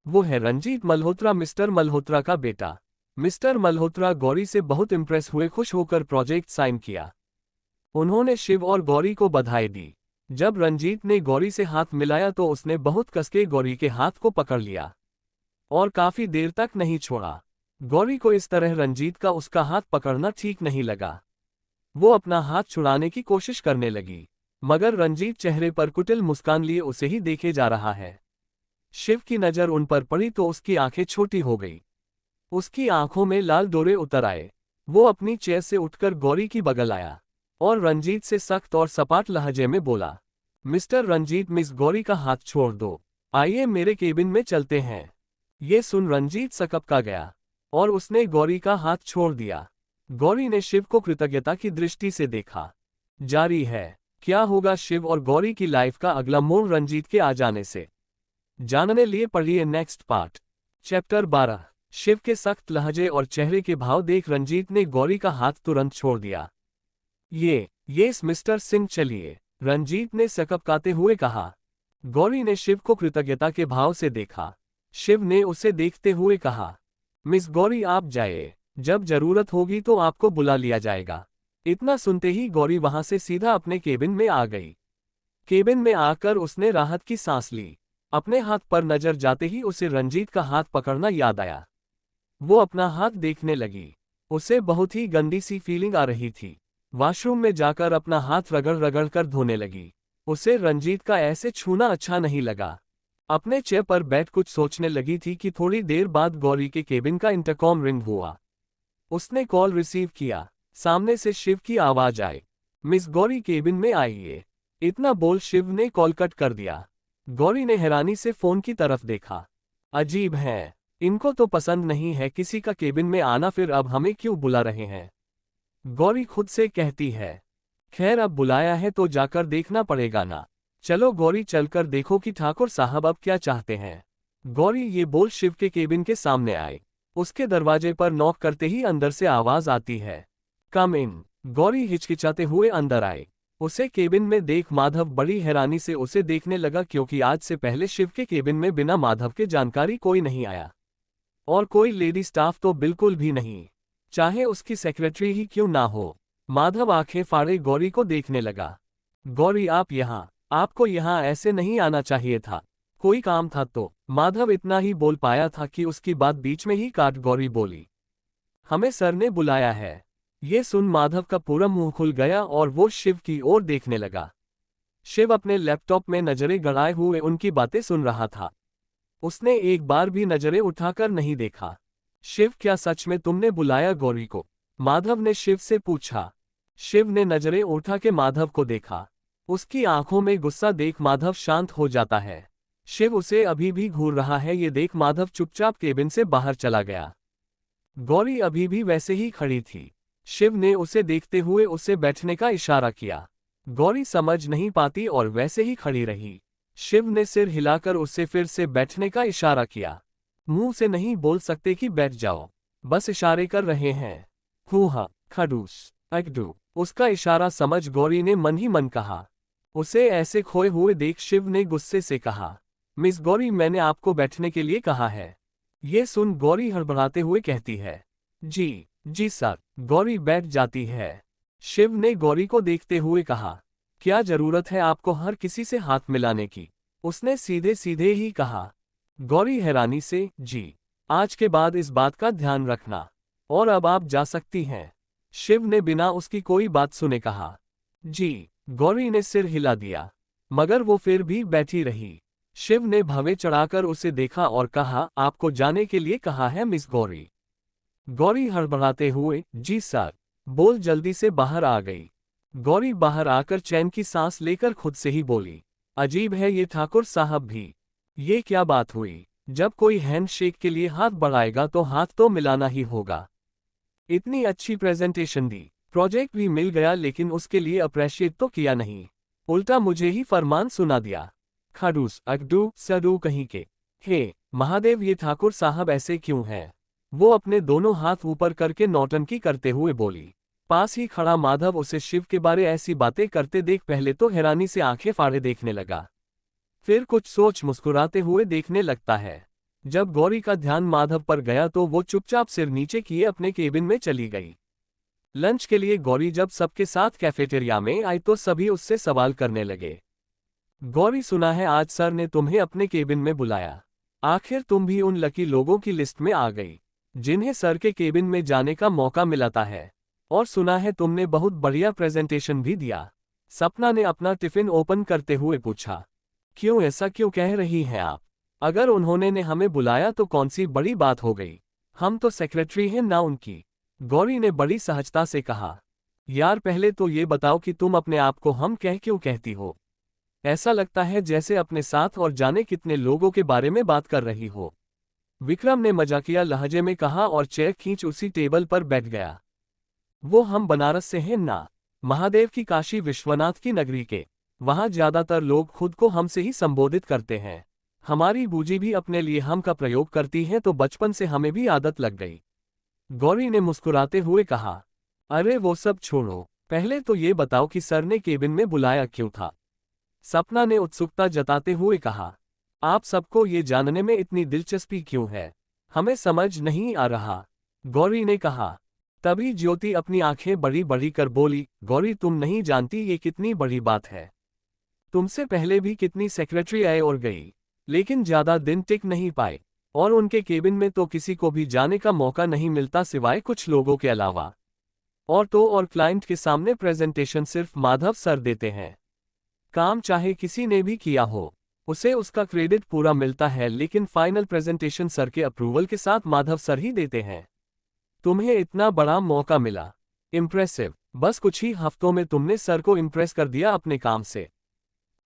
वो है रंजीत मल्होत्रा, मिस्टर मल्होत्रा का बेटा। मिस्टर मल्होत्रा गौरी से बहुत इम्प्रेस हुए, खुश होकर प्रोजेक्ट साइन किया। उन्होंने शिव और गौरी को बधाई दी। जब रंजीत ने गौरी से हाथ मिलाया तो उसने बहुत कसके गौरी के हाथ को पकड़ लिया और काफी देर तक नहीं छोड़ा। गौरी को इस तरह रंजीत का उसका हाथ पकड़ना ठीक नहीं लगा। वो अपना हाथ छुड़ाने की कोशिश करने लगी, मगर रंजीत चेहरे पर कुटिल मुस्कान लिए उसे ही देखे जा रहा है। शिव की नज़र उन पर पड़ी तो उसकी आंखें छोटी हो गई। उसकी आंखों में लाल डोरे उतर आए। वो अपनी चेयर से उठकर गौरी की बगल आया और रंजीत से सख्त और सपाट लहजे में बोला, मिस्टर रंजीत, मिस गौरी का हाथ छोड़ दो। आइए मेरे केबिन में चलते हैं। ये सुन रंजीत सकपका गया और उसने गौरी का हाथ छोड़ दिया। गौरी ने शिव को कृतज्ञता की दृष्टि से देखा। जारी है, क्या होगा शिव और गौरी की लाइफ का अगला मोड़ रंजीत के आ जाने से। जानने लिए पढ़िए नेक्स्ट पार्ट। चैप्टर 12। शिव के सख्त लहजे और चेहरे के भाव देख रंजीत ने गौरी का हाथ तुरंत छोड़ दिया। येस मिस्टर सिंह, चलिए, रंजीत ने सकपकाते हुए कहा। गौरी ने शिव को कृतज्ञता के भाव से देखा। शिव ने उसे देखते हुए कहा, मिस गौरी आप जाइए, जब जरूरत होगी तो आपको बुला लिया जाएगा। इतना सुनते ही गौरी वहां से सीधा अपने केबिन में आ गई। केबिन में आकर उसने राहत की सांस ली। अपने हाथ पर नजर जाते ही उसे रंजीत का हाथ पकड़ना याद आया। वो अपना हाथ देखने लगी। उसे बहुत ही गंदी सी फीलिंग आ रही थी। वॉशरूम में जाकर अपना हाथ रगड़ रगड़ कर धोने लगी। उसे रंजीत का ऐसे छूना अच्छा नहीं लगा। अपने चेयर पर बैठ कुछ सोचने लगी थी कि थोड़ी देर बाद गौरी के केबिन का इंटरकॉम रिंग हुआ। उसने कॉल रिसीव किया। सामने से शिव की आवाज आई, मिस गौरी केबिन में आइए। इतना बोल शिव ने कॉल कट कर दिया। गौरी ने हैरानी से फोन की तरफ देखा। अजीब है, इनको तो पसंद नहीं है किसी का केबिन में आना, फिर अब हमें क्यों बुला रहे हैं। गौरी खुद से कहती है, खैर अब बुलाया है तो जाकर देखना पड़ेगा ना। चलो गौरी, चलकर देखो कि ठाकुर साहब अब क्या चाहते हैं। गौरी ये बोल शिव के केबिन के सामने आए। उसके दरवाजे पर नॉक करते ही अंदर से आवाज आती है, कम इन। गौरी हिचकिचाते हुए अंदर आए। उसे केबिन में देख माधव बड़ी हैरानी से उसे देखने लगा, क्योंकि आज से पहले शिव के केबिन में बिना माधव के जानकारी कोई नहीं आया, और कोई लेडी स्टाफ तो बिल्कुल भी नहीं, चाहे उसकी सेक्रेटरी ही क्यों ना हो। माधव आंखें फाड़े गौरी को देखने लगा। गौरी आप यहाँ, आपको यहाँ ऐसे नहीं आना चाहिए था। कोई काम था तो। माधव इतना ही बोल पाया था कि उसकी बात बीच में ही काट गौरी बोली, हमें सर ने बुलाया है। ये सुन माधव का पूरा मुंह खुल गया और वो शिव की ओर देखने लगा। शिव अपने लैपटॉप में नजरें गड़ाए हुए उनकी बातें सुन रहा था। उसने एक बार भी नजरें उठाकर नहीं देखा। शिव, क्या सच में तुमने बुलाया गौरी को? माधव ने शिव से पूछा। शिव ने नजरें उठा के माधव को देखा। उसकी आंखों में गुस्सा देख माधव शांत हो जाता है। शिव उसे अभी भी घूर रहा है ये देख माधव चुपचाप केबिन से बाहर चला गया। गौरी अभी भी वैसे ही खड़ी थी। शिव ने उसे देखते हुए उसे बैठने का इशारा किया। गौरी समझ नहीं पाती और वैसे ही खड़ी रही। शिव ने सिर हिलाकर उससे फिर से बैठने का इशारा किया। मुंह से नहीं बोल सकते कि बैठ जाओ, बस इशारे कर रहे हैं। हुआ, खड़ूस, अकडू। उसका इशारा समझ गौरी ने मन ही मन कहा। उसे ऐसे खोए हुए देख शिव ने गुस्से से कहा, मिस गौरी, मैंने आपको बैठने के लिए कहा है। ये सुन गौरी हड़बड़ाते हुए कहती है, जी सर। गौरी बैठ जाती है। शिव ने गौरी को देखते हुए कहा, क्या जरूरत है आपको हर किसी से हाथ मिलाने की? उसने सीधे सीधे ही कहा। गौरी हैरानी से, जी, आज के बाद इस बात का ध्यान रखना, और अब आप जा सकती हैं। शिव ने बिना उसकी कोई बात सुने कहा। जी। गौरी ने सिर हिला दिया, मगर वो फिर भी बैठी रही। शिव ने भवें चढ़ाकर उसे देखा और कहा, आपको जाने के लिए कहा है मिस गौरी। गौरी हड़बड़ाते हुए, जी सर, बोल जल्दी से बाहर आ गई। गौरी बाहर आकर चैन की सांस लेकर खुद से ही बोली, अजीब है ये ठाकुर साहब भी। ये क्या बात हुई? जब कोई हैंडशेक के लिए हाथ बढ़ाएगा तो हाथ तो मिलाना ही होगा। इतनी अच्छी प्रेजेंटेशन दी, प्रोजेक्ट भी मिल गया, लेकिन उसके लिए अप्रिशिएट तो किया नहीं, उल्टा मुझे ही फरमान सुना दिया। खड़ूस, अकडू, सडू कहीं के। हे महादेव, ये ठाकुर साहब ऐसे क्यों हैं? वो अपने दोनों हाथ ऊपर करके नौटंकी करते हुए बोली। पास ही खड़ा माधव उसे शिव के बारे ऐसी बातें करते देख पहले तो हैरानी से आंखें फाड़े देखने लगा, फिर कुछ सोच मुस्कुराते हुए देखने लगता है। जब गौरी का ध्यान माधव पर गया तो वो चुपचाप सिर नीचे किए अपने केबिन में चली गई। लंच के लिए गौरी जब सबके साथ कैफेटेरिया में आई तो सभी उससे सवाल करने लगे। गौरी, सुना है आज सर ने तुम्हें अपने केबिन में बुलाया, आखिर तुम भी उन लकी लोगों की लिस्ट में आ गई। जिन्हें सर के केबिन में जाने का मौका मिलता है। और सुना है तुमने बहुत बढ़िया प्रेजेंटेशन भी दिया। सपना ने अपना टिफिन ओपन करते हुए पूछा। क्यों, ऐसा क्यों कह रही हैं आप? अगर उन्होंने ने हमें बुलाया तो कौन सी बड़ी बात हो गई? हम तो सेक्रेटरी हैं ना उनकी। गौरी ने बड़ी सहजता से कहा। यार पहले तो ये बताओ कि तुम अपने आप को हम कह क्यों कहती हो? ऐसा लगता है जैसे अपने साथ और जाने कितने लोगों के बारे में बात कर रही हो। विक्रम ने मजाकिया लहजे में कहा और चेयर खींच उसी टेबल पर बैठ गया। वो हम बनारस से हैं ना, महादेव की काशी विश्वनाथ की नगरी के। वहां ज्यादातर लोग खुद को हमसे ही संबोधित करते हैं। हमारी बूजी भी अपने लिए हम का प्रयोग करती हैं तो बचपन से हमें भी आदत लग गई। गौरी ने मुस्कुराते हुए कहा। अरे वो सब छोड़ो, पहले तो ये बताओ कि सर ने केबिन में बुलाया क्यों था? सपना ने उत्सुकता जताते हुए कहा। आप सबको ये जानने में इतनी दिलचस्पी क्यों है? हमें समझ नहीं आ रहा, गौरी ने कहा। तभी ज्योति अपनी आंखें बड़ी बड़ी कर बोली, गौरी तुम नहीं जानती ये कितनी बड़ी बात है। तुमसे पहले भी कितनी सेक्रेटरी आए और गई, लेकिन ज्यादा दिन टिक नहीं पाए। और उनके केबिन में तो किसी को भी जाने का मौका नहीं मिलता सिवाय कुछ लोगों के अलावा। और क्लाइंट के सामने प्रेजेंटेशन सिर्फ माधव सर देते हैं। काम चाहे किसी ने भी किया हो, उसे उसका क्रेडिट पूरा मिलता है, लेकिन फाइनल प्रेजेंटेशन सर के अप्रूवल के साथ माधव सर ही देते हैं। तुम्हें इतना बड़ा मौका मिला, इम्प्रेसिव। बस कुछ ही हफ्तों में तुमने सर को इम्प्रेस कर दिया अपने काम से।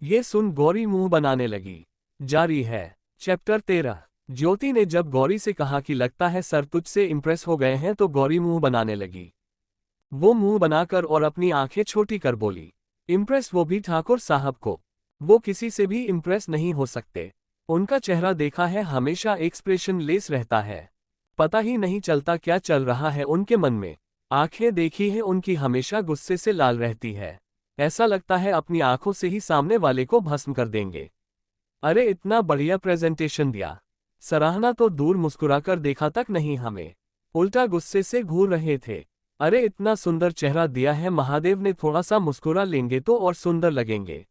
ये सुन गौरी मुंह बनाने लगी। जारी है चैप्टर 13। ज्योति ने जब गौरी से कहा कि लगता है सर तुझसे इम्प्रेस हो गए हैं तो गौरी मुंह बनाने लगी। वो मुंह बनाकर और अपनी आंखें छोटी कर बोली, इम्प्रेस वो भी ठाकुर साहब को? वो किसी से भी इम्प्रेस नहीं हो सकते। उनका चेहरा देखा है हमेशा एक्सप्रेशन लेस रहता है। पता ही नहीं चलता क्या चल रहा है उनके मन में। आंखें देखी है उनकी हमेशा गुस्से से लाल रहती है। ऐसा लगता है अपनी आंखों से ही सामने वाले को भस्म कर देंगे। अरे इतना बढ़िया प्रेजेंटेशन दिया, सराहना तो दूर मुस्कुराकर देखा तक नहीं हमें, उल्टा गुस्से से घूर रहे थे। अरे इतना सुंदर चेहरा दिया है महादेव ने, थोड़ा सा मुस्कुरा लेंगे तो और सुंदर लगेंगे।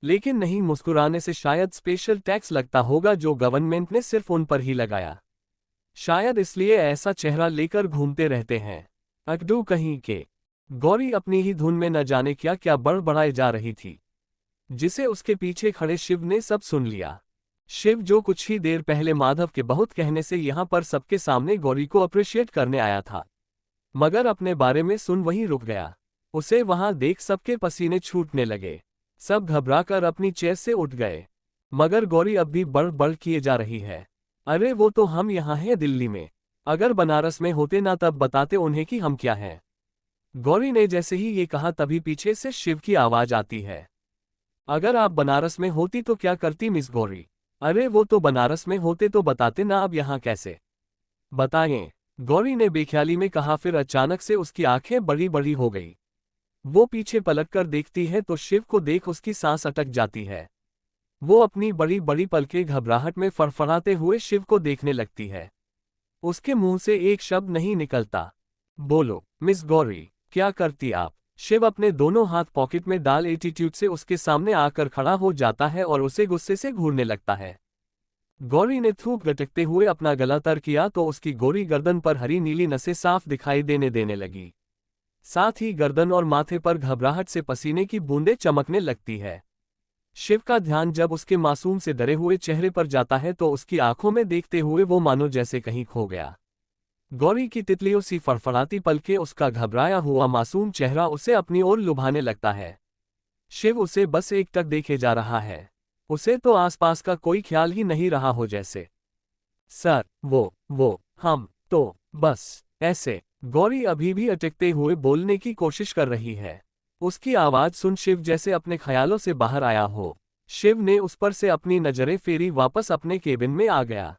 लेकिन नहीं, मुस्कुराने से शायद स्पेशल टैक्स लगता होगा जो गवर्नमेंट ने सिर्फ उन पर ही लगाया। शायद इसलिए ऐसा चेहरा लेकर घूमते रहते हैं। अकड़ू कहीं के। गौरी अपनी ही धुन में न जाने क्या क्या बड़बड़ाए जा रही थी, जिसे उसके पीछे खड़े शिव ने सब सुन लिया। शिव जो कुछ ही देर पहले माधव के बहुत कहने से यहाँ पर सबके सामने गौरी को अप्रिशिएट करने आया था, मगर अपने बारे में सुन वहीं रुक गया। उसे वहां देख सबके पसीने छूटने लगे। सब घबराकर अपनी चेयर से उठ गए, मगर गौरी अब भी बड़ किए जा रही है। अरे वो तो हम यहाँ हैं दिल्ली में, अगर बनारस में होते ना तब बताते उन्हें कि हम क्या हैं। गौरी ने जैसे ही ये कहा तभी पीछे से शिव की आवाज आती है। अगर आप बनारस में होती तो क्या करती मिस गौरी? अरे वो तो बनारस में होते तो बताते ना, अब यहाँ कैसे बताएं? गौरी ने बेख्याली में कहा। फिर अचानक से उसकी आंखें बड़ी बड़ी हो गई। वो पीछे पलटकर देखती है तो शिव को देख उसकी सांस अटक जाती है। वो अपनी बड़ी बड़ी पलकें घबराहट में फड़फड़ाते हुए शिव को देखने लगती है। उसके मुंह से एक शब्द नहीं निकलता। बोलो मिस गौरी, क्या करती आप? शिव अपने दोनों हाथ पॉकेट में डाल एटीट्यूड से उसके सामने आकर खड़ा हो जाता है और उसे गुस्से से घूरने लगता है। गौरी ने थूक गटकते हुए अपना गला तर किया तो उसकी गोरी गर्दन पर हरी नीली नसें साफ दिखाई देने लगी। साथ ही गर्दन और माथे पर घबराहट से पसीने की बूंदें चमकने लगती है। शिव का ध्यान जब उसके मासूम से डरे हुए चेहरे पर जाता है तो उसकी आंखों में देखते हुए वो मानो जैसे कहीं खो गया। गौरी की तितलियों सी फड़फड़ाती पलकें, उसका घबराया हुआ मासूम चेहरा उसे अपनी ओर लुभाने लगता है। शिव उसे बस एकटक देखे जा रहा है। उसे तो आसपास का कोई ख्याल ही नहीं रहा हो जैसे। सर वो हम तो बस ऐसे। गौरी अभी भी अटकते हुए बोलने की कोशिश कर रही है। उसकी आवाज सुन शिव जैसे अपने ख्यालों से बाहर आया हो। शिव ने उस पर से अपनी नजरें फेरी, वापस अपने केबिन में आ गया।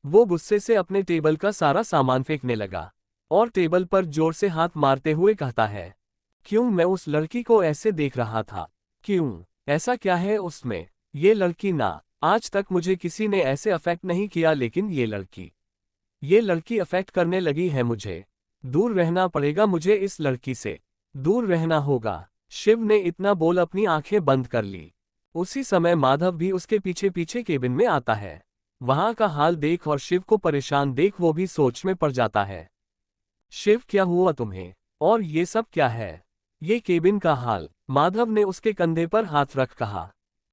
वो गुस्से से अपने टेबल का सारा सामान फेंकने लगा और टेबल पर जोर से हाथ मारते हुए कहता है, क्यों मैं उस लड़की को ऐसे देख रहा था? क्यों? ऐसा क्या है उसमें? ये लड़की ना, आज तक मुझे किसी ने ऐसे अफेक्ट नहीं किया, लेकिन ये लड़की अफेक्ट करने लगी है मुझे। दूर रहना पड़ेगा मुझे, इस लड़की से दूर रहना होगा। शिव ने इतना बोल अपनी आंखें बंद कर ली। उसी समय माधव भी उसके पीछे पीछे केबिन में आता है। वहां का हाल देख और शिव को परेशान देख वो भी सोच में पड़ जाता है। शिव, क्या हुआ तुम्हें? और ये सब क्या है? ये केबिन का हाल। माधव ने उसके कंधे पर हाथ रख कहा।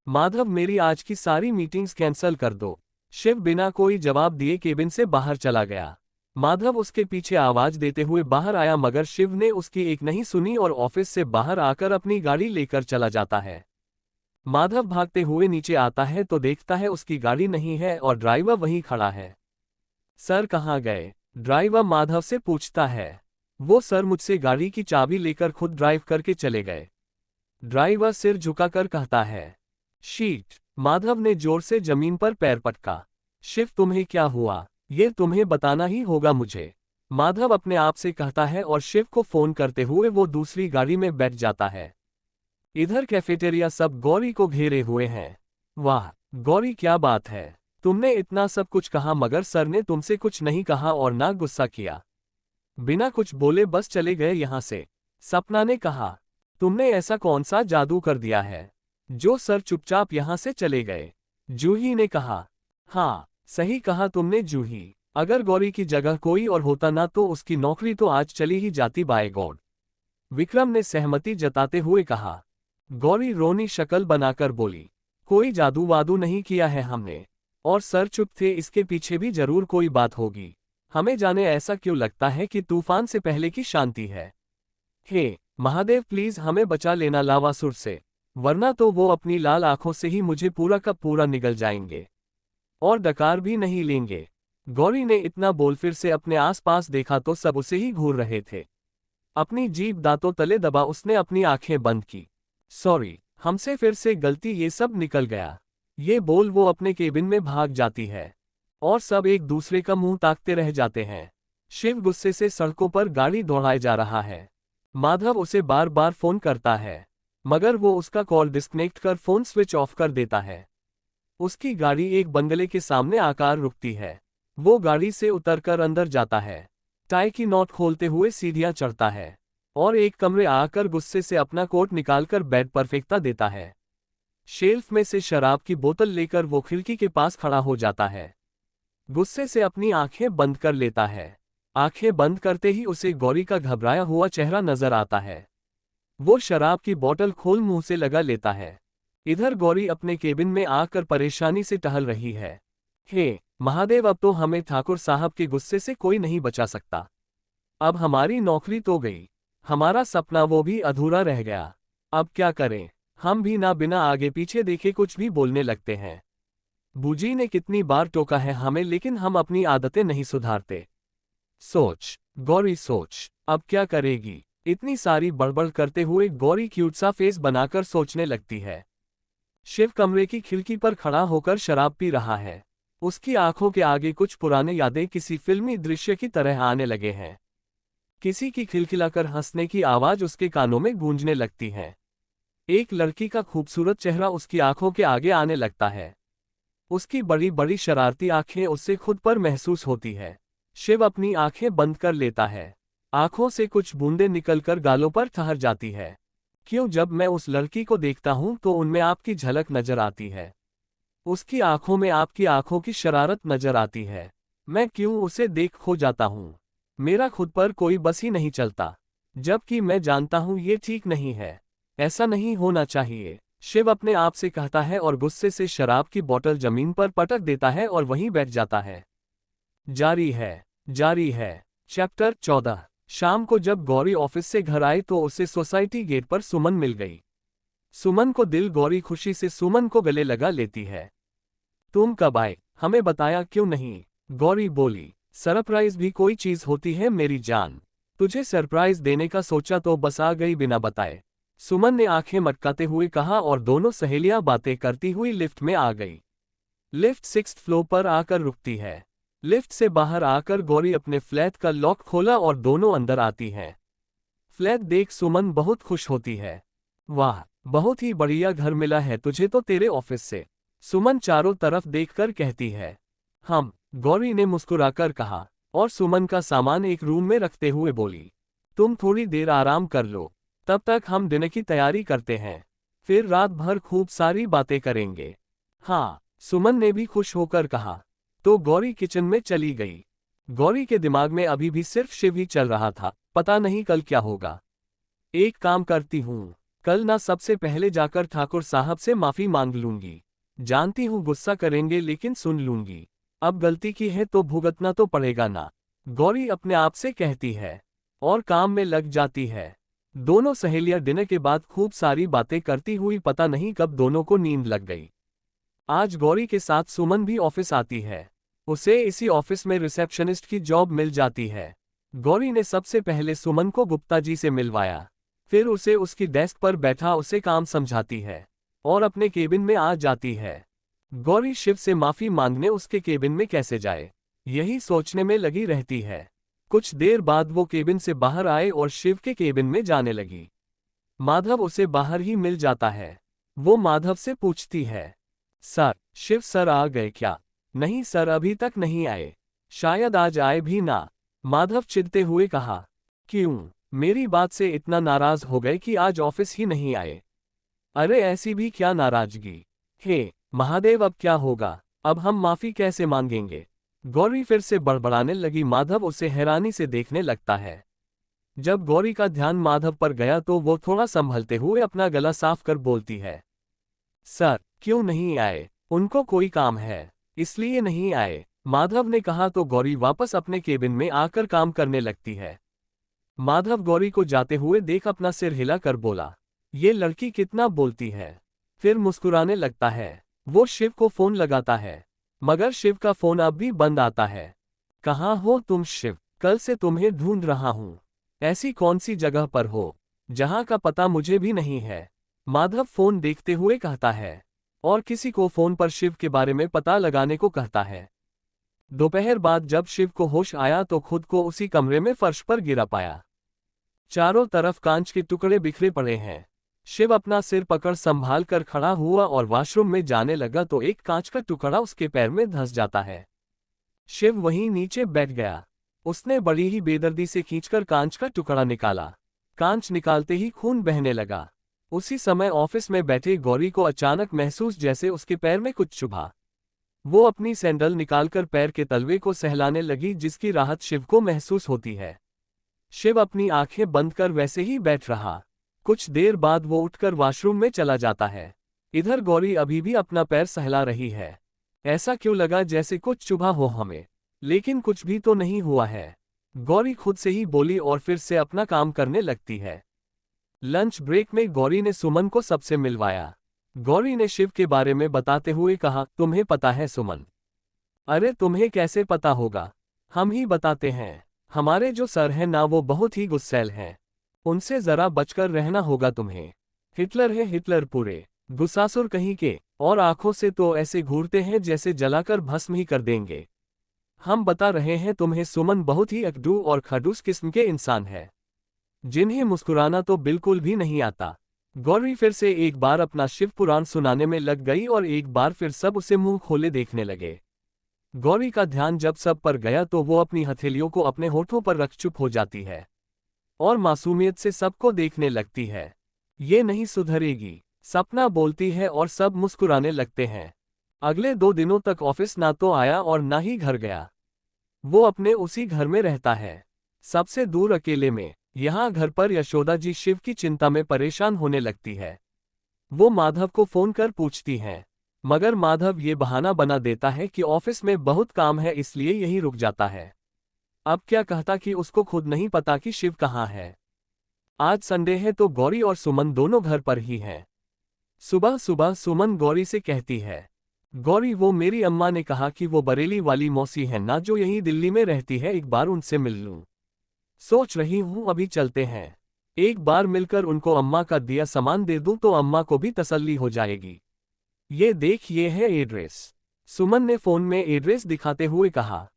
माधव, मेरी आज की सारी मीटिंग्स कैंसिल कर दो। शिव बिना कोई जवाब दिए केबिन से बाहर चला गया। माधव उसके पीछे आवाज देते हुए बाहर आया, मगर शिव ने उसकी एक नहीं सुनी और ऑफिस से बाहर आकर अपनी गाड़ी लेकर चला जाता है। माधव भागते हुए नीचे आता है तो देखता है उसकी गाड़ी नहीं है और ड्राइवर वहीं खड़ा है। सर कहाँ गए? ड्राइवर माधव से पूछता है। वो, सर मुझसे गाड़ी की चाबी लेकर खुद ड्राइव करके चले गए। ड्राइवर सिर झुकाकर कहता है। शीट! माधव ने जोर से जमीन पर पैर पटका। शिव, तुम्हें क्या हुआ? ये तुम्हें बताना ही होगा मुझे, माधव अपने आप से कहता है और शिव को फोन करते हुए वो दूसरी गाड़ी में बैठ जाता है। इधर कैफेटेरिया सब गौरी को घेरे हुए हैं। वाह गौरी, क्या बात है, तुमने इतना सब कुछ कहा मगर सर ने तुमसे कुछ नहीं कहा और ना गुस्सा किया। बिना कुछ बोले बस चले गए यहाँ से। सपना ने कहा। तुमने ऐसा कौन सा जादू कर दिया है जो सर चुपचाप यहाँ से चले गए? जूही ने कहा। हाँ सही कहा तुमने जूही, अगर गौरी की जगह कोई और होता ना तो उसकी नौकरी तो आज चली ही जाती बाय गॉड। विक्रम ने सहमति जताते हुए कहा। गौरी रोनी शक्ल बनाकर बोली, कोई जादू वादू नहीं किया है हमने, और सर चुप थे, इसके पीछे भी जरूर कोई बात होगी। हमें जाने ऐसा क्यों लगता है कि तूफान से पहले की शांति है। हे महादेव, प्लीज हमें बचा लेना लावासुर से, वरना तो वो अपनी लाल आंखों से ही मुझे पूरा का पूरा निगल जाएंगे और डकार भी नहीं लेंगे। गौरी ने इतना बोल फिर से अपने आसपास देखा तो सब उसे ही घूर रहे थे। अपनी जीभ दांतों तले दबा उसने अपनी आंखें बंद की। सॉरी, हमसे फिर से गलती, ये सब निकल गया। ये बोल वो अपने केबिन में भाग जाती है और सब एक दूसरे का मुंह ताकते रह जाते हैं। शिव गुस्से से सड़कों पर गाड़ी दौड़ाए जा रहा है। माधव उसे बार बार फोन करता है मगर वो उसका कॉल डिस्कनेक्ट कर फोन स्विच ऑफ कर देता है। उसकी गाड़ी एक बंगले के सामने आकर रुकती है। वो गाड़ी से उतरकर अंदर जाता है, टाई की नॉट खोलते हुए सीढ़ियां चढ़ता है और एक कमरे आकर गुस्से से अपना कोट निकालकर बेड पर फेंकता देता है। शेल्फ में से शराब की बोतल लेकर वो खिड़की के पास खड़ा हो जाता है। गुस्से से अपनी आंखें बंद कर लेता है। आंखें बंद करते ही उसे गौरी का घबराया हुआ चेहरा नजर आता है। वो शराब की बोतल खोल मुंह से लगा लेता है। इधर गौरी अपने केबिन में आकर परेशानी से टहल रही है। हे महादेव, अब तो हमें ठाकुर साहब के गुस्से से कोई नहीं बचा सकता। अब हमारी नौकरी तो गई, हमारा सपना वो भी अधूरा रह गया। अब क्या करें? हम भी ना बिना आगे पीछे देखे कुछ भी बोलने लगते हैं। बूजी ने कितनी बार टोका है हमें, लेकिन हम अपनी आदतें नहीं सुधारते। सोच गौरी सोच, अब क्या करेगी? इतनी सारी बड़बड़ करते हुए गौरी क्यूट सा फेस बनाकर सोचने लगती है। शिव कमरे की खिड़की पर खड़ा होकर शराब पी रहा है। उसकी आंखों के आगे कुछ पुराने यादें किसी फिल्मी दृश्य की तरह आने लगे हैं। किसी की खिलखिलाकर हंसने की आवाज उसके कानों में गूंजने लगती है। एक लड़की का खूबसूरत चेहरा उसकी आंखों के आगे आने लगता है। उसकी बड़ी बड़ी शरारती आंखें उससे खुद पर महसूस होती है। शिव अपनी आंखें बंद कर लेता है। आंखों से कुछ बूंदें निकलकर गालों पर ठहर जाती है। क्यों जब मैं उस लड़की को देखता हूं तो उनमें आपकी झलक नजर आती है। उसकी आंखों में आपकी आंखों की शरारत नजर आती है। मैं क्यों उसे देख खो जाता हूं। मेरा खुद पर कोई बस ही नहीं चलता, जबकि मैं जानता हूं ये ठीक नहीं है, ऐसा नहीं होना चाहिए। शिव अपने आप से कहता है और गुस्से से शराब की बोतल जमीन पर पटक देता है और वहीं बैठ जाता है। जारी है। चैप्टर 14। शाम को जब गौरी ऑफिस से घर आई तो उसे सोसाइटी गेट पर सुमन मिल गई। सुमन को दिल गौरी खुशी से सुमन को गले लगा लेती है। तुम कब आए, हमें बताया क्यों नहीं? गौरी बोली, सरप्राइज भी कोई चीज होती है मेरी जान, तुझे सरप्राइज देने का सोचा तो बस आ गई बिना बताए, सुमन ने आंखें मटकाते हुए कहा और दोनों सहेलियां बातें करती हुई लिफ्ट में आ गई। लिफ्ट 6th फ्लोर पर आकर रुकती है। लिफ्ट से बाहर आकर गौरी अपने फ्लैट का लॉक खोला और दोनों अंदर आती हैं। फ्लैट देख सुमन बहुत खुश होती है। वाह, बहुत ही बढ़िया घर मिला है तुझे तो तेरे ऑफिस से, सुमन चारों तरफ देखकर कहती है। हम, गौरी ने मुस्कुराकर कहा और सुमन का सामान एक रूम में रखते हुए बोली, तुम थोड़ी देर आराम कर लो, तब तक हम डिनर की तैयारी करते हैं, फिर रात भर खूब सारी बातें करेंगे। हाँ, सुमन ने भी खुश होकर कहा। तो गौरी किचन में चली गई। गौरी के दिमाग में अभी भी सिर्फ शिव ही चल रहा था, पता नहीं कल क्या होगा। एक काम करती हूँ, कल ना सबसे पहले जाकर ठाकुर साहब से माफी मांग लूंगी। जानती हूँ गुस्सा करेंगे लेकिन सुन लूंगी। अब गलती की है तो भुगतना तो पड़ेगा ना, गौरी अपने आप से कहती है और काम में लग जाती है। दोनों सहेलियां डिनर के बाद खूब सारी बातें करती हुई पता नहीं कब दोनों को नींद लग गई। आज गौरी के साथ सुमन भी ऑफिस आती है। उसे इसी ऑफिस में रिसेप्शनिस्ट की जॉब मिल जाती है। गौरी ने सबसे पहले सुमन को गुप्ता जी से मिलवाया, फिर उसे उसकी डेस्क पर बैठा उसे काम समझाती है और अपने केबिन में आ जाती है। गौरी शिव से माफी मांगने उसके केबिन में कैसे जाए, यही सोचने में लगी रहती है। कुछ देर बाद वो केबिन से बाहर आए और शिव के केबिन में जाने लगी। माधव उसे बाहर ही मिल जाता है। वो माधव से पूछती है, सर, शिव सर आ गए क्या? नहीं सर, अभी तक नहीं आए, शायद आज आए भी ना। माधव चिढ़ते हुए कहा, क्यों, मेरी बात से इतना नाराज हो गए कि आज ऑफिस ही नहीं आए? अरे ऐसी भी क्या नाराजगी? हे महादेव, अब क्या होगा? अब हम माफी कैसे मांगेंगे? गौरी फिर से बड़बड़ाने लगी। माधव उसे हैरानी से देखने लगता है। जब गौरी का ध्यान माधव पर गया तो वो थोड़ा संभलते हुए अपना गला साफ कर बोलती है, सर, क्यों नहीं आए? उनको कोई काम है, इसलिए नहीं आए, माधव ने कहा तो गौरी वापस अपने केबिन में आकर काम करने लगती है। माधव गौरी को जाते हुए देख अपना सिर हिला कर बोला, ये लड़की कितना बोलती है। फिर मुस्कुराने लगता है। वो शिव को फोन लगाता है, मगर शिव का फोन अब भी बंद आता है। कहाँ हो तुम शिव? कल से तुम्हें ढूंढ रहा हूँ। ऐसी कौन सी जगह पर हो जहाँ का पता मुझे भी नहीं है? माधव फोन देखते हुए कहता है और किसी को फोन पर शिव के बारे में पता लगाने को कहता है। दोपहर बाद जब शिव को होश आया तो खुद को उसी कमरे में फर्श पर गिरा पाया। चारों तरफ कांच के टुकड़े बिखरे पड़े हैं। शिव अपना सिर पकड़ संभाल कर खड़ा हुआ और वॉशरूम में जाने लगा तो एक कांच का टुकड़ा उसके पैर में धंस जाता है। शिव वहीं नीचे बैठ गया। उसने बड़ी ही बेदर्दी से खींचकर कांच का टुकड़ा निकाला। कांच निकालते ही खून बहने लगा। उसी समय ऑफिस में बैठे गौरी को अचानक महसूस जैसे उसके पैर में कुछ चुभा। वो अपनी सैंडल निकालकर पैर के तलवे को सहलाने लगी, जिसकी राहत शिव को महसूस होती है। शिव अपनी आंखें बंद कर वैसे ही बैठ रहा। कुछ देर बाद वो उठकर वॉशरूम में चला जाता है। इधर गौरी अभी भी अपना पैर सहला रही है। ऐसा क्यों लगा जैसे कुछ चुभा हो हमें, लेकिन कुछ भी तो नहीं हुआ है, गौरी खुद से ही बोली और फिर से अपना काम करने लगती है। लंच ब्रेक में गौरी ने सुमन को सबसे मिलवाया। गौरी ने शिव के बारे में बताते हुए कहा, तुम्हें पता है सुमन? अरे तुम्हें कैसे पता होगा, हम ही बताते हैं। हमारे जो सर हैं ना, वो बहुत ही गुस्सैल हैं। उनसे जरा बचकर रहना होगा तुम्हें। हिटलर है हिटलर, पूरे गुस्सासुर कहीं के, और आंखों से तो ऐसे घूरते हैं जैसे जलाकर भस्म ही कर देंगे। हम बता रहे हैं तुम्हें सुमन, बहुत ही अकड़ू और खड़ूस किस्म के इंसान है, जिन्हें मुस्कुराना तो बिल्कुल भी नहीं आता। गौरी फिर से एक बार अपना शिव पुराण सुनाने में लग गई और एक बार फिर सब उसे मुंह खोले देखने लगे। गौरी का ध्यान जब सब पर गया तो वो अपनी हथेलियों को अपने होठों पर रख चुप हो जाती है और मासूमियत से सबको देखने लगती है। ये नहीं सुधरेगी, सपना बोलती है और सब मुस्कुराने लगते हैं। अगले 2 दिनों तक ऑफिस ना तो आया और ना ही घर गया। वो अपने उसी घर में रहता है, सबसे दूर अकेले में। यहाँ घर पर यशोदा जी शिव की चिंता में परेशान होने लगती है। वो माधव को फोन कर पूछती हैं, मगर माधव ये बहाना बना देता है कि ऑफिस में बहुत काम है, इसलिए यहीं रुक जाता है। अब क्या कहता कि उसको खुद नहीं पता कि शिव कहाँ है। आज संडे है तो गौरी और सुमन दोनों घर पर ही हैं। सुबह सुबह सुमन गौरी से कहती है, गौरी, वो मेरी अम्मा ने कहा कि वो बरेली वाली मौसी है ना, जो यहीं दिल्ली में रहती है, एक बार उनसे मिल लूं। सोच रही हूँ अभी चलते हैं, एक बार मिलकर उनको अम्मा का दिया सामान दे दूं तो अम्मा को भी तसल्ली हो जाएगी। ये देख, ये है एड्रेस। सुमन ने फोन में एड्रेस दिखाते हुए कहा,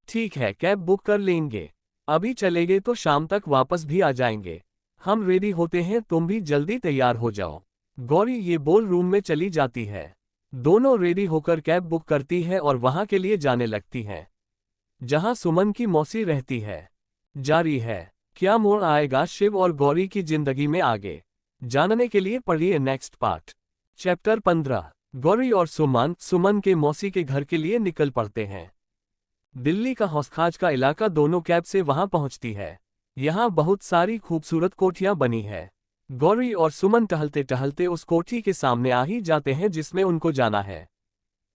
ठीक है, कैब बुक कर लेंगे। अभी चलेंगे तो शाम तक वापस भी आ जाएंगे। हम रेडी होते हैं, तुम भी जल्दी तैयार हो जाओ। गौरी ये बोल रूम में चली जाती है। दोनों रेडी होकर कैब बुक करती है और वहां के लिए जाने लगती हैं, जहां सुमन की मौसी रहती है। जारी है, क्या मोड़ आएगा शिव और गौरी की जिंदगी में आगे, जानने के लिए पढ़िए नेक्स्ट पार्ट। चैप्टर 15। गौरी और सुमन के मौसी के घर के लिए निकल पड़ते हैं। दिल्ली का हौसखाज का इलाका दोनों कैब से वहां पहुंचती है। यहाँ बहुत सारी खूबसूरत कोठियां बनी है। गौरी और सुमन टहलते टहलते उस कोठी के सामने आ ही जाते हैं जिसमें उनको जाना है।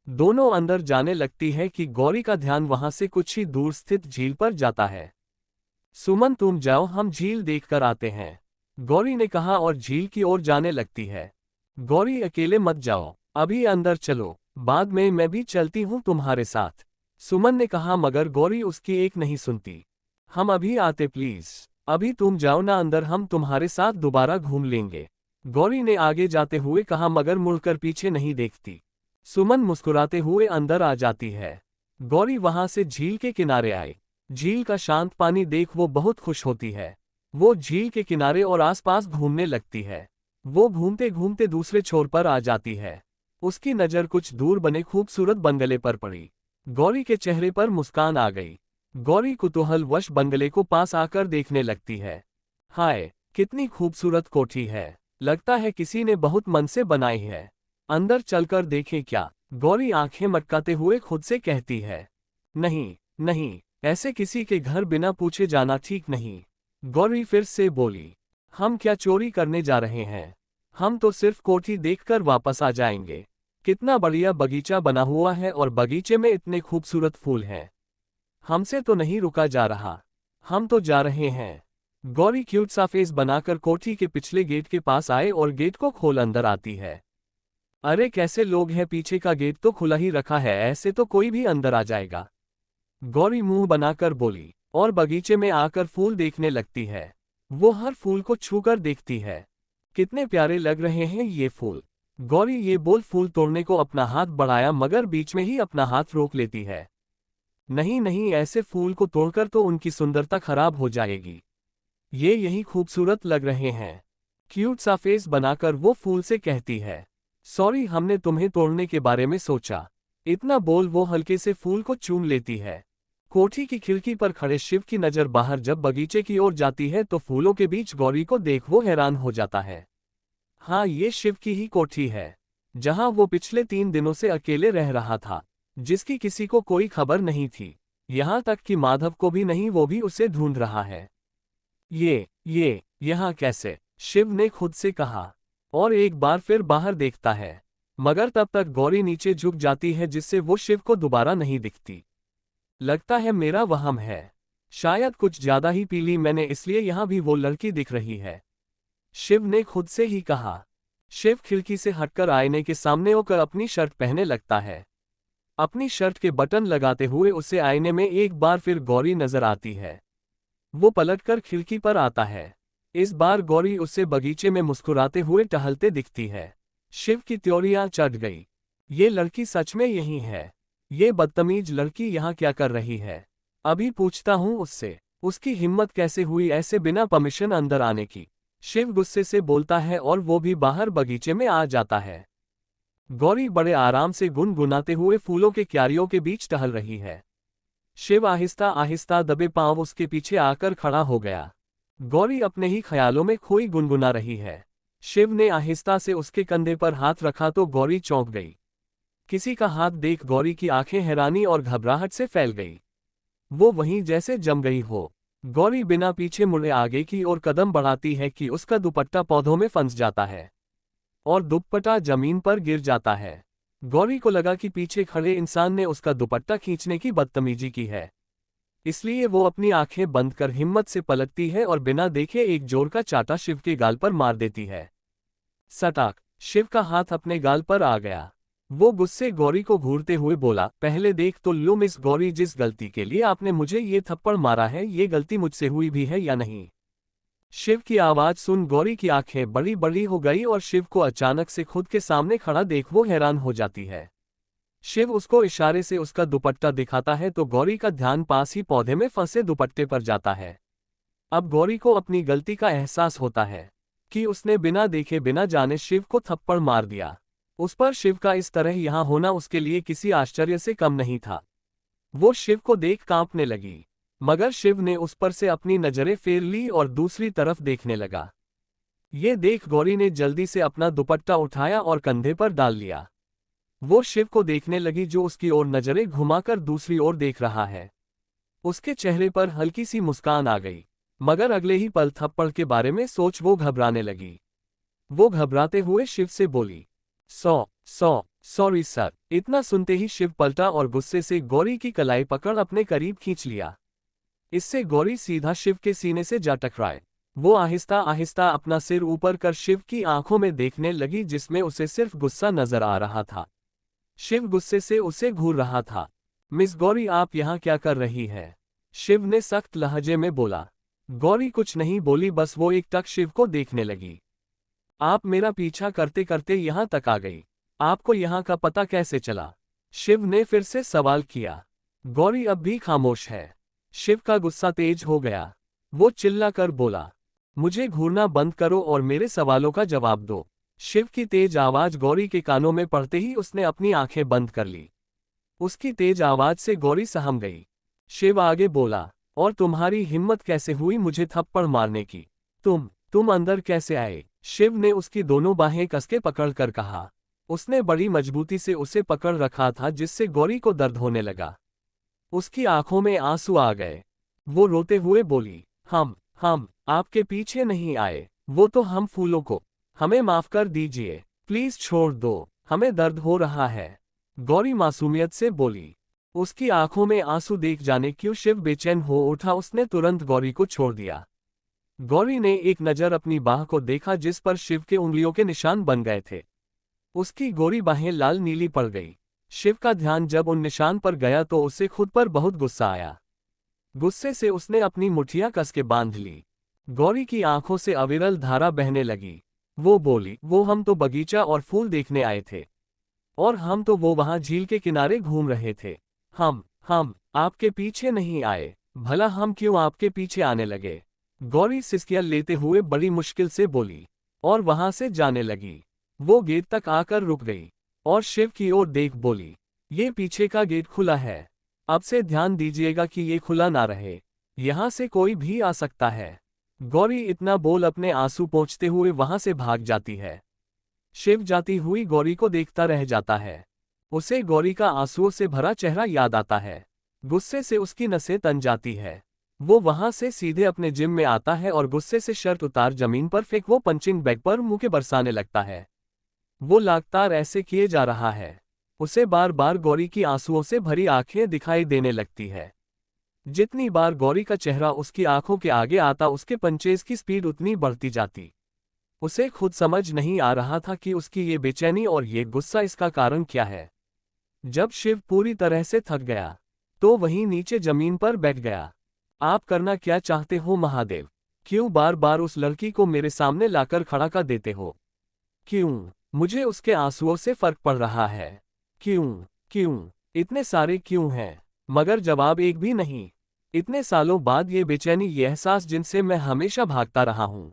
दोनों अंदर जाने लगती है कि गौरी का ध्यान वहां से कुछ ही दूर स्थित झील पर जाता है। सुमन तुम जाओ, हम झील देखकर आते हैं, गौरी ने कहा और झील की ओर जाने लगती है। गौरी अकेले मत जाओ, अभी अंदर चलो, बाद में मैं भी चलती हूँ तुम्हारे साथ, सुमन ने कहा, मगर गौरी उसकी एक नहीं सुनती। हम अभी आते प्लीज, अभी तुम जाओ ना अंदर, हम तुम्हारे साथ दोबारा घूम लेंगे, गौरी ने आगे जाते हुए कहा, मगर मुड़कर पीछे नहीं देखती। सुमन मुस्कुराते हुए अंदर आ जाती है। गौरी वहां से झील के किनारे आई। झील का शांत पानी देख वो बहुत खुश होती है। वो झील के किनारे और आसपास घूमने लगती है। वो घूमते घूमते दूसरे छोर पर आ जाती है। उसकी नज़र कुछ दूर बने खूबसूरत बंगले पर पड़ी। गौरी के चेहरे पर मुस्कान आ गई। गौरी कुतूहलवश बंगले को पास आकर देखने लगती है। हाय, कितनी खूबसूरत कोठी है, लगता है किसी ने बहुत मन से बनाई है, अंदर चलकर देखें क्या, गौरी आंखें मटकाते हुए खुद से कहती है। नहीं नहीं, ऐसे किसी के घर बिना पूछे जाना ठीक नहीं। गौरी फिर से बोली, हम क्या चोरी करने जा रहे हैं, हम तो सिर्फ कोठी देखकर वापस आ जाएंगे। कितना बढ़िया बगीचा बना हुआ है और बगीचे में इतने खूबसूरत फूल हैं। हमसे तो नहीं रुका जा रहा, हम तो जा रहे हैं। गौरी क्यूट सा फेस बनाकर कोठी के पिछले गेट के पास आए और गेट को खोल अंदर आती है। अरे कैसे लोग हैं, पीछे का गेट तो खुला ही रखा है, ऐसे तो कोई भी अंदर आ जाएगा, गौरी मुंह बनाकर बोली और बगीचे में आकर फूल देखने लगती है। वो हर फूल को छूकर देखती है। कितने प्यारे लग रहे हैं ये फूल, गौरी ये बोल फूल तोड़ने को अपना हाथ बढ़ाया, मगर बीच में ही अपना हाथ रोक लेती है। नहीं नहीं, ऐसे फूल को तोड़कर तो उनकी सुंदरता खराब हो जाएगी, ये यही खूबसूरत लग रहे हैं। क्यूट सा फेस बनाकर वो फूल से कहती है, सॉरी हमने तुम्हें तोड़ने के बारे में सोचा। इतना बोल वो हल्के से फूल को चूम लेती है। कोठी की खिड़की पर खड़े शिव की नज़र बाहर जब बगीचे की ओर जाती है तो फूलों के बीच गौरी को देख वो हैरान हो जाता है। हाँ, ये शिव की ही कोठी है, जहां वो पिछले 3 दिनों से अकेले रह रहा था, जिसकी किसी को कोई खबर नहीं थी, यहां तक कि माधव को भी नहीं, वो भी उसे ढूंढ रहा है। ये यहाँ कैसे, शिव ने खुद से कहा और एक बार फिर बाहर देखता है, मगर तब तक गौरी नीचे झुक जाती है जिससे वो शिव को दोबारा नहीं दिखती। लगता है मेरा वहम है, शायद कुछ ज्यादा ही पी ली मैंने, इसलिए यहां भी वो लड़की दिख रही है, शिव ने खुद से ही कहा। शिव खिड़की से हटकर आईने के सामने होकर अपनी शर्ट पहनने लगता है। अपनी शर्ट के बटन लगाते हुए उसे आईने में एक बार फिर गौरी नजर आती है। वो पलटकर खिड़की पर आता है। इस बार गौरी उसे बगीचे में मुस्कुराते हुए टहलते दिखती है। शिव की त्योरियां चढ़ गई, ये लड़की सच में यही है, ये बदतमीज लड़की यहाँ क्या कर रही है, अभी पूछता हूँ उससे, उसकी हिम्मत कैसे हुई ऐसे बिना परमिशन अंदर आने की। शिव गुस्से से बोलता है और वो भी बाहर बगीचे में आ जाता है। गौरी बड़े आराम से गुनगुनाते हुए फूलों के क्यारियों के बीच टहल रही है। शिव आहिस्ता आहिस्ता दबे पांव उसके पीछे आकर खड़ा हो गया। गौरी अपने ही ख्यालों में खोई गुनगुना रही है। शिव ने आहिस्ता से उसके कंधे पर हाथ रखा तो गौरी चौंक गई। किसी का हाथ देख गौरी की आंखें हैरानी और घबराहट से फैल गई। वो वहीं जैसे जम गई हो। गौरी बिना पीछे मुड़े आगे की ओर कदम बढ़ाती है कि उसका दुपट्टा पौधों में फंस जाता है और दुपट्टा जमीन पर गिर जाता है। गौरी को लगा कि पीछे खड़े इंसान ने उसका दुपट्टा खींचने की बदतमीजी की है, इसलिए वो अपनी आंखें बंद कर हिम्मत से पलटती है और बिना देखे एक जोर का चाटा शिव के गाल पर मार देती है। सटाक, शिव का हाथ अपने गाल पर आ गया। वो गुस्से गौरी को घूरते हुए बोला, पहले देख तो लो मिस गौरी, जिस गलती के लिए आपने मुझे ये थप्पड़ मारा है ये गलती मुझसे हुई भी है या नहीं। शिव की आवाज सुन गौरी की आंखें बड़ी बड़ी हो गई और शिव को अचानक से खुद के सामने खड़ा देख वो हैरान हो जाती है। शिव उसको इशारे से उसका दुपट्टा दिखाता है तो गौरी का ध्यान पास ही पौधे में फंसे दुपट्टे पर जाता है। अब गौरी को अपनी गलती का एहसास होता है कि उसने बिना देखे बिना जाने शिव को थप्पड़ मार दिया। उस पर शिव का इस तरह यहाँ होना उसके लिए किसी आश्चर्य से कम नहीं था। वो शिव को देख कांपने लगी, मगर शिव ने उस पर से अपनी नजरें फेर ली और दूसरी तरफ देखने लगा। ये देख गौरी ने जल्दी से अपना दुपट्टा उठाया और कंधे पर डाल लिया। वो शिव को देखने लगी जो उसकी ओर नजरें घुमाकर दूसरी ओर देख रहा है। उसके चेहरे पर हल्की सी मुस्कान आ गई, मगर अगले ही पल थप्पड़ के बारे में सोच वो घबराने लगी। वो घबराते हुए शिव से बोली, सॉरी सर। इतना सुनते ही शिव पलटा और गुस्से से गौरी की कलाई पकड़ अपने करीब खींच लिया। इससे गौरी सीधा शिव के सीने से जा टकराए। वो आहिस्ता आहिस्ता अपना सिर ऊपर कर शिव की आंखों में देखने लगी, जिसमें उसे सिर्फ गुस्सा नजर आ रहा था। शिव गुस्से से उसे घूर रहा था। मिस गौरी, आप यहाँ क्या कर रही है? शिव ने सख्त लहजे में बोला। गौरी कुछ नहीं बोली, बस वो एकटक शिव को देखने लगी। आप मेरा पीछा करते करते यहाँ तक आ गई, आपको यहाँ का पता कैसे चला? शिव ने फिर से सवाल किया। गौरी अब भी खामोश है। शिव का गुस्सा तेज हो गया। वो चिल्लाकर बोला, मुझे घूरना बंद करो और मेरे सवालों का जवाब दो। शिव की तेज आवाज गौरी के कानों में पड़ते ही उसने अपनी आंखें बंद कर ली। उसकी तेज आवाज से गौरी सहम गई। शिव आगे बोला, और तुम्हारी हिम्मत कैसे हुई मुझे थप्पड़ मारने की? तुम अंदर कैसे आए? शिव ने उसकी दोनों बाहें कसके पकड़कर कहा। उसने बड़ी मजबूती से उसे पकड़ रखा था, जिससे गौरी को दर्द होने लगा। उसकी आंखों में आंसू आ गए। वो रोते हुए बोली, हम आपके पीछे नहीं आए, वो तो हम फूलों को। हमें माफ कर दीजिए, प्लीज छोड़ दो, हमें दर्द हो रहा है। गौरी मासूमियत से बोली। उसकी आंखों में आंसू देख जाने क्यों शिव बेचैन हो उठा। उसने तुरंत गौरी को छोड़ दिया। गौरी ने एक नज़र अपनी बाह को देखा, जिस पर शिव के उंगलियों के निशान बन गए थे। उसकी गोरी बाहें लाल नीली पड़ गई। शिव का ध्यान जब उन निशान पर गया तो उसे खुद पर बहुत गुस्सा आया। गुस्से से उसने अपनी मुठ्ठियां कस के बांध ली। गौरी की आंखों से अविरल धारा बहने लगी। वो बोली, वो हम तो बगीचा और फूल देखने आए थे, और हम तो वो वहां झील के किनारे घूम रहे थे। हम आपके पीछे नहीं आए, भला हम क्यों आपके पीछे आने लगे? गौरी सिसकियां लेते हुए बड़ी मुश्किल से बोली, और वहां से जाने लगी। वो गेट तक आकर रुक गई और शिव की ओर देख बोली, ये पीछे का गेट खुला है, अब से ध्यान दीजिएगा कि ये खुला ना रहे, यहां से कोई भी आ सकता है। गौरी इतना बोल अपने आंसू पोंछते हुए वहां से भाग जाती है। शिव जाती हुई गौरी को देखता रह जाता है। उसे गौरी का आंसुओं से भरा चेहरा याद आता है। गुस्से से उसकी नसें तन जाती है। वो वहां से सीधे अपने जिम में आता है और गुस्से से शर्ट उतार जमीन पर फेंक वो पंचिंग बैग पर मुंह के बरसाने लगता है। वो लगातार ऐसे किए जा रहा है। उसे बार बार गौरी की आंसुओं से भरी आंखें दिखाई देने लगती है। जितनी बार गौरी का चेहरा उसकी आंखों के आगे आता, उसके पंचेज की स्पीड उतनी बढ़ती जाती। उसे खुद समझ नहीं आ रहा था कि उसकी ये बेचैनी और ये गुस्सा, इसका कारण क्या है। जब शिव पूरी तरह से थक गया तो वहीं नीचे जमीन पर बैठ गया। आप करना क्या चाहते हो महादेव? क्यों बार बार उस लड़की को मेरे सामने लाकर खड़ा कर देते हो? क्यों? मुझे उसके आंसुओं से फर्क पड़ रहा है। क्यों इतने सारे क्यों हैं, मगर जवाब एक भी नहीं। इतने सालों बाद ये बेचैनी, ये एहसास जिनसे मैं हमेशा भागता रहा हूं,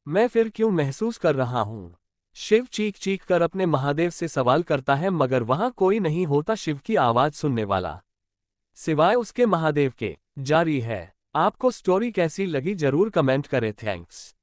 मैं फिर क्यों महसूस कर रहा हूं? शिव चीख चीख कर अपने महादेव से सवाल करता है, मगर वहां कोई नहीं होता शिव की आवाज सुनने वाला, सिवाय उसके महादेव के। जारी है। आपको स्टोरी कैसी लगी जरूर कमेंट करें। थैंक्स।